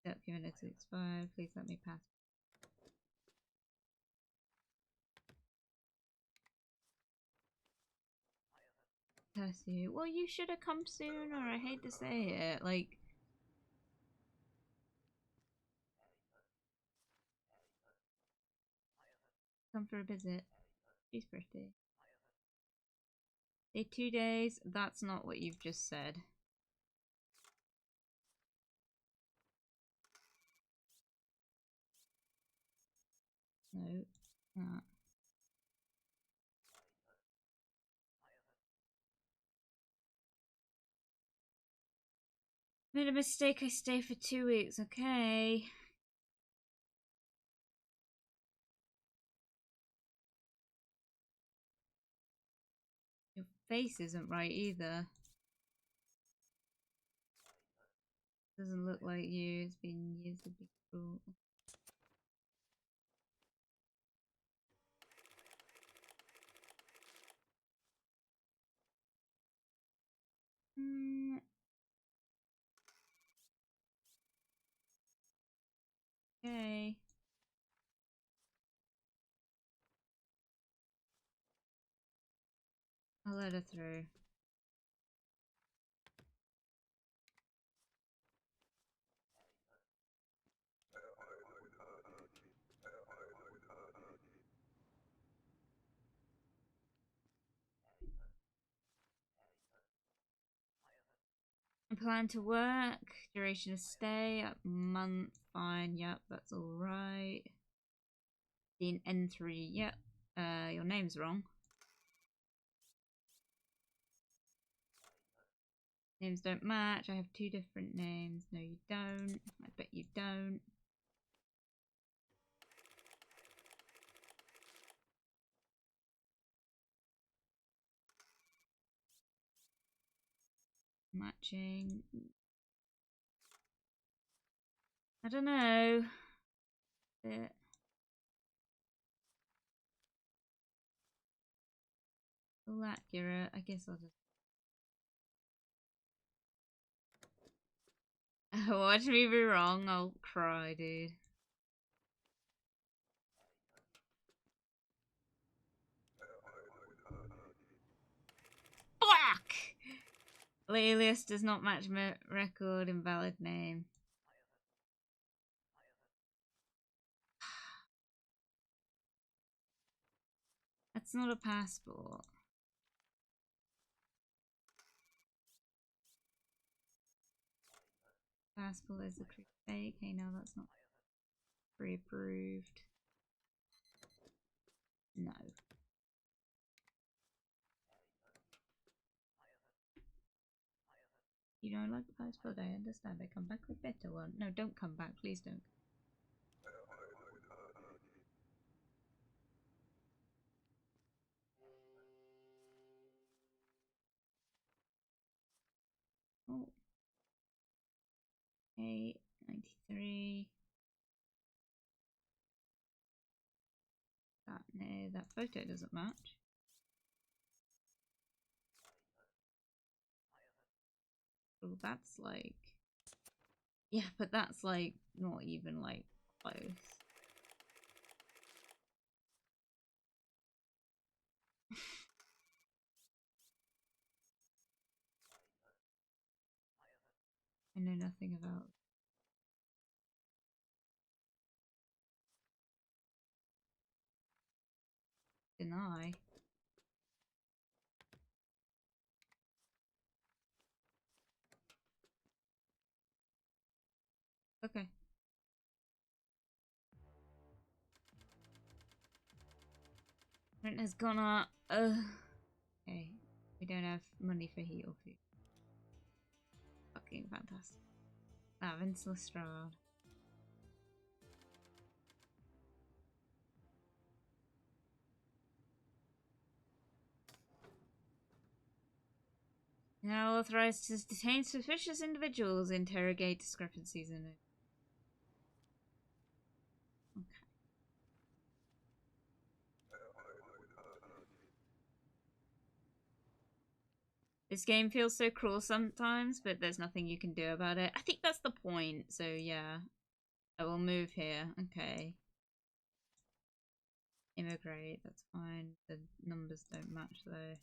Document is expired. Please let me pass. Pass you. Well, you should have come sooner. I hate to say it. Like, come for a visit. She's pretty. Say 2 days. That's not what you've just said. No. Not. Made a mistake. I stay for 2 weeks. Okay. Your face isn't right either. Doesn't look like you. It's been years of big school. Okay. I'll let her through. Plan to work. Duration of stay. A month. Fine. Yep, that's alright. In N3. Yep. Your name's wrong. Names don't match. I have 2 different names. No, you don't. I bet you don't. Matching. I don't know. Bit. All accurate. I guess I'll just. Watch me be wrong. I'll cry, dude. Alias does not match record, invalid name. That's not a passport. Passport is a fake. Hey, no, that's not pre-approved. No. You don't like the passport, I understand. I come back with better one. No, don't come back, please don't. Oh. Okay, 93. No, that photo doesn't match. Oh, that's like... Yeah, but that's like not even like close. I know nothing about... Deny. Okay. Rent has gone up. Okay. We don't have money for heat or food. Fucking fantastic. Ah, Vince Lestrade. Now authorized to detain suspicious individuals, interrogate discrepancies in it. Okay. This game feels so cruel sometimes, but there's nothing you can do about it. I think that's the point, so yeah. I will move here. Okay. Immigrate, that's fine. The numbers don't match though.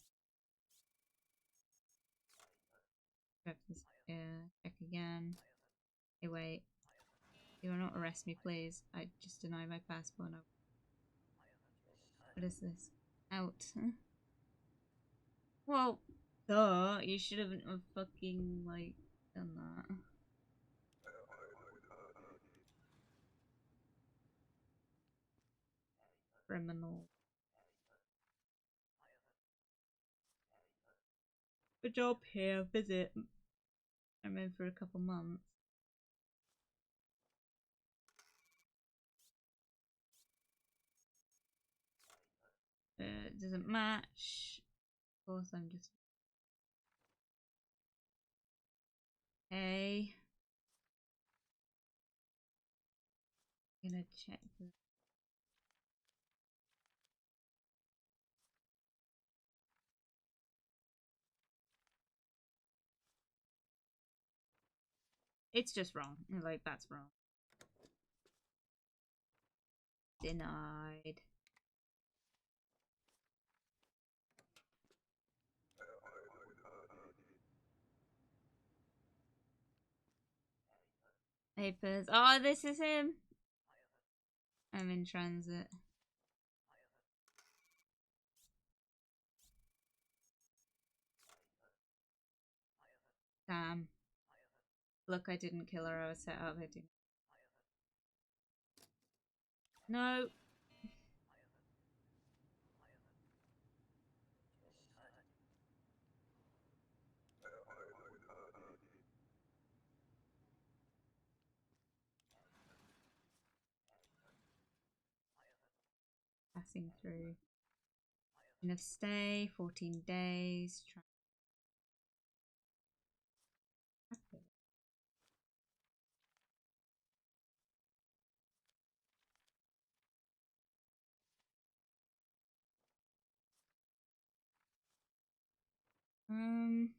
Check again. Hey, wait. You will not arrest me, please. I just deny my passport. What is this? Out. Well, duh. You should have fucking, like, done that. Criminal. Good job here. Visit. I'm in for a couple months. It doesn't match. Of course, I'm just... Hey. I'm gonna check the... It's just wrong. Like, that's wrong. Denied. Papers. Oh, this is him. I'm in transit. Damn. Look, I didn't kill her. I was set up. I didn't. No. Passing through. Enough stay. 14 days. Um.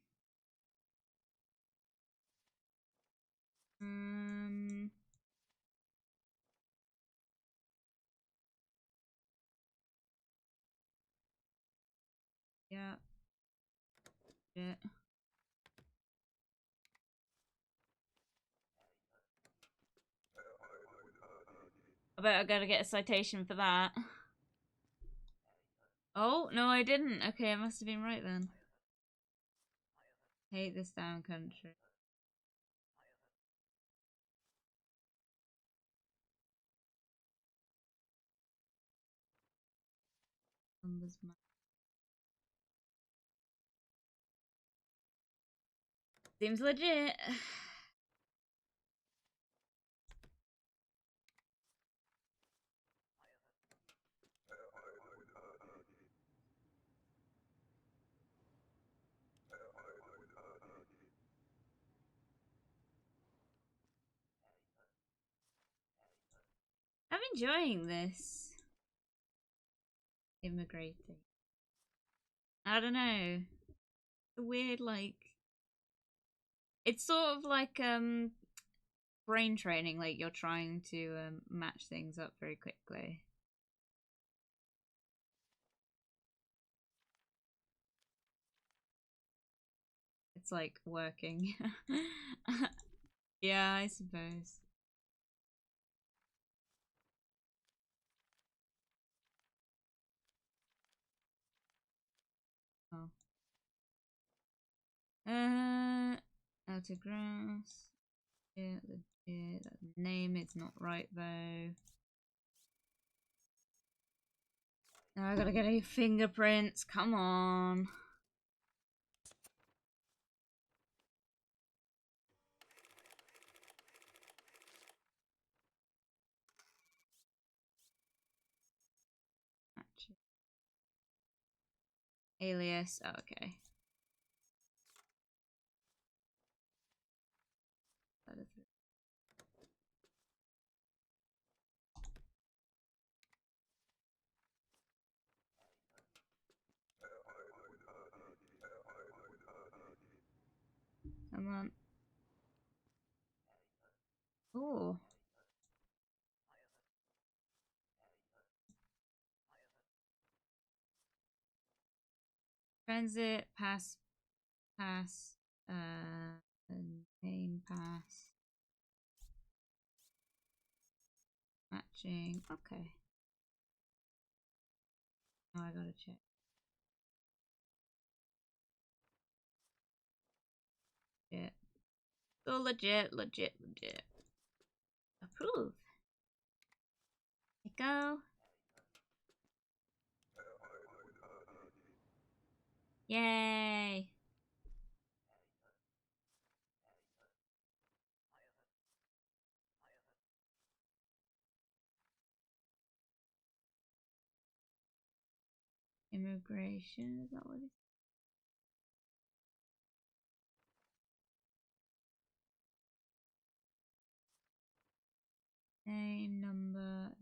Um. Yeah. Yeah. bet I gotta get a citation for that. Oh, no, I didn't. Okay, I must have been right then. Hate this damn country. Seems legit. I'm enjoying this. Immigrating. I don't know. Weird, like, it's sort of like brain training, like you're trying to match things up very quickly. It's like working. Yeah, I suppose. Oh. Out of grass. Yeah, legit. That name is not right though. Now I gotta get your fingerprints. Come on. Alias. Oh, okay. That is it. Come on. Oh. Transit, pass, name, pass. Matching. Okay. Now I gotta check. Yeah. So legit. Approve. There we go. Yay. Immigration, is that what it is? Name, number.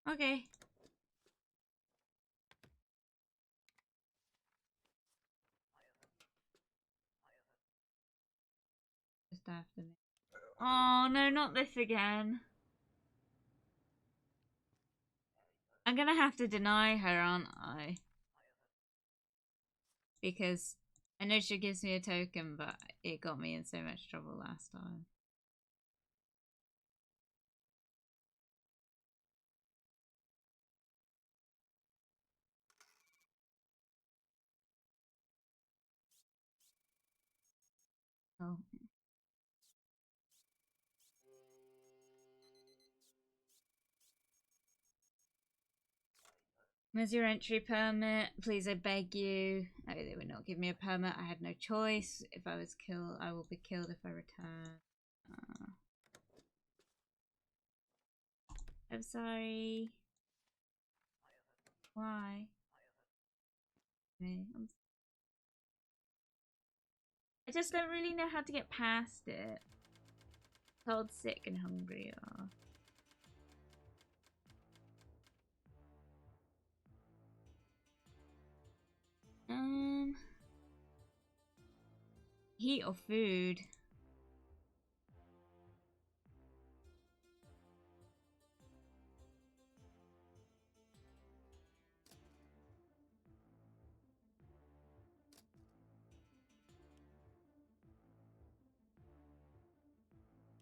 Okay. Just after me. Oh no, not this again. I'm gonna have to deny her, aren't I? Because I know she gives me a token, but it got me in so much trouble last time. Oh. Where's your entry permit? Please, I beg you. Oh, they would not give me a permit. I had no choice. If I was killed, I will be killed if I return. I'm sorry. Why? Me. I just don't really know how to get past it. Cold, sick, and hungry are. Heat or food?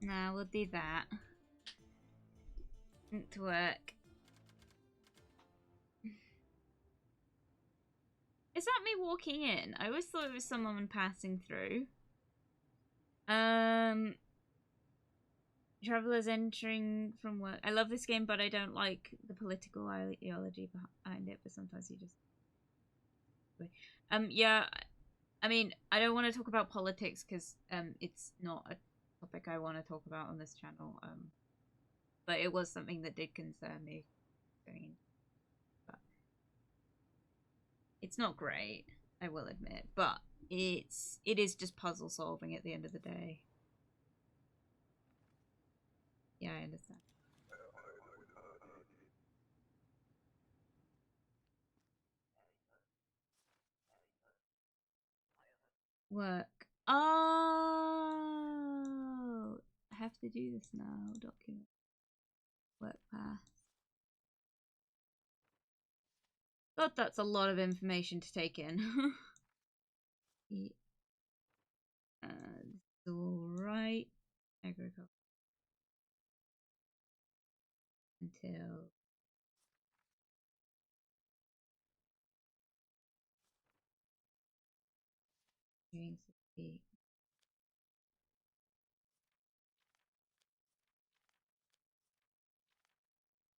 Nah, we'll do that. To work. Is that me walking in? I always thought it was someone passing through. Travelers entering from work. I love this game, but I don't like the political ideology behind it. But sometimes you just. Yeah. I mean, I don't want to talk about politics because it's not a topic I want to talk about on this channel. But it was something that did concern me. But it's not great, I will admit. But it is just puzzle solving at the end of the day. Yeah, I understand. Work. Oh, I have to do this now. Document. Work path. God, that's a lot of information to take in. This is all right. Agriculture. Until doing 60.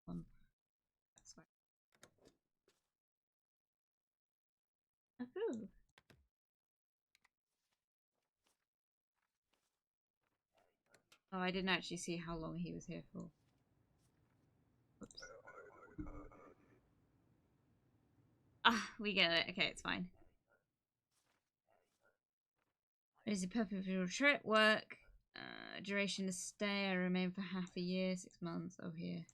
That's fine. Approve. Oh, I didn't actually see how long he was here for. Oops. Ah, we get it. Okay, it's fine. It is a perfect trip. Work. Duration of stay. I remain for half a year, 6 months. Oh, here.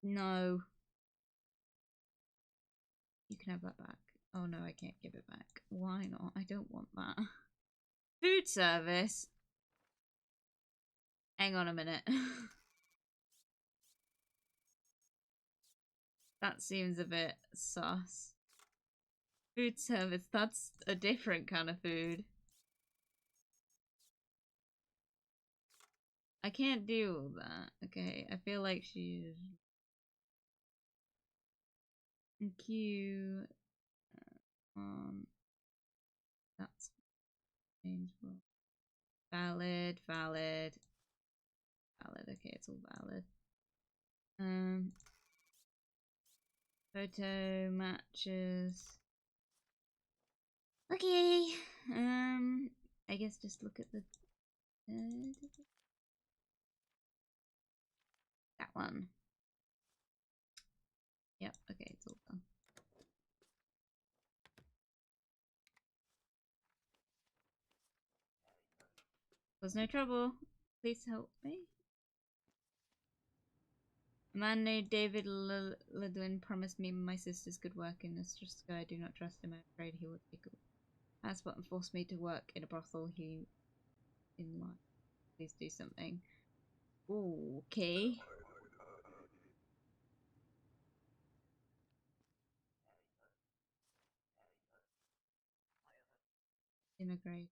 No. You can have that back. Oh, no, I can't give it back. Why not? I don't want that. Food service. Hang on a minute. That seems a bit sus. Food service, that's a different kind of food. I can't do all that. Okay, I feel like she's... Q. That's valid, valid, valid. Okay, it's all valid. Photo matches. Okay. I guess just look at the that one. Yep. Okay, it's all done. There's no trouble. Please help me. A man named David Ledwin promised me my sister's good work in this just guy. I do not trust him. I'm afraid he will take a passport and force me to work in a brothel. He in line. Please do something. Ooh, okay. Immigrate.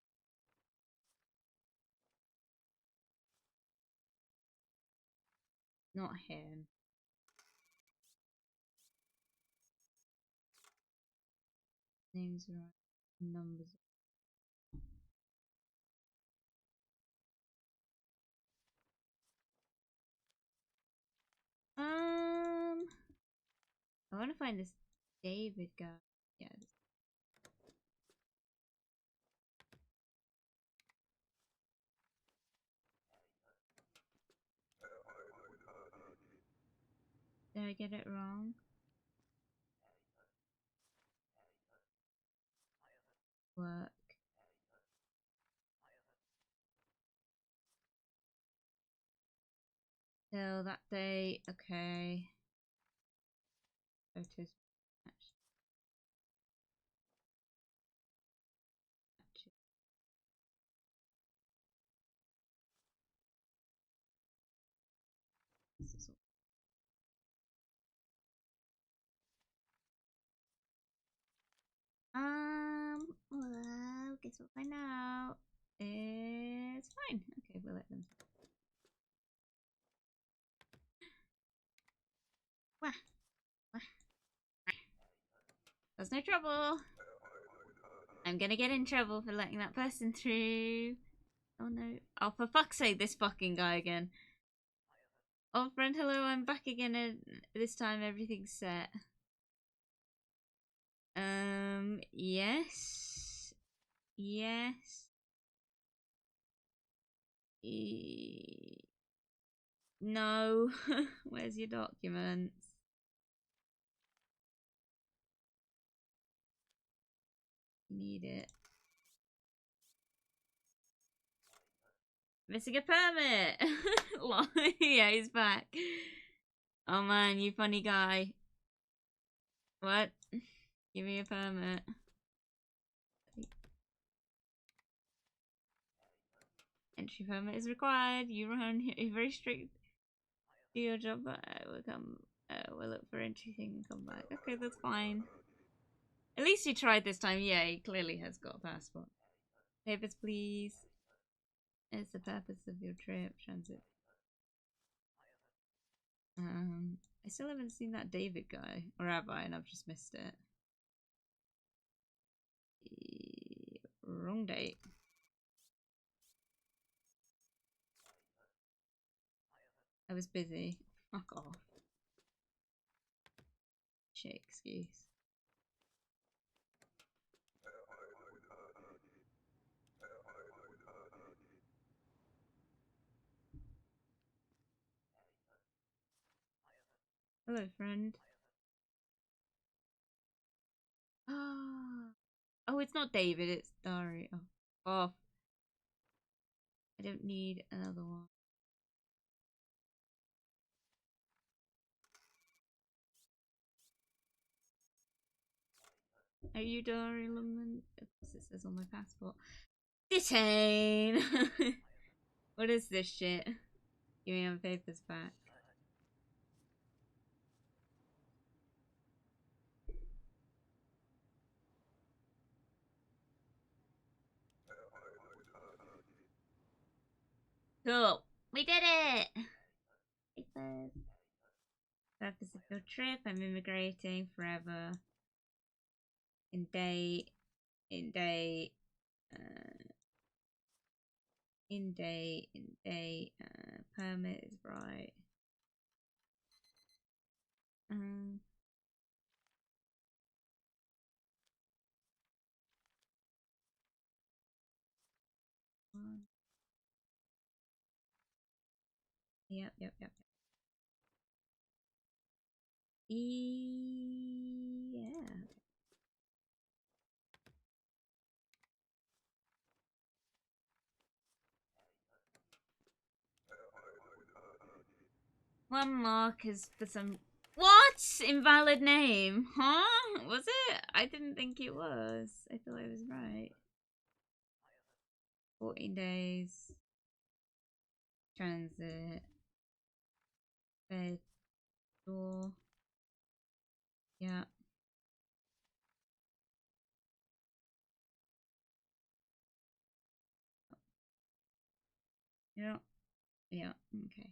Not him. Names right. Numbers. I want to find this David guy. Yeah. Did I get it wrong? Work. Till that day. Okay. Photos. Well, guess we'll find out. It's fine. Okay, we'll let them. Wah, wah. There's no trouble. I'm gonna get in trouble for letting that person through. Oh no. Oh, for fuck's sake, this fucking guy again. Oh, friend, hello, I'm back again, and this time everything's set. Yes. Yes. No. Where's your documents? Need it. Missing a permit! Yeah, he's back. Oh man, you funny guy. What? Give me a permit. Entry permit is required. You run here very strict. Do your job, but we'll come. We'll look for entry thing and come back. Okay, that's fine. At least he tried this time. Yeah, he clearly has got a passport. Papers, please. It's the purpose of your trip. Transit. I still haven't seen that David guy, or have I? And I've just missed it. Wrong date. I was busy. Fuck off. Shit excuse. Hello, friend. Oh, it's not David, it's Dari. Oh, off. I don't need another one. Are you Dari Lundman? Of course it says on my passport. Detain! What is this shit? Give me my papers back. Cool. We did it! Papers. Purpose of your trip. I'm immigrating forever. In date. In date. In date. In date. Permit is right. Yep. Yeah. One mark is for some. What? Invalid name? Huh? Was it? I didn't think it was. I thought I was right. 14 days. Transit. Bed. Door. Yeah. Yeah. Yeah. Okay.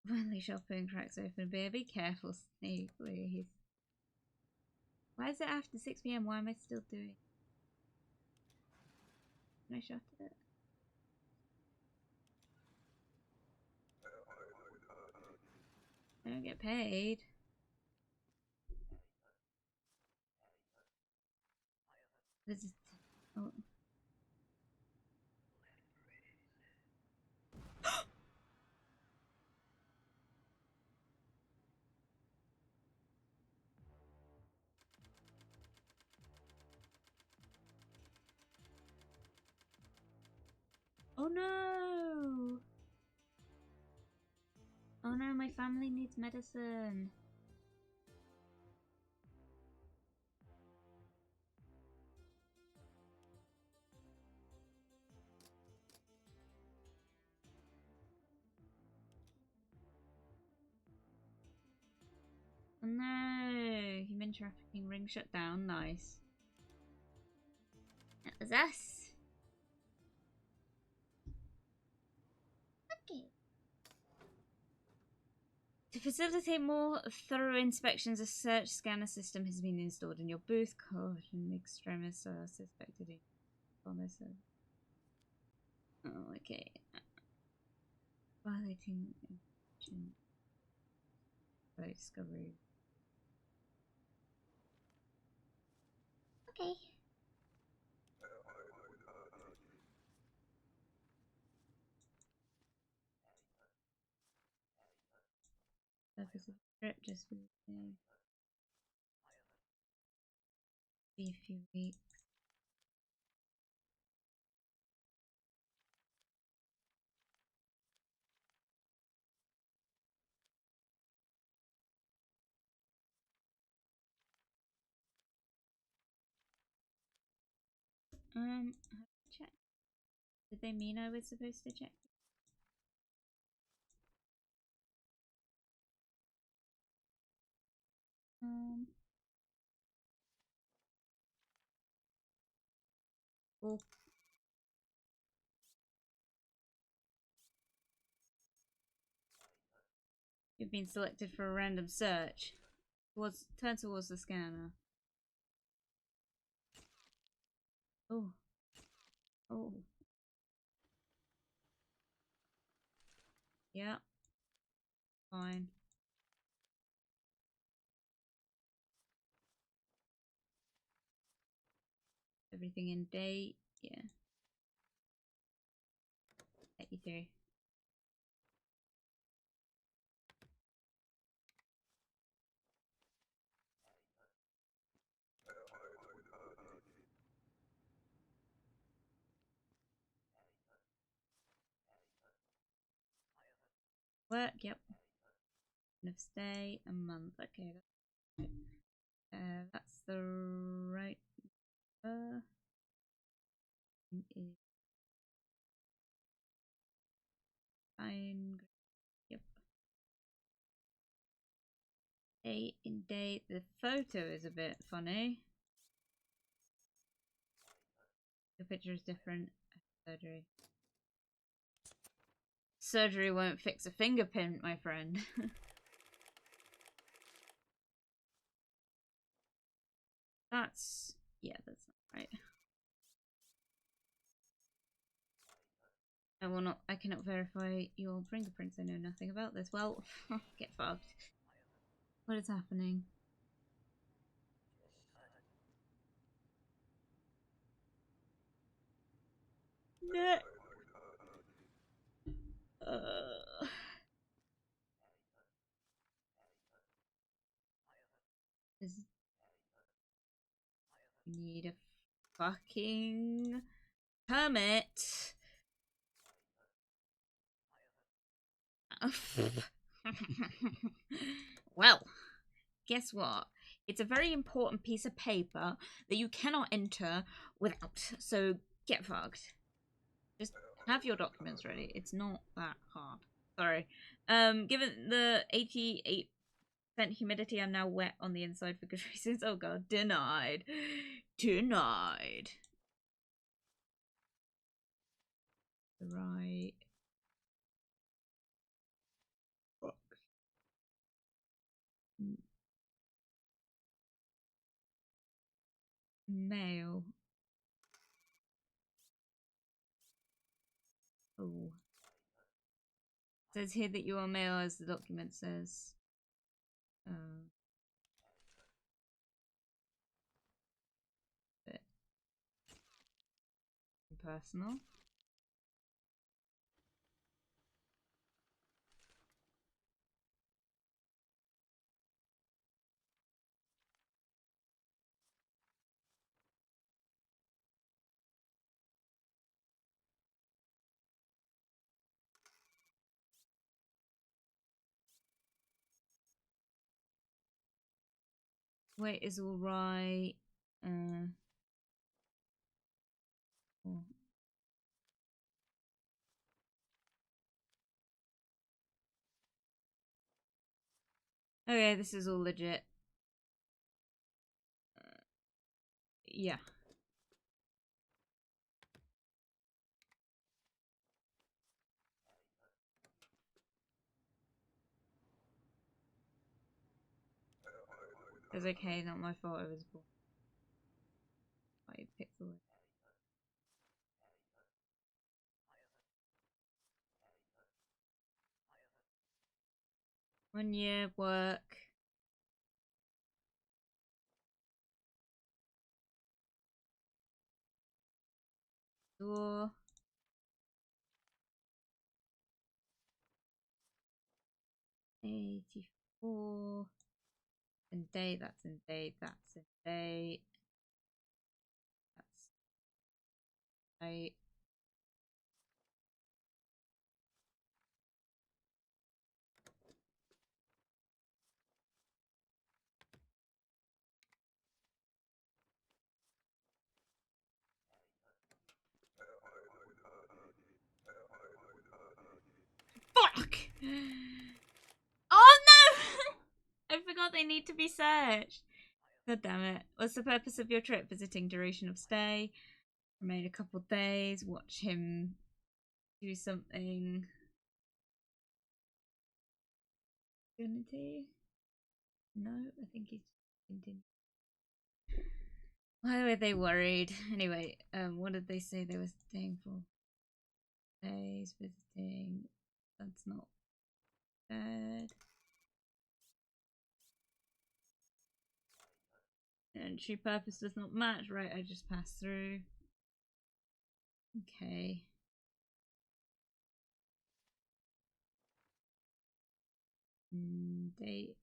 Finally shopping, cracks open a beer. Be careful, Snake, please. Why is it after 6 PM? Why am I still doing? Can I shut it? I don't get paid. This is. Oh. Oh no! Oh no, my family needs medicine. Oh no! Human trafficking ring shut down. Nice. That was us. Okay. To facilitate more thorough inspections, a search scanner system has been installed in your booth. Code and extremists are suspected in homicide. Oh, okay. Violating information by discovery. Okay. Purpose of the trip just be a few weeks. Check. Did they mean I was supposed to check? Oh. You've been selected for a random search. Turn towards the scanner. Oh. Oh. Yeah. Fine. Everything in date. Yeah. Let you through. Work, yep. Enough stay, a month. Okay, that's the right. Fine. Yep. Date in date. The photo is a bit funny. The picture is different. Surgery. Surgery won't fix a fingerprint, my friend. That's not right. I cannot verify your fingerprints. I know nothing about this. Well, get fucked. What is happening? No. You need a fucking permit. Well, guess what? It's a very important piece of paper that you cannot enter without. So get fucked. Just have your documents ready. It's not that hard. Sorry. Given the 88% humidity, I'm now wet on the inside for good reasons. Oh god, denied. Denied. Right. Fuck. Mail. Oh. It says here that you are male, as the document says. Bit personal. Weight is alright. Oh. Okay, this is all legit. Yeah. It's okay, not my fault. I was born by pixel. 1 year work. Door. 84. And date, that's in date, that's in date. That's right. Fuck! Oh no! I forgot they need to be searched. God damn it. What's the purpose of your trip? Visiting, duration of stay. Remain a couple days. Watch him do something. Unity? No, I think he's continuing. Why were they worried? Anyway, what did they say they were staying for? Days, visiting. That's not bad. Entry purpose does not match. Right, I just passed through. Okay. Date.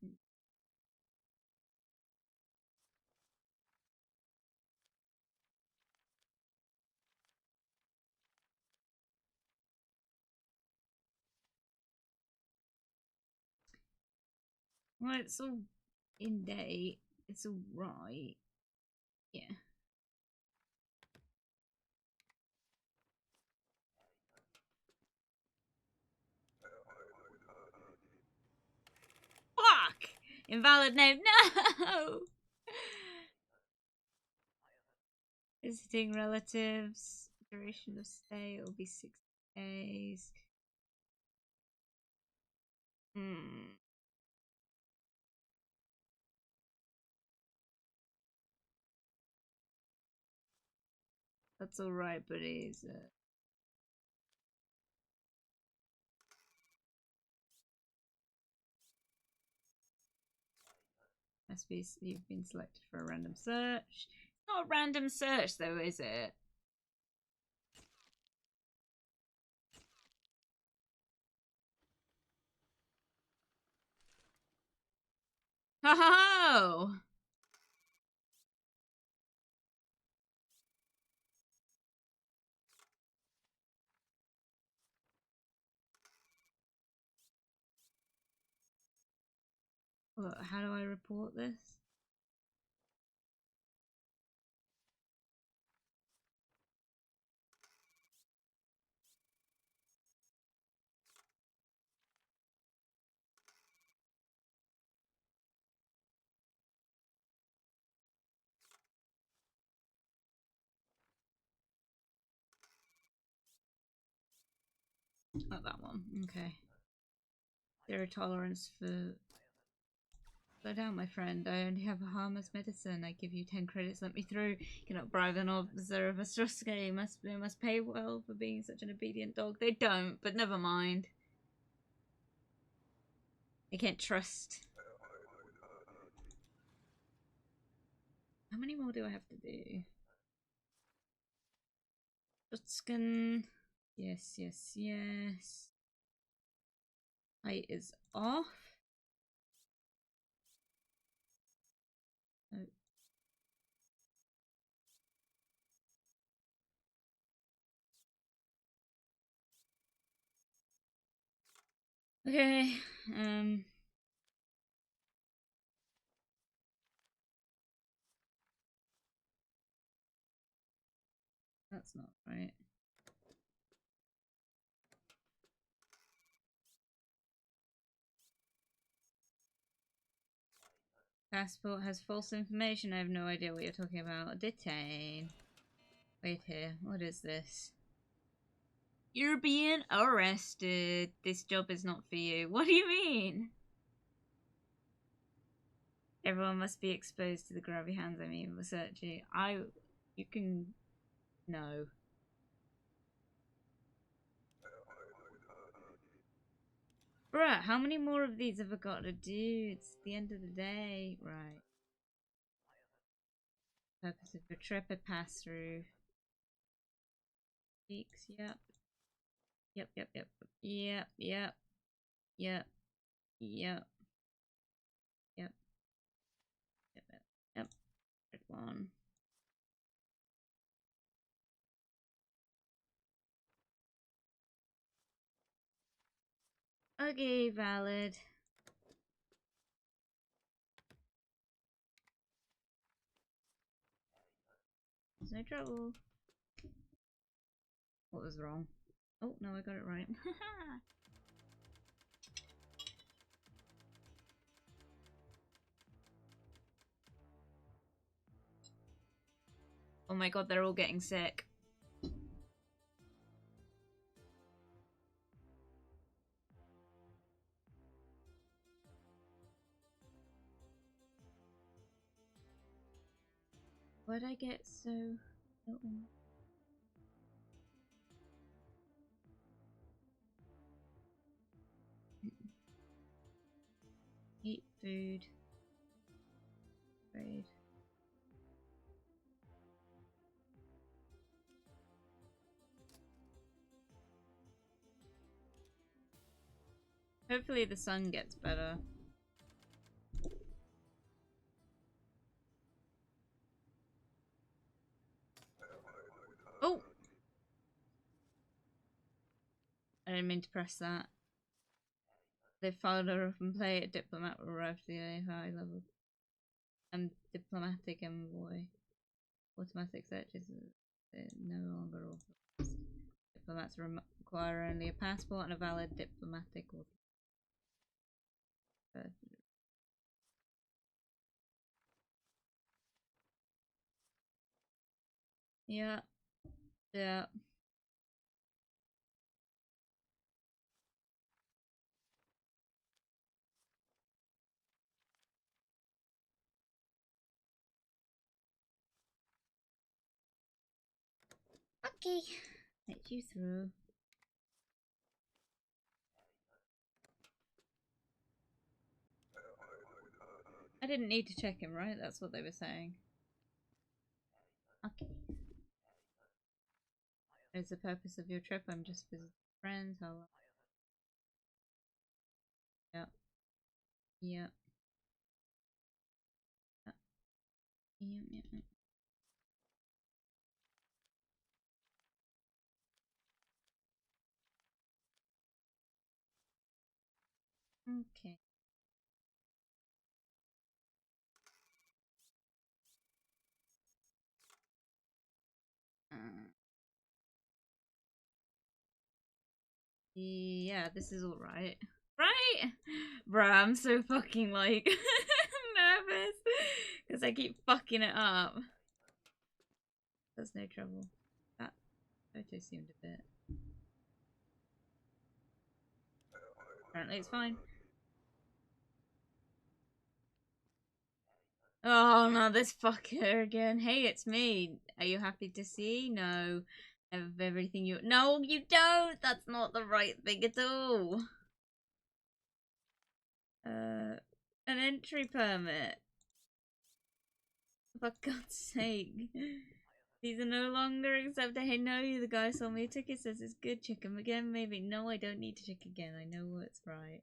Well, it's all in date. It's all right. Yeah. Fuck! Invalid name. No! Visiting relatives. Duration of stay will be 6 days. That's alright, but it is. Must be you've been selected for a random search. It's not a random search though, is it? Ho! Well, how do I report this? Oh, that one. Okay. Zero tolerance for. Slow down, my friend. I only have a harmless medicine. I give you 10 credits. Let me through. You cannot bribe an officer of a Struska. They must pay well for being such an obedient dog. They don't, but never mind. I can't trust. How many more do I have to do? Strutskan. Yes, yes, yes. Height is off. Oh. Okay. That's not right. Passport has false information. I have no idea what you're talking about. Detain. Wait here. What is this? You're being arrested. This job is not for you. What do you mean? Everyone must be exposed to the grabby hands. I mean, Versace. You can, no. Bruh, how many more of these have I got to do? It's the end of the day. Right. Purpose of your trip, a pass through. Peaks, yep. Yep. Yep. Yep. Yep. Yep. Yep. Red one. Okay, valid. There's no trouble. What was wrong? Oh, no, I got it right. Oh my god, they're all getting sick. Why'd I get so... Eat food. Trade. Hopefully the sun gets better. Oh! I didn't mean to press that. They followed her up and play a diplomat will arrive to the high level. Diplomatic envoy. Automatic searches no longer authorized. Diplomats require only a passport and a valid diplomatic Yeah. Yeah. Okay. Let you through. I didn't need to check him, right? That's what they were saying. Okay. Is the purpose of your trip? I'm just visiting friends. How long? Yep. Yep. Yep. Okay. Yeah, this is alright. Right? Bruh, I'm so fucking like nervous because I keep fucking it up. There's no trouble. That photo seemed a bit. Apparently it's fine. Oh no, this fucker again. Hey, it's me. Are you happy to see? No. Have everything you. No, you don't! That's not the right thing at all. An entry permit. For God's sake. These are no longer accepted. Hey, no, you the guy sold me a ticket, says it's good. Check him again, maybe. No, I don't need to check again. I know what's right.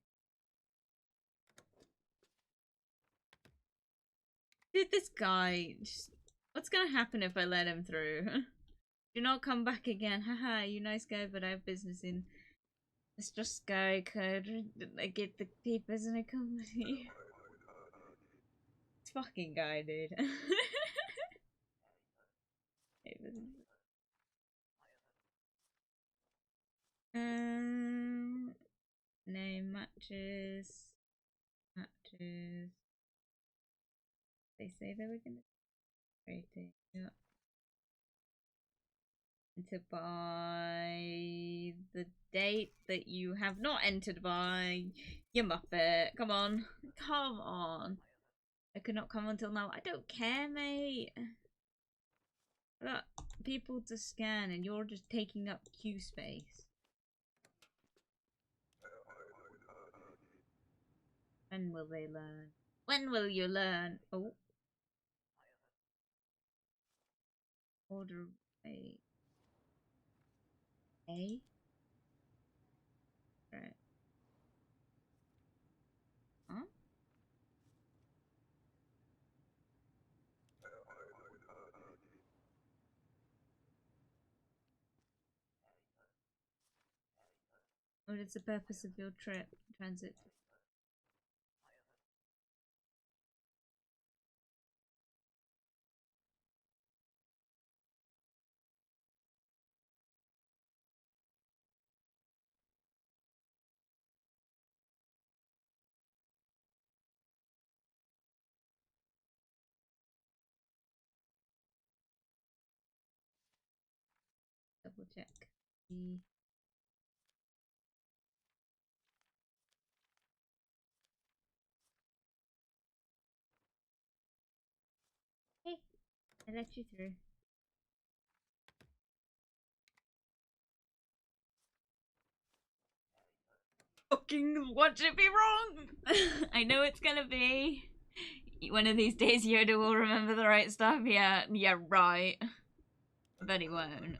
Dude, this guy. What's gonna happen if I let him through? Do not come back again. Haha, you nice guy, but I have business in. Let's just go. Could I get the papers in a company? This fucking guy, dude. Name matches. They say they were gonna rating. Yeah. To buy the date that you have not entered by, you muppet. Come on. Come on. I could not come until now. I don't care, mate. I got people to scan and you're just taking up queue space. When will they learn? When will you learn? Oh. Order a. A? Right. Huh? What is the purpose of your trip? Transit. Double check. Hey, I let you through. Fucking watch it be wrong! I know it's gonna be. One of these days Yoda will remember the right stuff. Yeah, right. But he won't.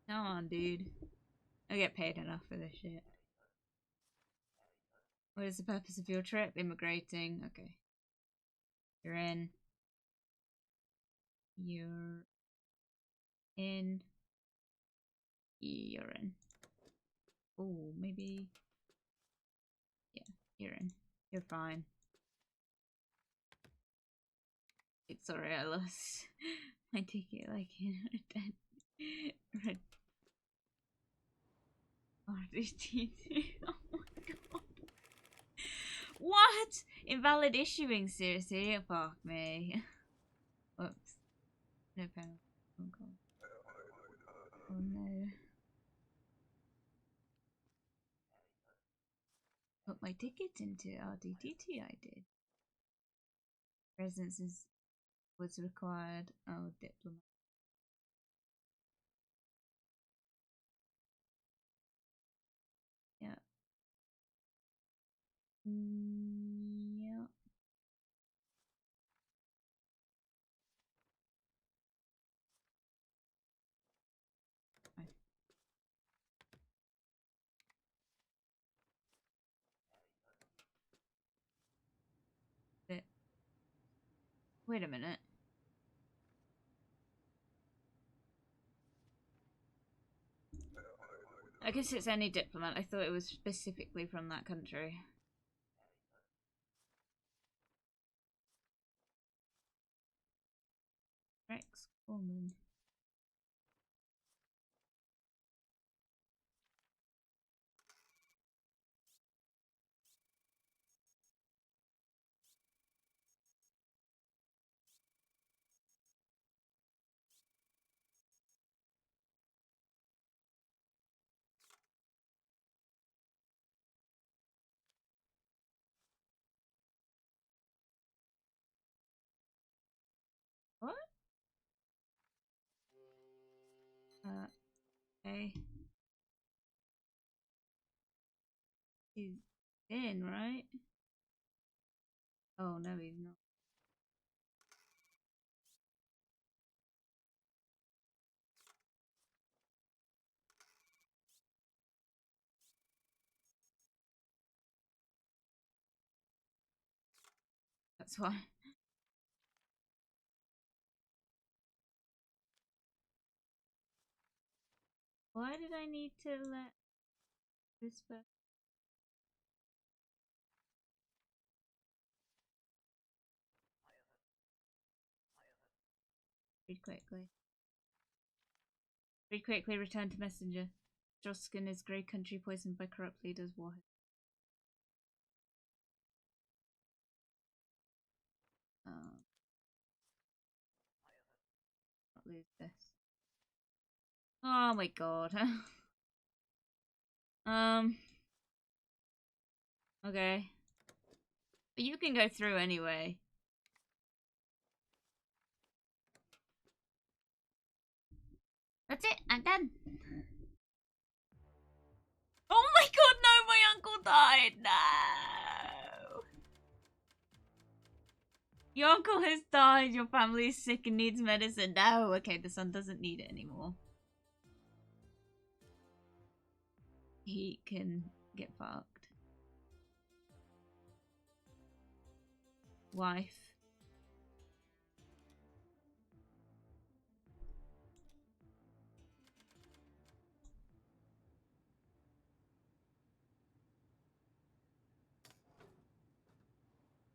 Come on, dude. I get paid enough for this shit. What is the purpose of your trip? Immigrating. Okay. You're in. You're in. You're in. Oh, maybe. Yeah, you're in. You're fine. Sorry, I lost my ticket like in red. RDT2. Oh my god. What? Invalid issuing, seriously? Fuck me. Whoops. No penalty. Oh god. Oh no. Put my ticket into RDT2 I did. Presence was required. Oh, diplomat. Yeah. Yeah. Wait a minute. I guess it's any diplomat. I thought it was specifically from that country. Rex Coleman. What? Okay. He's in, right? Oh, no, he's not. That's why. Why did I need to let this person read quickly? Read quickly, return to messenger. Joskin is grey country poisoned by corrupt leaders. Warhead. Not lose this. Oh my god. Um. Okay. But you can go through anyway. That's it. I'm done. Oh my god, no, my uncle died. No. Your uncle has died. Your family is sick and needs medicine. No. Okay, the son doesn't need it anymore. He can get fucked. Wife.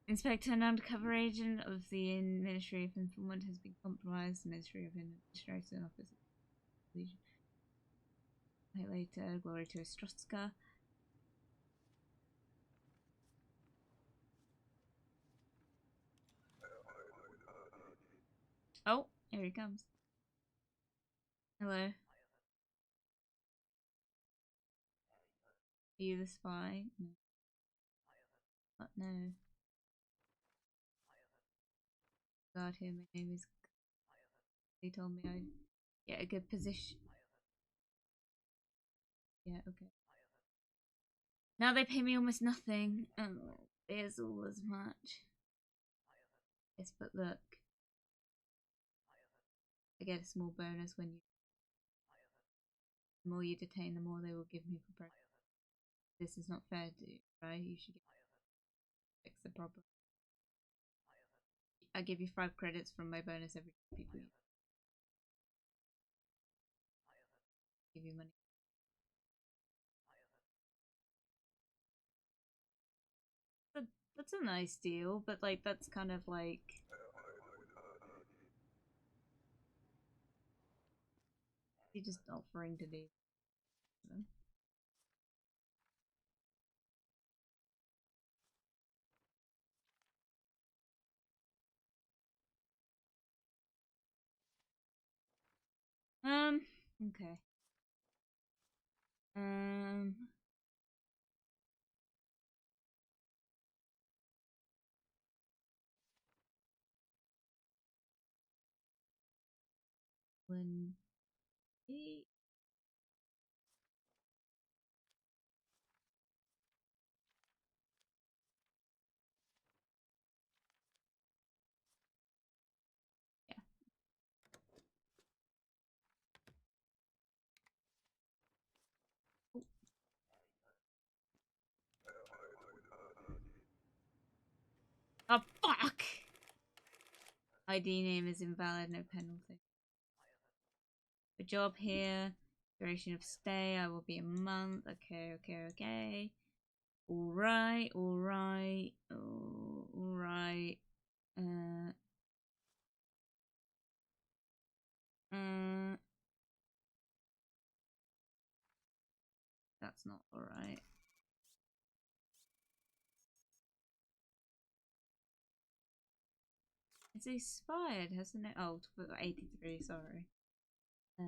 Inspector, an undercover agent of the Ministry of Informant, has been compromised. The Ministry of Administration Office. Later, glory to Ostrowska. Oh, here he comes. Hello. Are you the spy? No. What? No. God, here, my name is. They told me I'd get a good position. Yeah, okay. Now they pay me almost nothing. Oh, there's all as much. Yes, but look. I get a small bonus when you. The more you detain, the more they will give me for breakfast. This is not fair, right? You should fix the problem. I give you 5 credits from my bonus every time people you give you money. That's a nice deal, but like that's kind of like you're just offering to do. Okay. Um, when he yeah. Oh fuck! ID name is invalid, no penalty. A job here. Duration of stay, I will be a month. Okay, okay, okay. Alright, alright. Alright. Uh, uh, that's not alright. It's expired, hasn't it? Oh, 83, sorry. Yeah,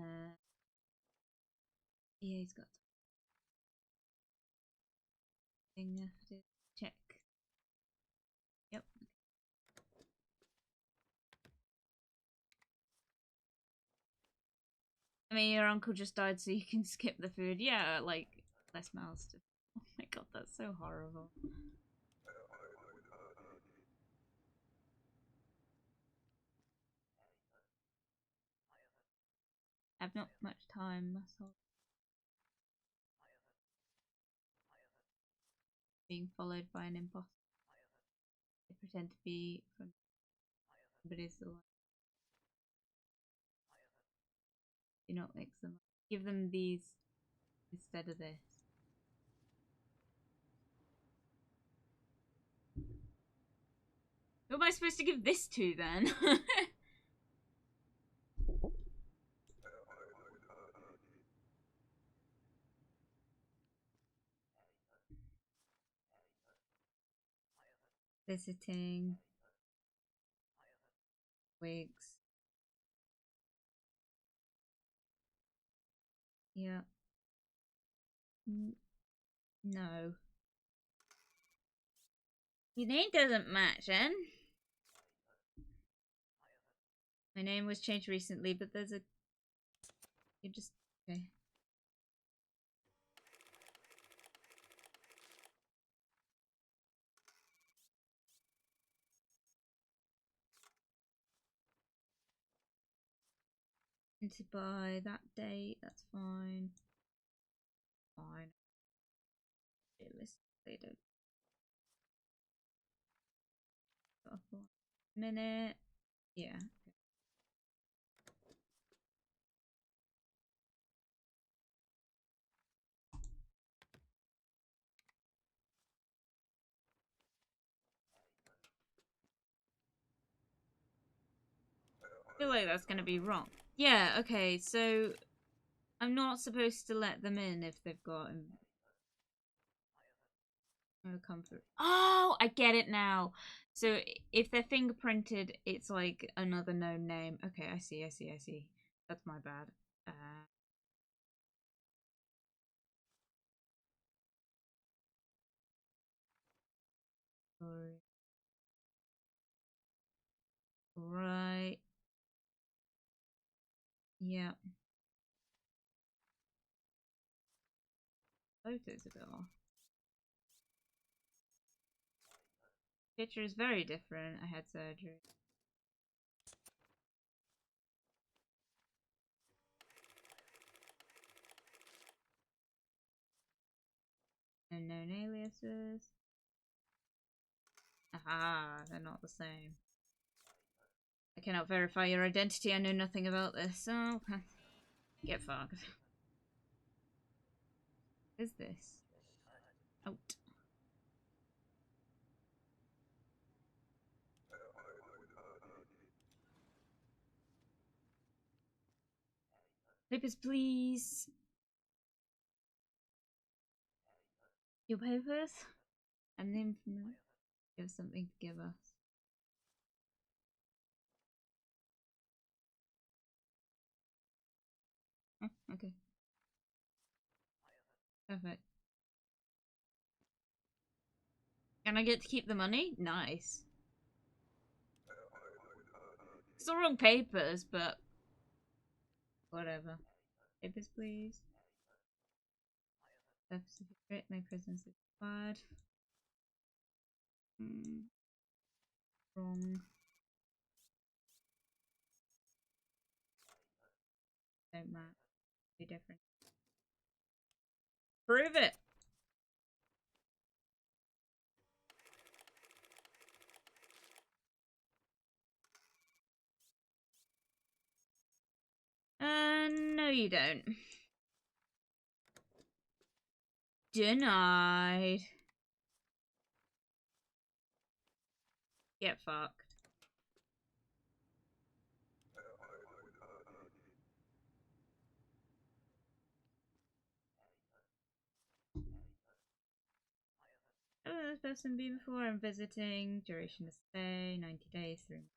he's got thing I have to check. Yep. I mean, your uncle just died, so you can skip the food. Yeah, like less mouths to. Oh my god, that's so horrible. I've not much time. That's all. Being followed by an imposter. They pretend to be from somebody's the one. Do not mix them up. Give them these instead of this. Who am I supposed to give this to then? Visiting. Wigs. Yeah. No. Your name doesn't match, then. My name was changed recently, but there's a... You just... Okay. To buy that date, that's fine. Fine. Realistically, don't go for a minute. Yeah. I feel like that's gonna be wrong. Yeah, okay, so I'm not supposed to let them in if they've got no comfort. Oh, I get it now. So if they're fingerprinted, it's like another known name. Okay, I see. That's my bad. Sorry. Right. Yeah. Photos a bit off. Picture is very different. I had surgery. Unknown aliases. Aha, they're not the same. I cannot verify your identity. I know nothing about this. Oh, get fucked. What is this? Out. Papers, please. Your papers? And then give something to give us. Oh, okay. Perfect. Can I get to keep the money? Nice. It's the wrong papers, but whatever. Papers, please. Birth certificate. My prison's expired. Wrong. Don't match. Be different. Prove it. No, you don't. Denied. Get fucked. Oh, this person been before? I'm visiting. Duration of stay 90 days. 3 months.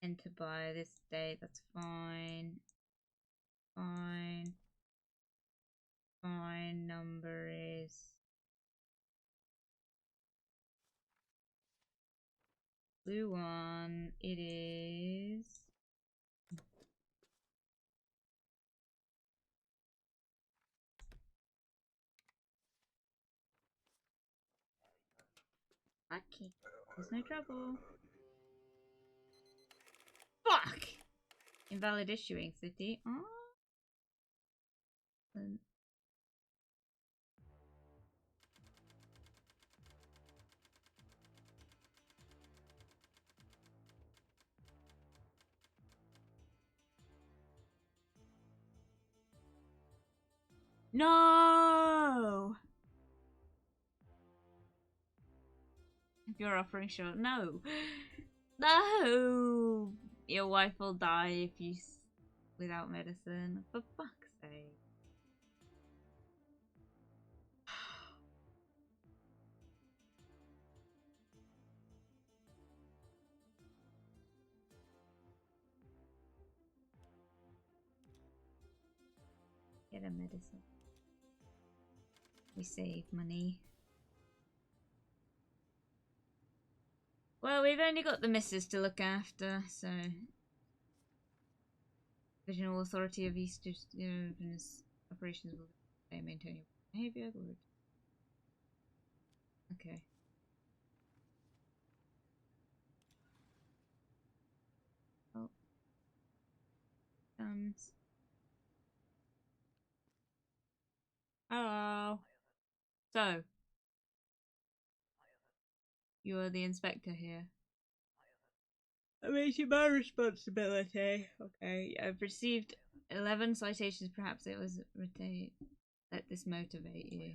Enter by this date. That's fine. Fine. Fine. Number is blue one. It is. Okay. There's no trouble. Fuck! Invalid issuing city. Oh. No! If you're offering short, no. No! Your wife will die if you without medicine. For fuck's sake. Get a medicine. We save money. Well, we've only got the missus to look after, so. Divisional Authority of East operations will maintain your behavior. Okay. Oh. Hello. So, you are the inspector here. That makes it my responsibility. Okay. I've received 11 citations. Perhaps it was let this motivate you.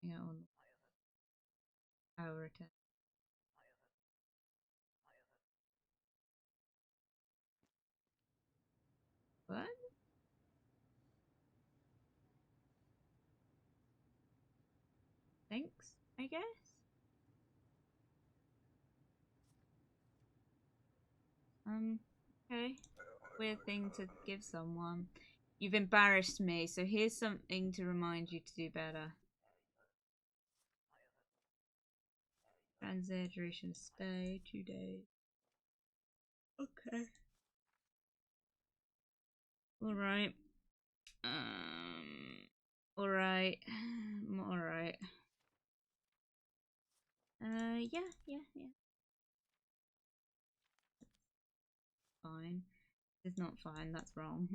Hang on. Power return. What? Thanks, I guess. Okay. Weird thing to give someone. You've embarrassed me, so here's something to remind you to do better. Transit, duration of stay, 2 days. Okay. Alright. Alright. Alright. Yeah. Fine. It's not fine, that's wrong.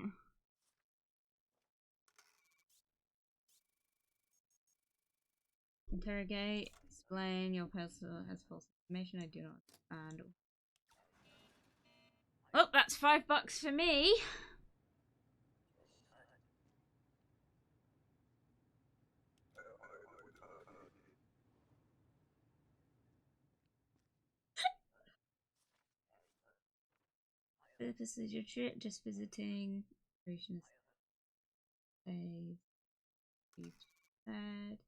Interrogate. Explain your person has false information. I do not understand. Oh, that's $5 for me. Purpose is your trip, just visiting. Duration stay. Said.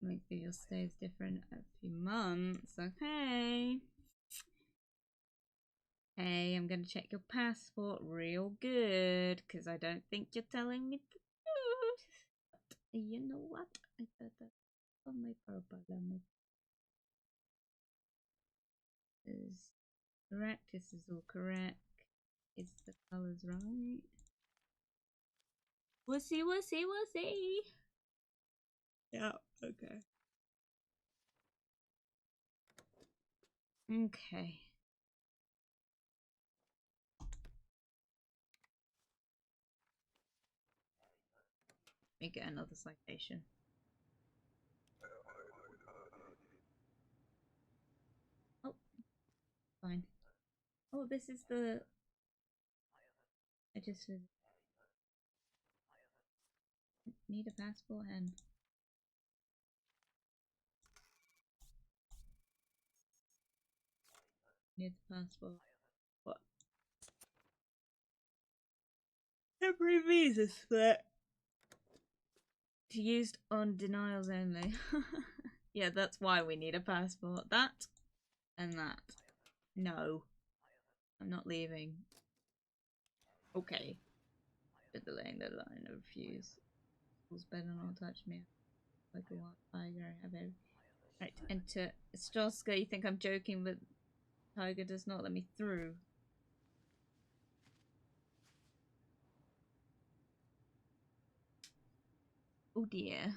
Make your stay is different a few months. Okay. Hey, I'm gonna check your passport real good, because I don't think you're telling me the truth. But you know what? I thought that was my problem. Is correct. This is all correct. Is the colors right? We'll see. Yeah, okay. Okay. Let me get another citation. Oh, fine. Oh, this is the. I just need a passport and. Need the passport. What? Temporary visa split. Used on denials only. Yeah, that's why we need a passport. That and that. No. I'm not leaving. Okay. But delaying the line, I refuse. Who's better not touch me? Like a wild tiger, I have every right to enter. Straska, you think I'm joking, but Tiger does not let me through. Oh dear.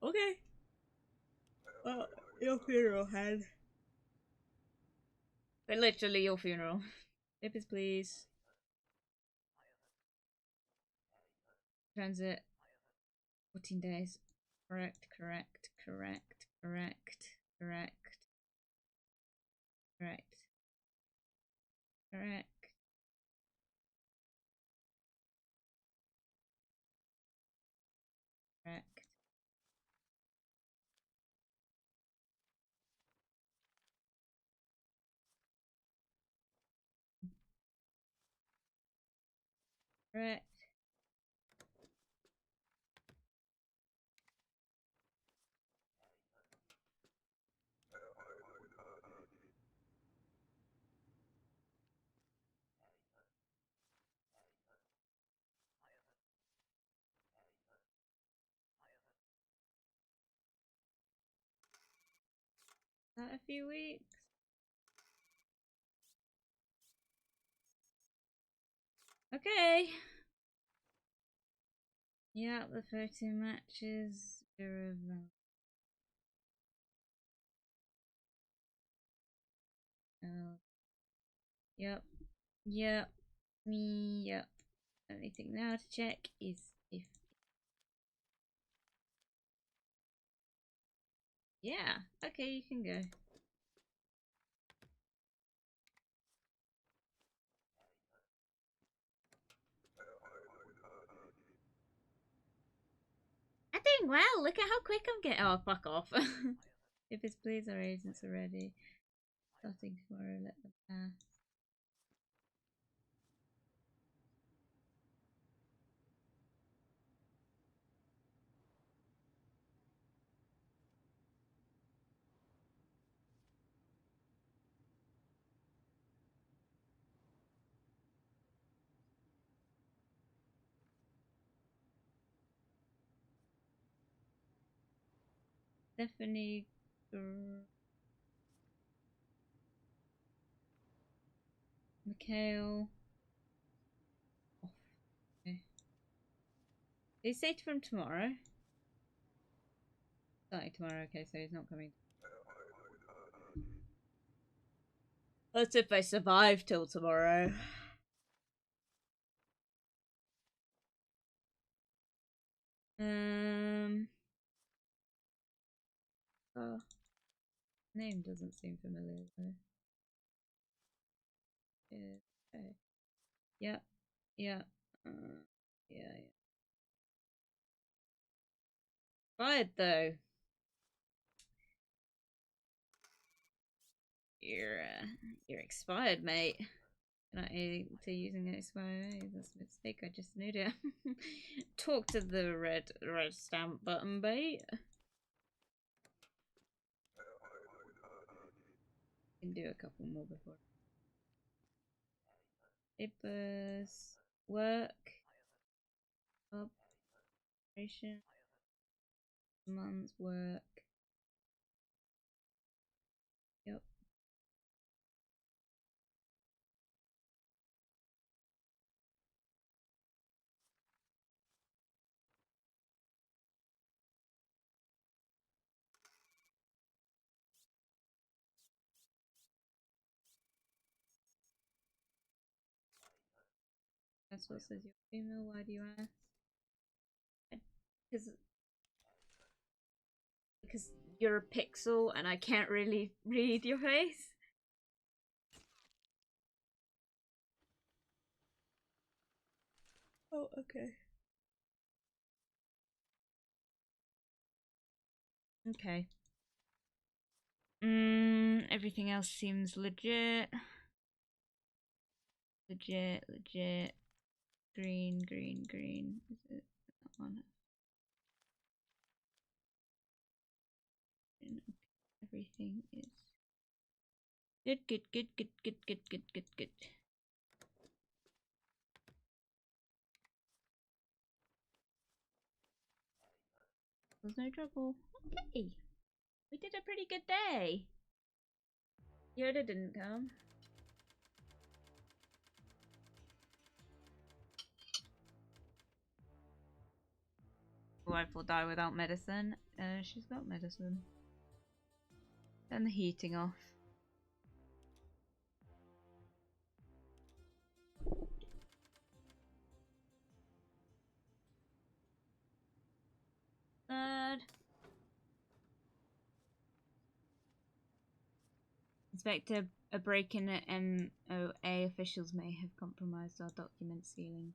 Okay. Well, your funeral, hen. But literally your funeral. Papers, please. Transit. 14 days. Correct. Correct. Correct. That a few weeks? Okay. Yeah, the photo matches. Oh. Yep. Yep. Yep. Only thing now to check is if. Yeah. Okay, you can go. I'm doing well. Look at how quick I'm getting. Oh, fuck off. If it's please, our agents are ready. Starting tomorrow, let them pass. Stephanie. Mikhail. Off. Okay. They say from tomorrow. Starting tomorrow, okay, so he's not coming. That's if I survive till tomorrow. Oh, name doesn't seem familiar though. Yeah. Okay. Yeah. Yeah. Yeah. Fired though. You're expired, mate. Not to using it expired. That's a mistake. I just knew it. Talk to the red stamp button, mate. Can do a couple more before. Papers, work, operation, month's work. Yep. That's what says you're female. Why do you ask? Because you're a pixel and I can't really read your face. Oh, okay. Okay. Everything else seems legit. Legit. Green. Is it that one? Everything is good. There's no trouble. Okay. We did a pretty good day. Yoda didn't come. Wife will die without medicine. She's got medicine. Turn the heating off. Third. Inspector, a break-in at MOA officials may have compromised our document sealing.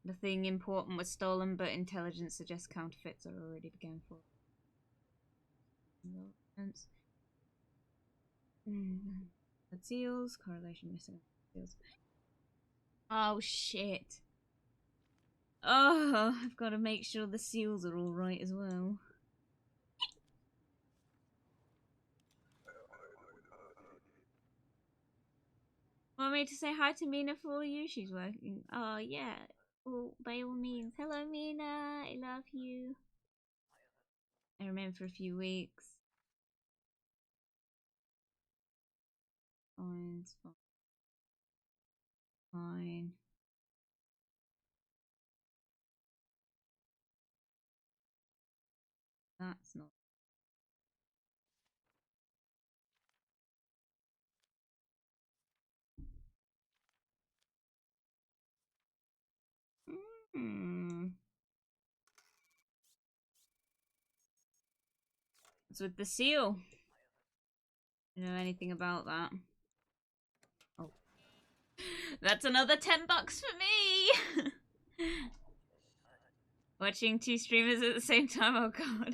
Nothing important was stolen, but intelligence suggests counterfeits are already begun for. Seals, correlation missing seals. Oh shit. Oh, I've got to make sure the seals are all right as well. Want me to say hi to Mina for you? She's working. Oh yeah. Oh, by all means. Hello Mina, I love you. I remain for a few weeks. Fine's fine. That's not. What's with the seal? You know anything about that? Oh. That's another $10 for me! Watching two streamers at the same time, oh god.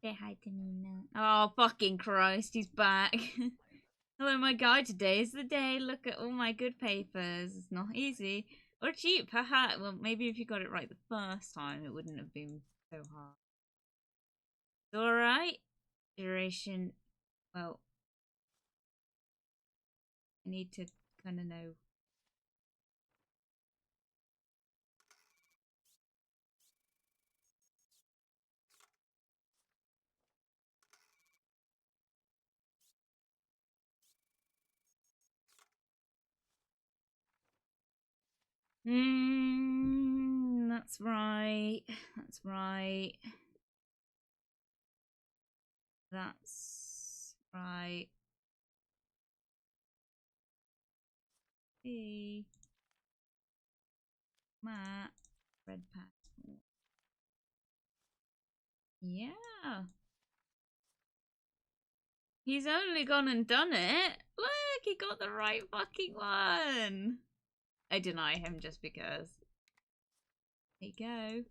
Say hi to Mina. Oh, fucking Christ, he's back. Hello, my guide. Today is the day. Look at all my good papers. It's not easy. Or cheap, haha. Well, maybe if you got it right the first time, it wouldn't have been so hard. It's alright. Duration. Well, I need to kind of know. That's right. That's right. That's right. Hey. Matt. Red passport. Yeah. He's only gone and done it. Look, he got the right fucking one. I deny him just because. There you go.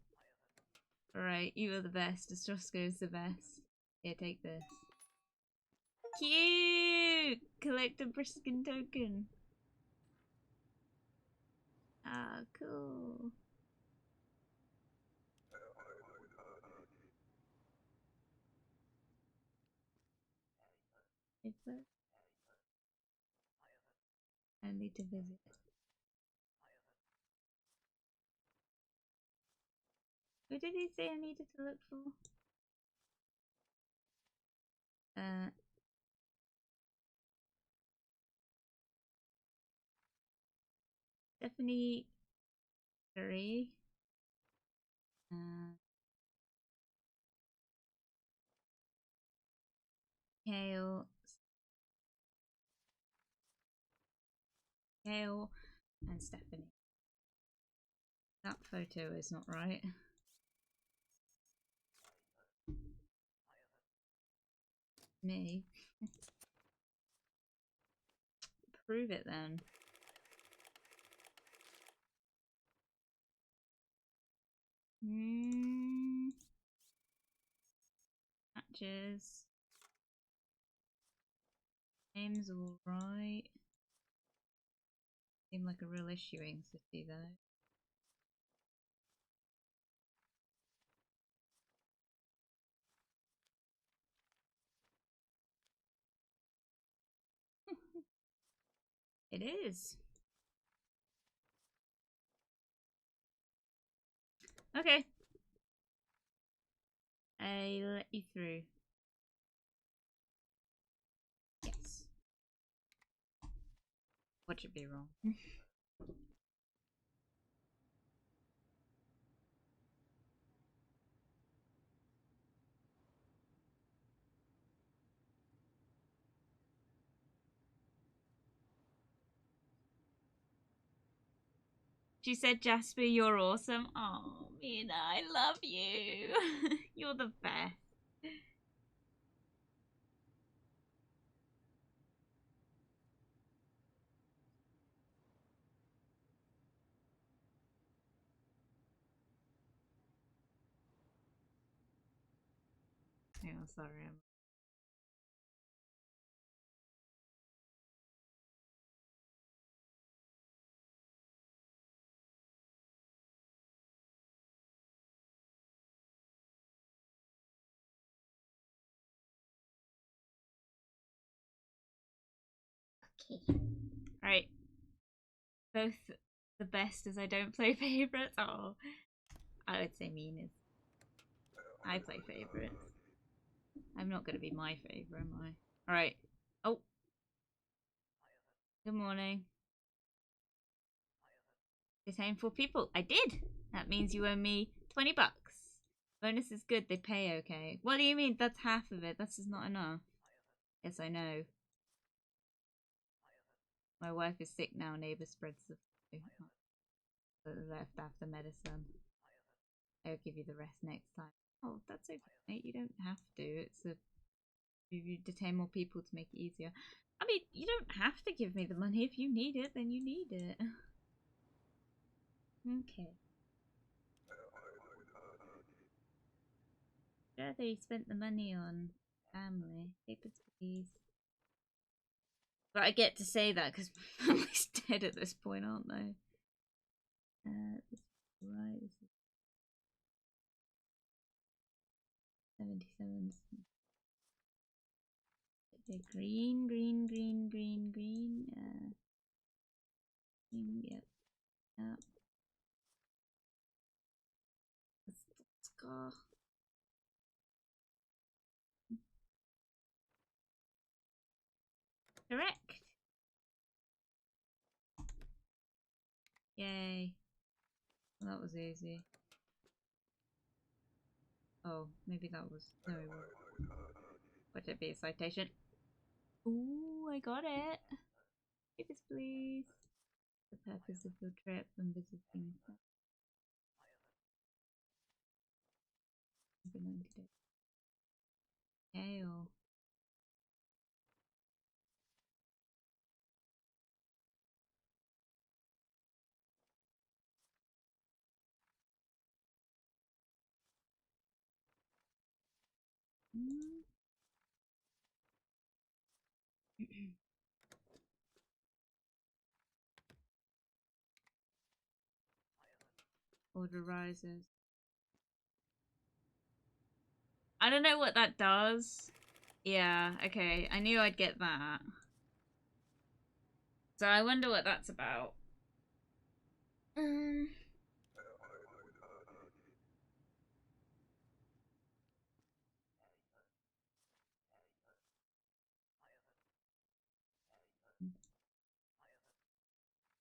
Alright, you are the best. Ostrosco's the best. Here, take this. Cute! Collect a Briskin token. Ah, cool. I need to visit. What did he say I needed to look for? Stephanie Curry. Kale. Kale and Stephanie. That photo is not right. Me. Prove it then. Matches. Name's alright. Seemed like a real issuing city though. It is. Okay. I let you through. Yes. What should be wrong? She said, Jasper, you're awesome. Oh, Mina, I love you. You're the best. Oh, sorry. Okay. Alright. Both the best as I don't play favorites. Oh, I would say Mina's. I play favorites. I'm not going to be my favour, am I? Alright. Oh. Good morning. Detain 4 people. I did! That means you owe me 20 bucks. Bonus is good, they pay okay. What do you mean? That's half of it. That's just not enough. Yes, I know. My wife is sick now. Neighbour spreads the left after medicine. I'll give you the rest next time. Oh, that's okay, mate. You don't have to. It's a you detain more people to make it easier. I mean, you don't have to give me the money. If you need it, then you need it. Okay. I'd rather you spent the money on family. Papers, please. But I get to say that because my family's dead at this point, aren't they? This is right. This is 77. Green, green, green, green, green. Green, yep. Yep. Let's go. Correct. Yay. Well, that was easy. Oh, maybe that was... No, it wasn't. Would it be a citation? Ooh, I got it. Papers, please. The purpose of your trip and visiting. Okay, or... Order rises. I don't know what that does. Yeah, okay. I knew I'd get that. So I wonder what that's about.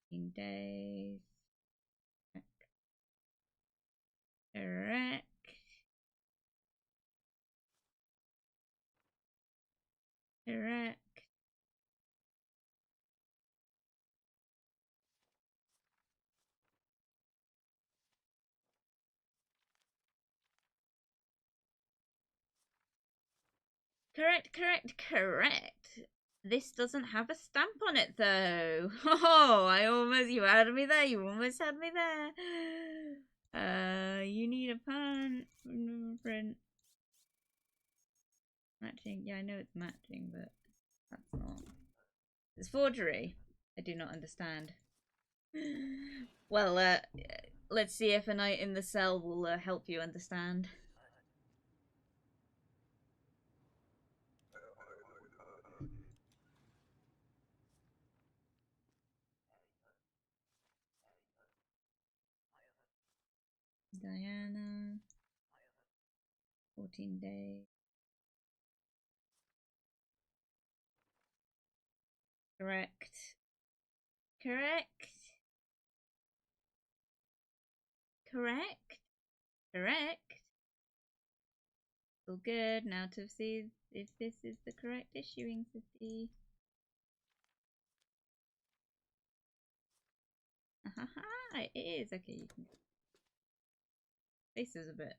15 days. Correct. Correct. Correct, correct, correct. This doesn't have a stamp on it though. Oh, you had me there. You almost had me there. You need a pan print. Matching. Yeah, I know it's matching, but that's not. It's forgery. I do not understand. Well, let's see if a night in the cell will help you understand. Diana. 14 days. Correct. Correct. Correct. Correct. All good. Now to see if this is the correct issuing city. It is. Okay, you can. This is a bit.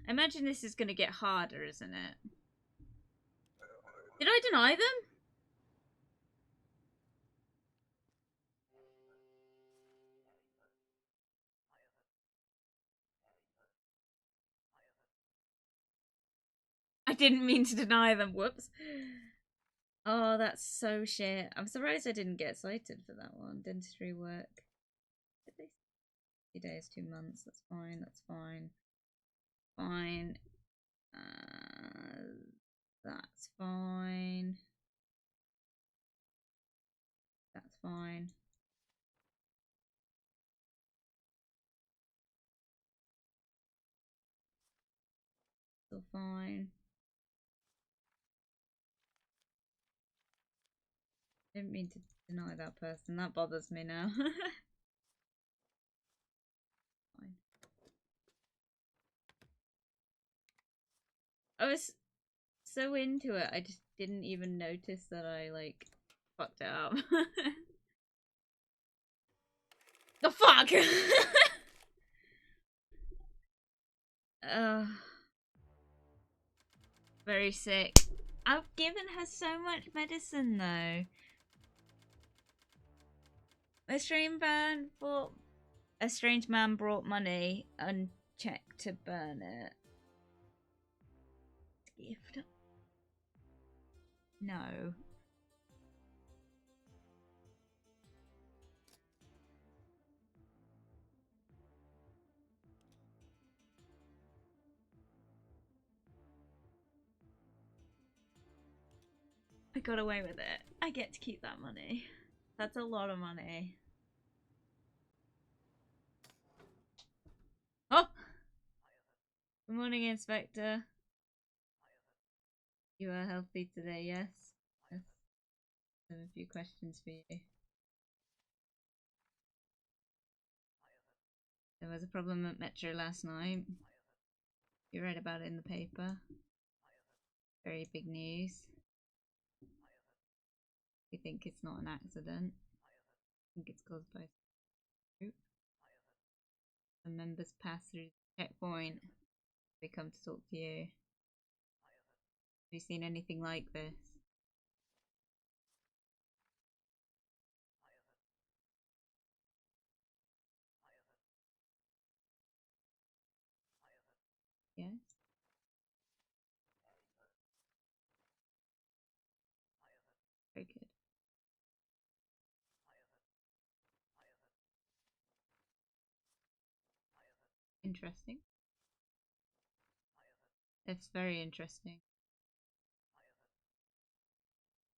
I imagine this is going to get harder, isn't it? Did I deny them? I didn't mean to deny them. Whoops. Oh, that's so shit. I'm surprised I didn't get cited for that one. Dentistry work. 2 days, 2 months. That's fine. That's fine. Fine. That's fine. That's fine. fine. Didn't mean to deny that person. That bothers me now. Fine. I was so into it, I just didn't even notice that I, like, fucked it up. The fuck! Very sick. I've given her so much medicine, though. A strange man brought money unchecked to burn it. Gift. No. I got away with it. I get to keep that money. That's a lot of money. Oh! Good morning, Inspector. You are healthy today, yes? Yes. I have a few questions for you. There was a problem at Metro last night. You read about it in the paper. Very big news. We think it's not an accident. I think it's caused by a group. The members pass through the checkpoint. We come to talk to you. Have you seen anything like this? Yes? Very good. Interesting. It's very interesting.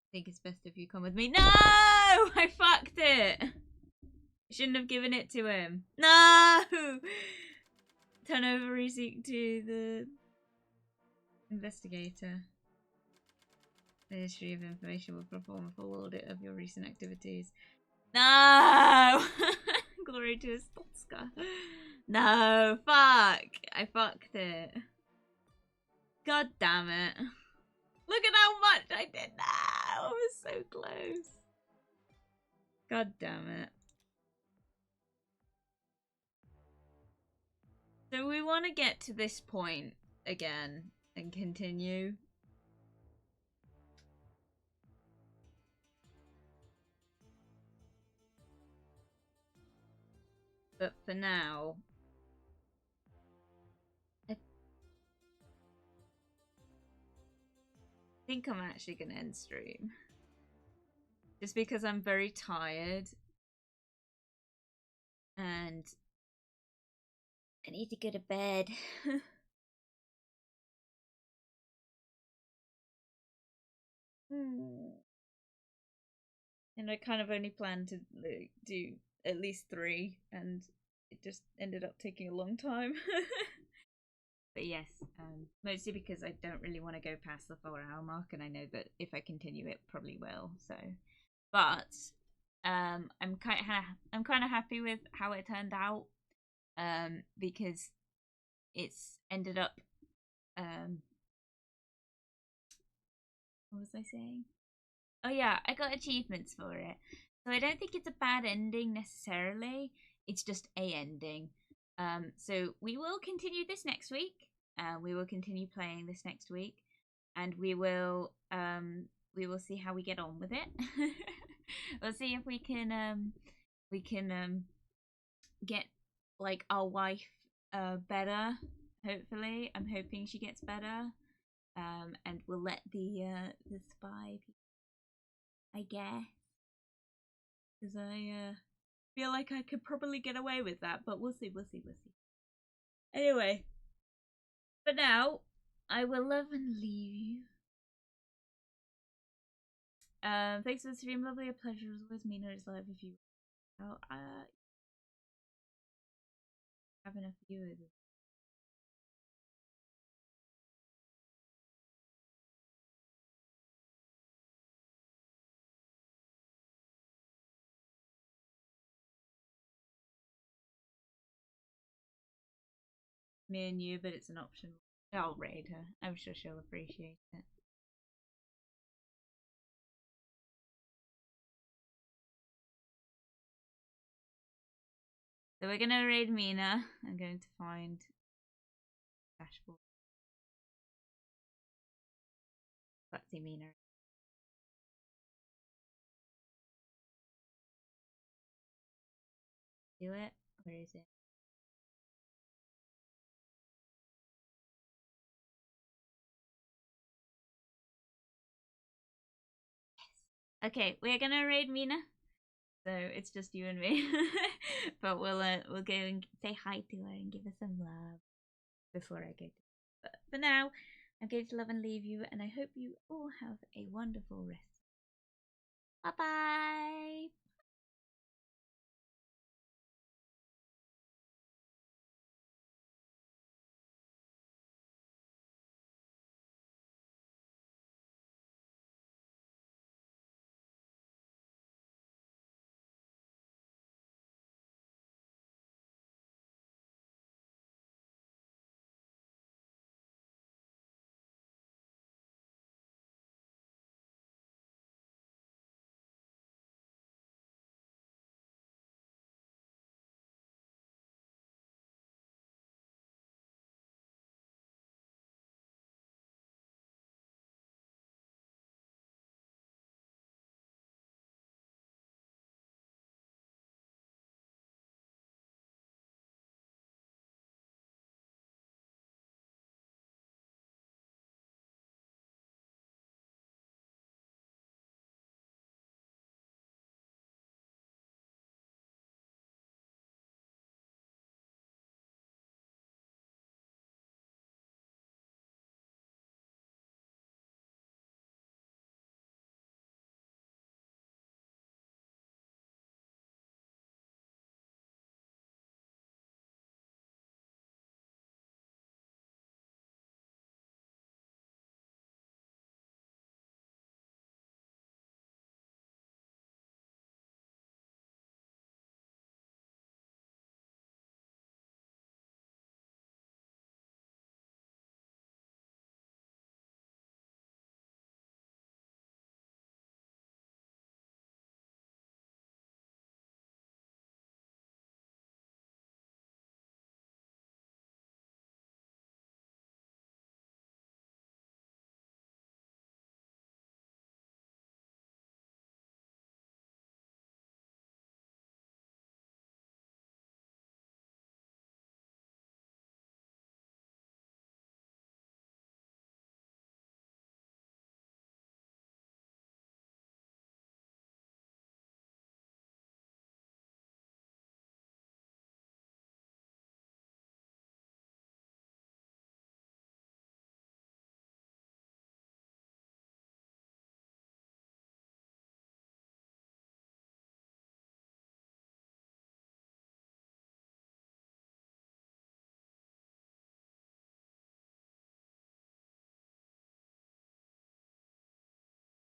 I think it's best if you come with me. No! I fucked it! I shouldn't have given it to him. No! Turn over receipt to the investigator. The Ministry of Information will perform a full audit of your recent activities. No! Glory to Stotska. No, fuck! I fucked it. God damn it. Look at how much I did now! I was so close. God damn it. So we want to get to this point again and continue. But for now, I think I'm actually going to end stream. Just because I'm very tired. And I need to go to bed. And I kind of only planned to like, do at least 3, and it just ended up taking a long time. But yes, mostly because I don't really want to go past the 4-hour mark, and I know that if I continue, it probably will. So, but I'm kind of happy with how it turned out, because it's ended up. What was I saying? Oh yeah, I got achievements for it. So I don't think it's a bad ending necessarily. It's just a ending. So we will continue this next week. We will continue playing this next week, and we will see how we get on with it. We'll see if we can get like our wife better. Hopefully, I'm hoping she gets better. And we'll let the spy, I guess, because I feel like I could probably get away with that, but we'll see. Anyway, for now, I will love and leave you. Thanks for the stream, lovely, a pleasure as always. Mina is live if you have enough viewers. me and you, but it's an option. I'll raid her. I'm sure she'll appreciate it. So we're gonna raid Mina. I'm going to find dashboard. Let's see Mina. Do it. Where is it? Yes. Okay, we're gonna raid Mina. So it's just you and me. But we'll go and say hi to her and give her some love before I go. But for now, I'm going to love and leave you, and I hope you all have a wonderful rest. Bye bye.